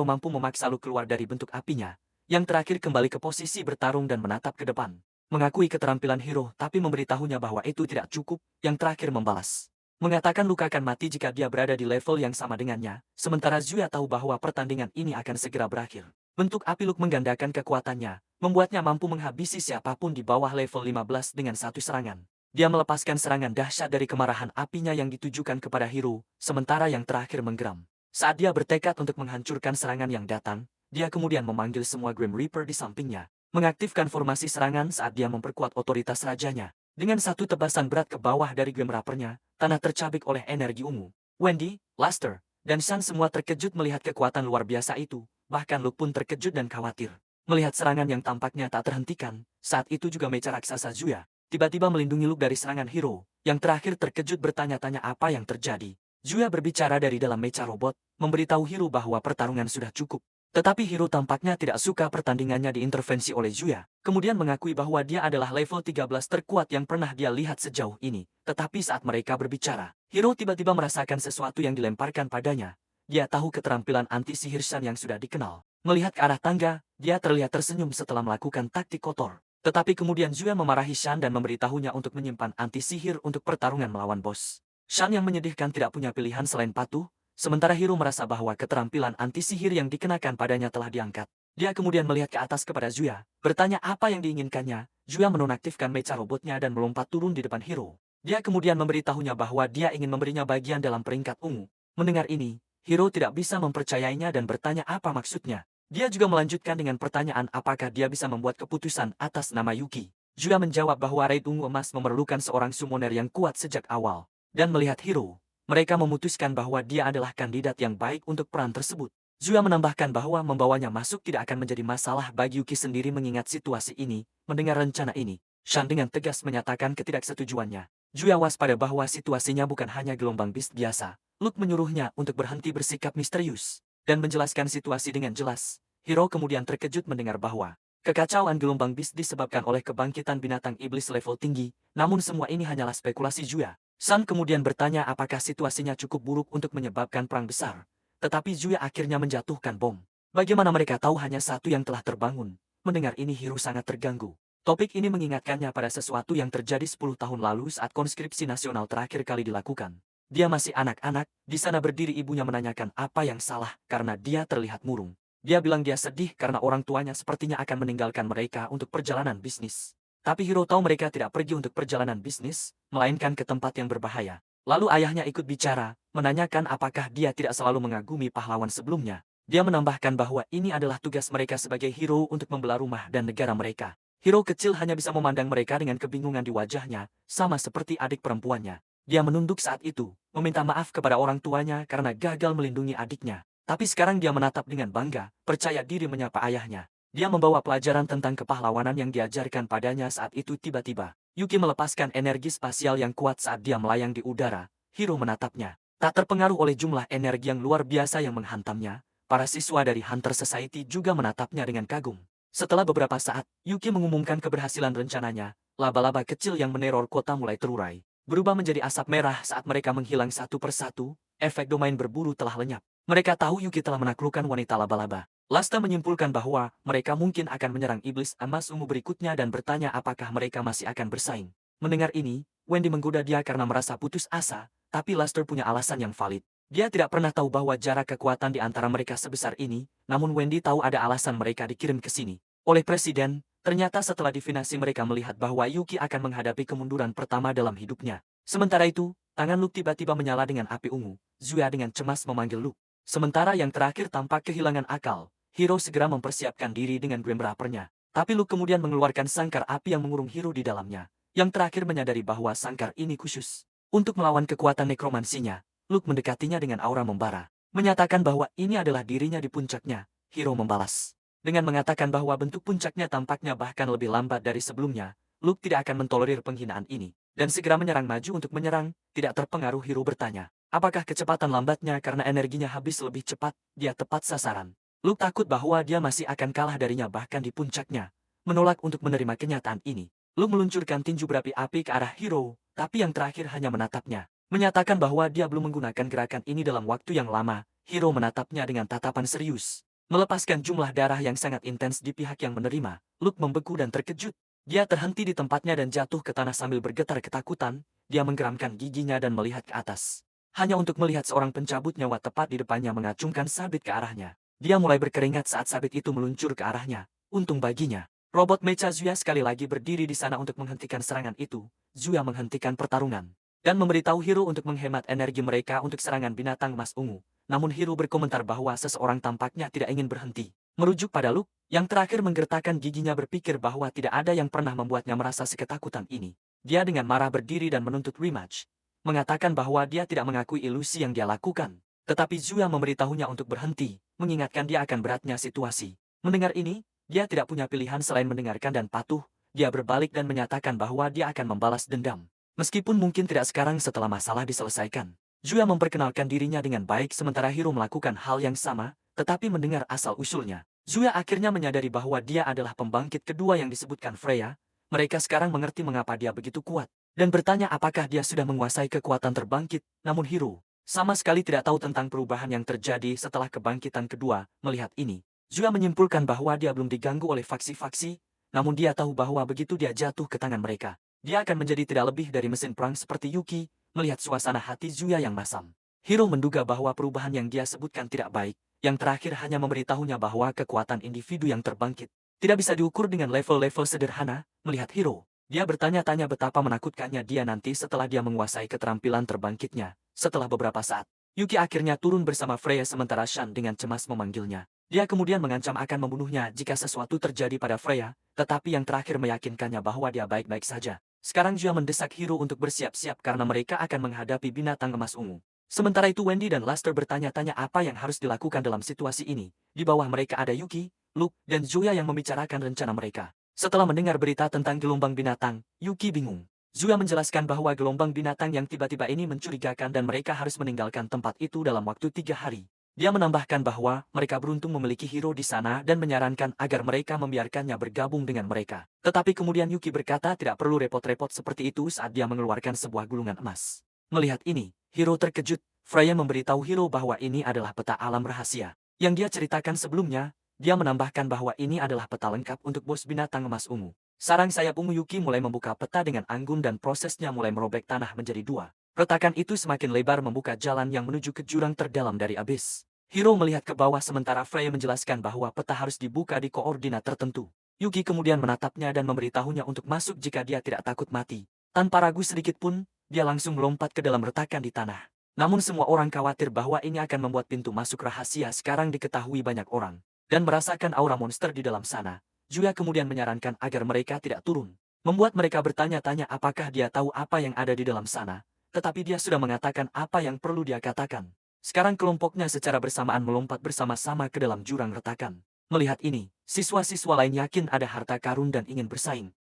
mampu memaksa Luke keluar dari bentuk apinya, yang terakhir kembali ke posisi bertarung dan menatap ke depan. Mengakui keterampilan Hiro tapi memberitahunya bahwa itu tidak cukup, yang terakhir membalas. Mengatakan Luke akan mati jika dia berada di level yang sama dengannya, sementara Zuya tahu bahwa pertandingan ini akan segera berakhir. Bentuk api Luke menggandakan kekuatannya, membuatnya mampu menghabisi siapapun di bawah level 15 dengan satu serangan. Dia melepaskan serangan dahsyat dari kemarahan apinya yang ditujukan kepada Hiro, sementara yang terakhir menggeram. Saat dia bertekad untuk menghancurkan serangan yang datang, dia kemudian memanggil semua Grim Reaper di sampingnya, mengaktifkan formasi serangan saat dia memperkuat otoritas rajanya. Dengan satu tebasan berat ke bawah dari Grim Reaper-nya, tanah tercabik oleh energi ungu. Wendy, Luster, dan Shan semua terkejut melihat kekuatan luar biasa itu. Bahkan Luke pun terkejut dan khawatir. Melihat serangan yang tampaknya tak terhentikan, saat itu juga mecha raksasa Zuya tiba-tiba melindungi Luke dari serangan Hiro. Yang terakhir terkejut bertanya-tanya apa yang terjadi. Zuya berbicara dari dalam mecha robot, memberitahu Hiro bahwa pertarungan sudah cukup. Tetapi Hiro tampaknya tidak suka pertandingannya diintervensi oleh Zuya. Kemudian mengakui bahwa dia adalah level 13 terkuat yang pernah dia lihat sejauh ini. Tetapi saat mereka berbicara, Hiro tiba-tiba merasakan sesuatu yang dilemparkan padanya. Dia tahu keterampilan anti-sihir Shan yang sudah dikenal. Melihat ke arah tangga, dia terlihat tersenyum setelah melakukan taktik kotor. Tetapi kemudian Zuya memarahi Shan dan memberitahunya untuk menyimpan anti-sihir untuk pertarungan melawan bos. Shan yang menyedihkan tidak punya pilihan selain patuh, sementara Hiro merasa bahwa keterampilan anti-sihir yang dikenakan padanya telah diangkat. Dia kemudian melihat ke atas kepada Zuya, bertanya apa yang diinginkannya. Zuya menonaktifkan mecha robotnya dan melompat turun di depan Hiro. Dia kemudian memberitahunya bahwa dia ingin memberinya bagian dalam peringkat ungu. Mendengar ini, Hiro tidak bisa mempercayainya dan bertanya apa maksudnya. Dia juga melanjutkan dengan pertanyaan apakah dia bisa membuat keputusan atas nama Yuki. Zuya menjawab bahwa raid ungu emas memerlukan seorang summoner yang kuat sejak awal. Dan melihat Hiro, mereka memutuskan bahwa dia adalah kandidat yang baik untuk peran tersebut. Zuya menambahkan bahwa membawanya masuk tidak akan menjadi masalah bagi Yuki sendiri mengingat situasi ini. Mendengar rencana ini, Shan dengan tegas menyatakan ketidaksetujuannya. Zuya waspada bahwa situasinya bukan hanya gelombang beast biasa. Luke menyuruhnya untuk berhenti bersikap misterius dan menjelaskan situasi dengan jelas. Hiro kemudian terkejut mendengar bahwa kekacauan gelombang beast disebabkan oleh kebangkitan binatang iblis level tinggi, namun semua ini hanyalah spekulasi Zuya. Shan kemudian bertanya apakah situasinya cukup buruk untuk menyebabkan perang besar. Tetapi Zuya akhirnya menjatuhkan bom. Bagaimana mereka tahu hanya satu yang telah terbangun? Mendengar ini Hiro sangat terganggu. Topik ini mengingatkannya pada sesuatu yang terjadi 10 tahun lalu saat konskripsi nasional terakhir kali dilakukan. Dia masih anak-anak, di sana berdiri ibunya menanyakan apa yang salah karena dia terlihat murung. Dia bilang dia sedih karena orang tuanya sepertinya akan meninggalkan mereka untuk perjalanan bisnis. Tapi Hiro tahu mereka tidak pergi untuk perjalanan bisnis, melainkan ke tempat yang berbahaya. Lalu ayahnya ikut bicara, menanyakan apakah dia tidak selalu mengagumi pahlawan sebelumnya. Dia menambahkan bahwa ini adalah tugas mereka sebagai hero untuk membela rumah dan negara mereka. Hero kecil hanya bisa memandang mereka dengan kebingungan di wajahnya, sama seperti adik perempuannya. Dia menunduk saat itu, meminta maaf kepada orang tuanya karena gagal melindungi adiknya. Tapi sekarang dia menatap dengan bangga, percaya diri menyapa ayahnya. Dia membawa pelajaran tentang kepahlawanan yang diajarkan padanya saat itu tiba-tiba. Yuki melepaskan energi spasial yang kuat saat dia melayang di udara. Hiro menatapnya. Tak terpengaruh oleh jumlah energi yang luar biasa yang menghantamnya, para siswa dari Hunter Society juga menatapnya dengan kagum. Setelah beberapa saat, Yuki mengumumkan keberhasilan rencananya. Laba-laba kecil yang meneror kota mulai terurai, berubah menjadi asap merah saat mereka menghilang satu persatu. Efek domain berburu telah lenyap. Mereka tahu Yuki telah menaklukkan wanita laba-laba. Lasta menyimpulkan bahwa mereka mungkin akan menyerang iblis emas ungu berikutnya dan bertanya apakah mereka masih akan bersaing. Mendengar ini, Wendy menggoda dia karena merasa putus asa, tapi Luster punya alasan yang valid. Dia tidak pernah tahu bahwa jarak kekuatan di antara mereka sebesar ini, namun Wendy tahu ada alasan mereka dikirim ke sini oleh Presiden. Ternyata setelah divinasi mereka melihat bahwa Yuki akan menghadapi kemunduran pertama dalam hidupnya. Sementara itu, tangan Luke tiba-tiba menyala dengan api ungu. Zuya dengan cemas memanggil Luke. Sementara yang terakhir tampak kehilangan akal. Hiro segera mempersiapkan diri dengan Grim Reaper-nya. Tapi Luke kemudian mengeluarkan sangkar api yang mengurung Hiro di dalamnya. Yang terakhir menyadari bahwa sangkar ini khusus untuk melawan kekuatan nekromansinya. Luke mendekatinya dengan aura membara, menyatakan bahwa ini adalah dirinya di puncaknya. Hiro membalas dengan mengatakan bahwa bentuk puncaknya tampaknya bahkan lebih lambat dari sebelumnya. Luke tidak akan mentolerir penghinaan ini, dan segera menyerang maju untuk menyerang. Tidak terpengaruh Hiro bertanya, apakah kecepatan lambatnya karena energinya habis lebih cepat? Dia tepat sasaran. Luke takut bahwa dia masih akan kalah darinya bahkan di puncaknya. Menolak untuk menerima kenyataan ini. Luke meluncurkan tinju berapi api ke arah Hiro, tapi yang terakhir hanya menatapnya. Menyatakan bahwa dia belum menggunakan gerakan ini dalam waktu yang lama, Hiro menatapnya dengan tatapan serius. Melepaskan jumlah darah yang sangat intens di pihak yang menerima, Luke membeku dan terkejut. Dia terhenti di tempatnya dan jatuh ke tanah sambil bergetar ketakutan, dia menggeramkan giginya dan melihat ke atas. Hanya untuk melihat seorang pencabut nyawa tepat di depannya mengacungkan sabit ke arahnya. Dia mulai berkeringat saat sabit itu meluncur ke arahnya. Untung baginya, robot mecha Zuya sekali lagi berdiri di sana untuk menghentikan serangan itu. Zuya menghentikan pertarungan dan memberitahu Hiro untuk menghemat energi mereka untuk serangan binatang emas ungu. Namun Hiro berkomentar bahwa seseorang tampaknya tidak ingin berhenti. Merujuk pada Luke, yang terakhir menggertakkan giginya berpikir bahwa tidak ada yang pernah membuatnya merasa seketakutan ini. Dia dengan marah berdiri dan menuntut rematch. Mengatakan bahwa dia tidak mengakui ilusi yang dia lakukan. Tetapi Zuya memberitahunya untuk berhenti, mengingatkan dia akan beratnya situasi. Mendengar ini, dia tidak punya pilihan selain mendengarkan dan patuh. Dia berbalik dan menyatakan bahwa dia akan membalas dendam. Meskipun mungkin tidak sekarang setelah masalah diselesaikan. Zuya memperkenalkan dirinya dengan baik sementara Hiro melakukan hal yang sama, tetapi mendengar asal-usulnya. Zuya akhirnya menyadari bahwa dia adalah pembangkit kedua yang disebutkan Freya. Mereka sekarang mengerti mengapa dia begitu kuat, dan bertanya apakah dia sudah menguasai kekuatan terbangkit, namun Hiro sama sekali tidak tahu tentang perubahan yang terjadi setelah kebangkitan kedua. Melihat ini, Zuya menyimpulkan bahwa dia belum diganggu oleh faksi-faksi, namun dia tahu bahwa begitu dia jatuh ke tangan mereka, dia akan menjadi tidak lebih dari mesin perang seperti Yuki. Melihat suasana hati Zuya yang masam, Hiro menduga bahwa perubahan yang dia sebutkan tidak baik. Yang terakhir hanya memberitahunya bahwa kekuatan individu yang terbangkit tidak bisa diukur dengan level-level sederhana. Melihat Hiro, dia bertanya-tanya betapa menakutkannya dia nanti setelah dia menguasai keterampilan terbangkitnya. Setelah beberapa saat, Yuki akhirnya turun bersama Freya sementara Shan dengan cemas memanggilnya. Dia kemudian mengancam akan membunuhnya jika sesuatu terjadi pada Freya, tetapi yang terakhir meyakinkannya bahwa dia baik-baik saja. Sekarang Zuya mendesak Hiro untuk bersiap-siap karena mereka akan menghadapi binatang emas ungu. Sementara itu Wendy dan Luster bertanya-tanya apa yang harus dilakukan dalam situasi ini. Di bawah mereka ada Yuki, Luke, dan Zuya yang membicarakan rencana mereka. Setelah mendengar berita tentang gelombang binatang, Yuki bingung. Zuya menjelaskan bahwa gelombang binatang yang tiba-tiba ini mencurigakan dan mereka harus meninggalkan tempat itu dalam waktu 3 hari. Dia menambahkan bahwa mereka beruntung memiliki Hiro di sana dan menyarankan agar mereka membiarkannya bergabung dengan mereka. Tetapi kemudian Yuki berkata tidak perlu repot-repot seperti itu saat dia mengeluarkan sebuah gulungan emas. Melihat ini, Hiro terkejut. Freya memberitahu Hiro bahwa ini adalah peta alam rahasia. Yang dia ceritakan sebelumnya, dia menambahkan bahwa ini adalah peta lengkap untuk bos binatang emas ungu. Sarang sayap ungu Yuki mulai membuka peta dengan anggun dan prosesnya mulai merobek tanah menjadi 2. Retakan itu semakin lebar membuka jalan yang menuju ke jurang terdalam dari abis. Hiro melihat ke bawah sementara Freya menjelaskan bahwa peta harus dibuka di koordinat tertentu. Yuki kemudian menatapnya dan memberitahunya untuk masuk jika dia tidak takut mati. Tanpa ragu sedikit pun, dia langsung melompat ke dalam retakan di tanah. Namun semua orang khawatir bahwa ini akan membuat pintu masuk rahasia sekarang diketahui banyak orang. Dan merasakan aura monster di dalam sana. Zuya kemudian menyarankan agar mereka tidak turun. Membuat mereka bertanya-tanya apakah dia tahu apa yang ada di dalam sana. Tetapi dia sudah mengatakan apa yang perlu dia katakan. Sekarang kelompoknya secara bersamaan melompat bersama-sama ke dalam jurang retakan. Melihat ini, siswa-siswa lain yakin ada harta karun dan ingin bersaing.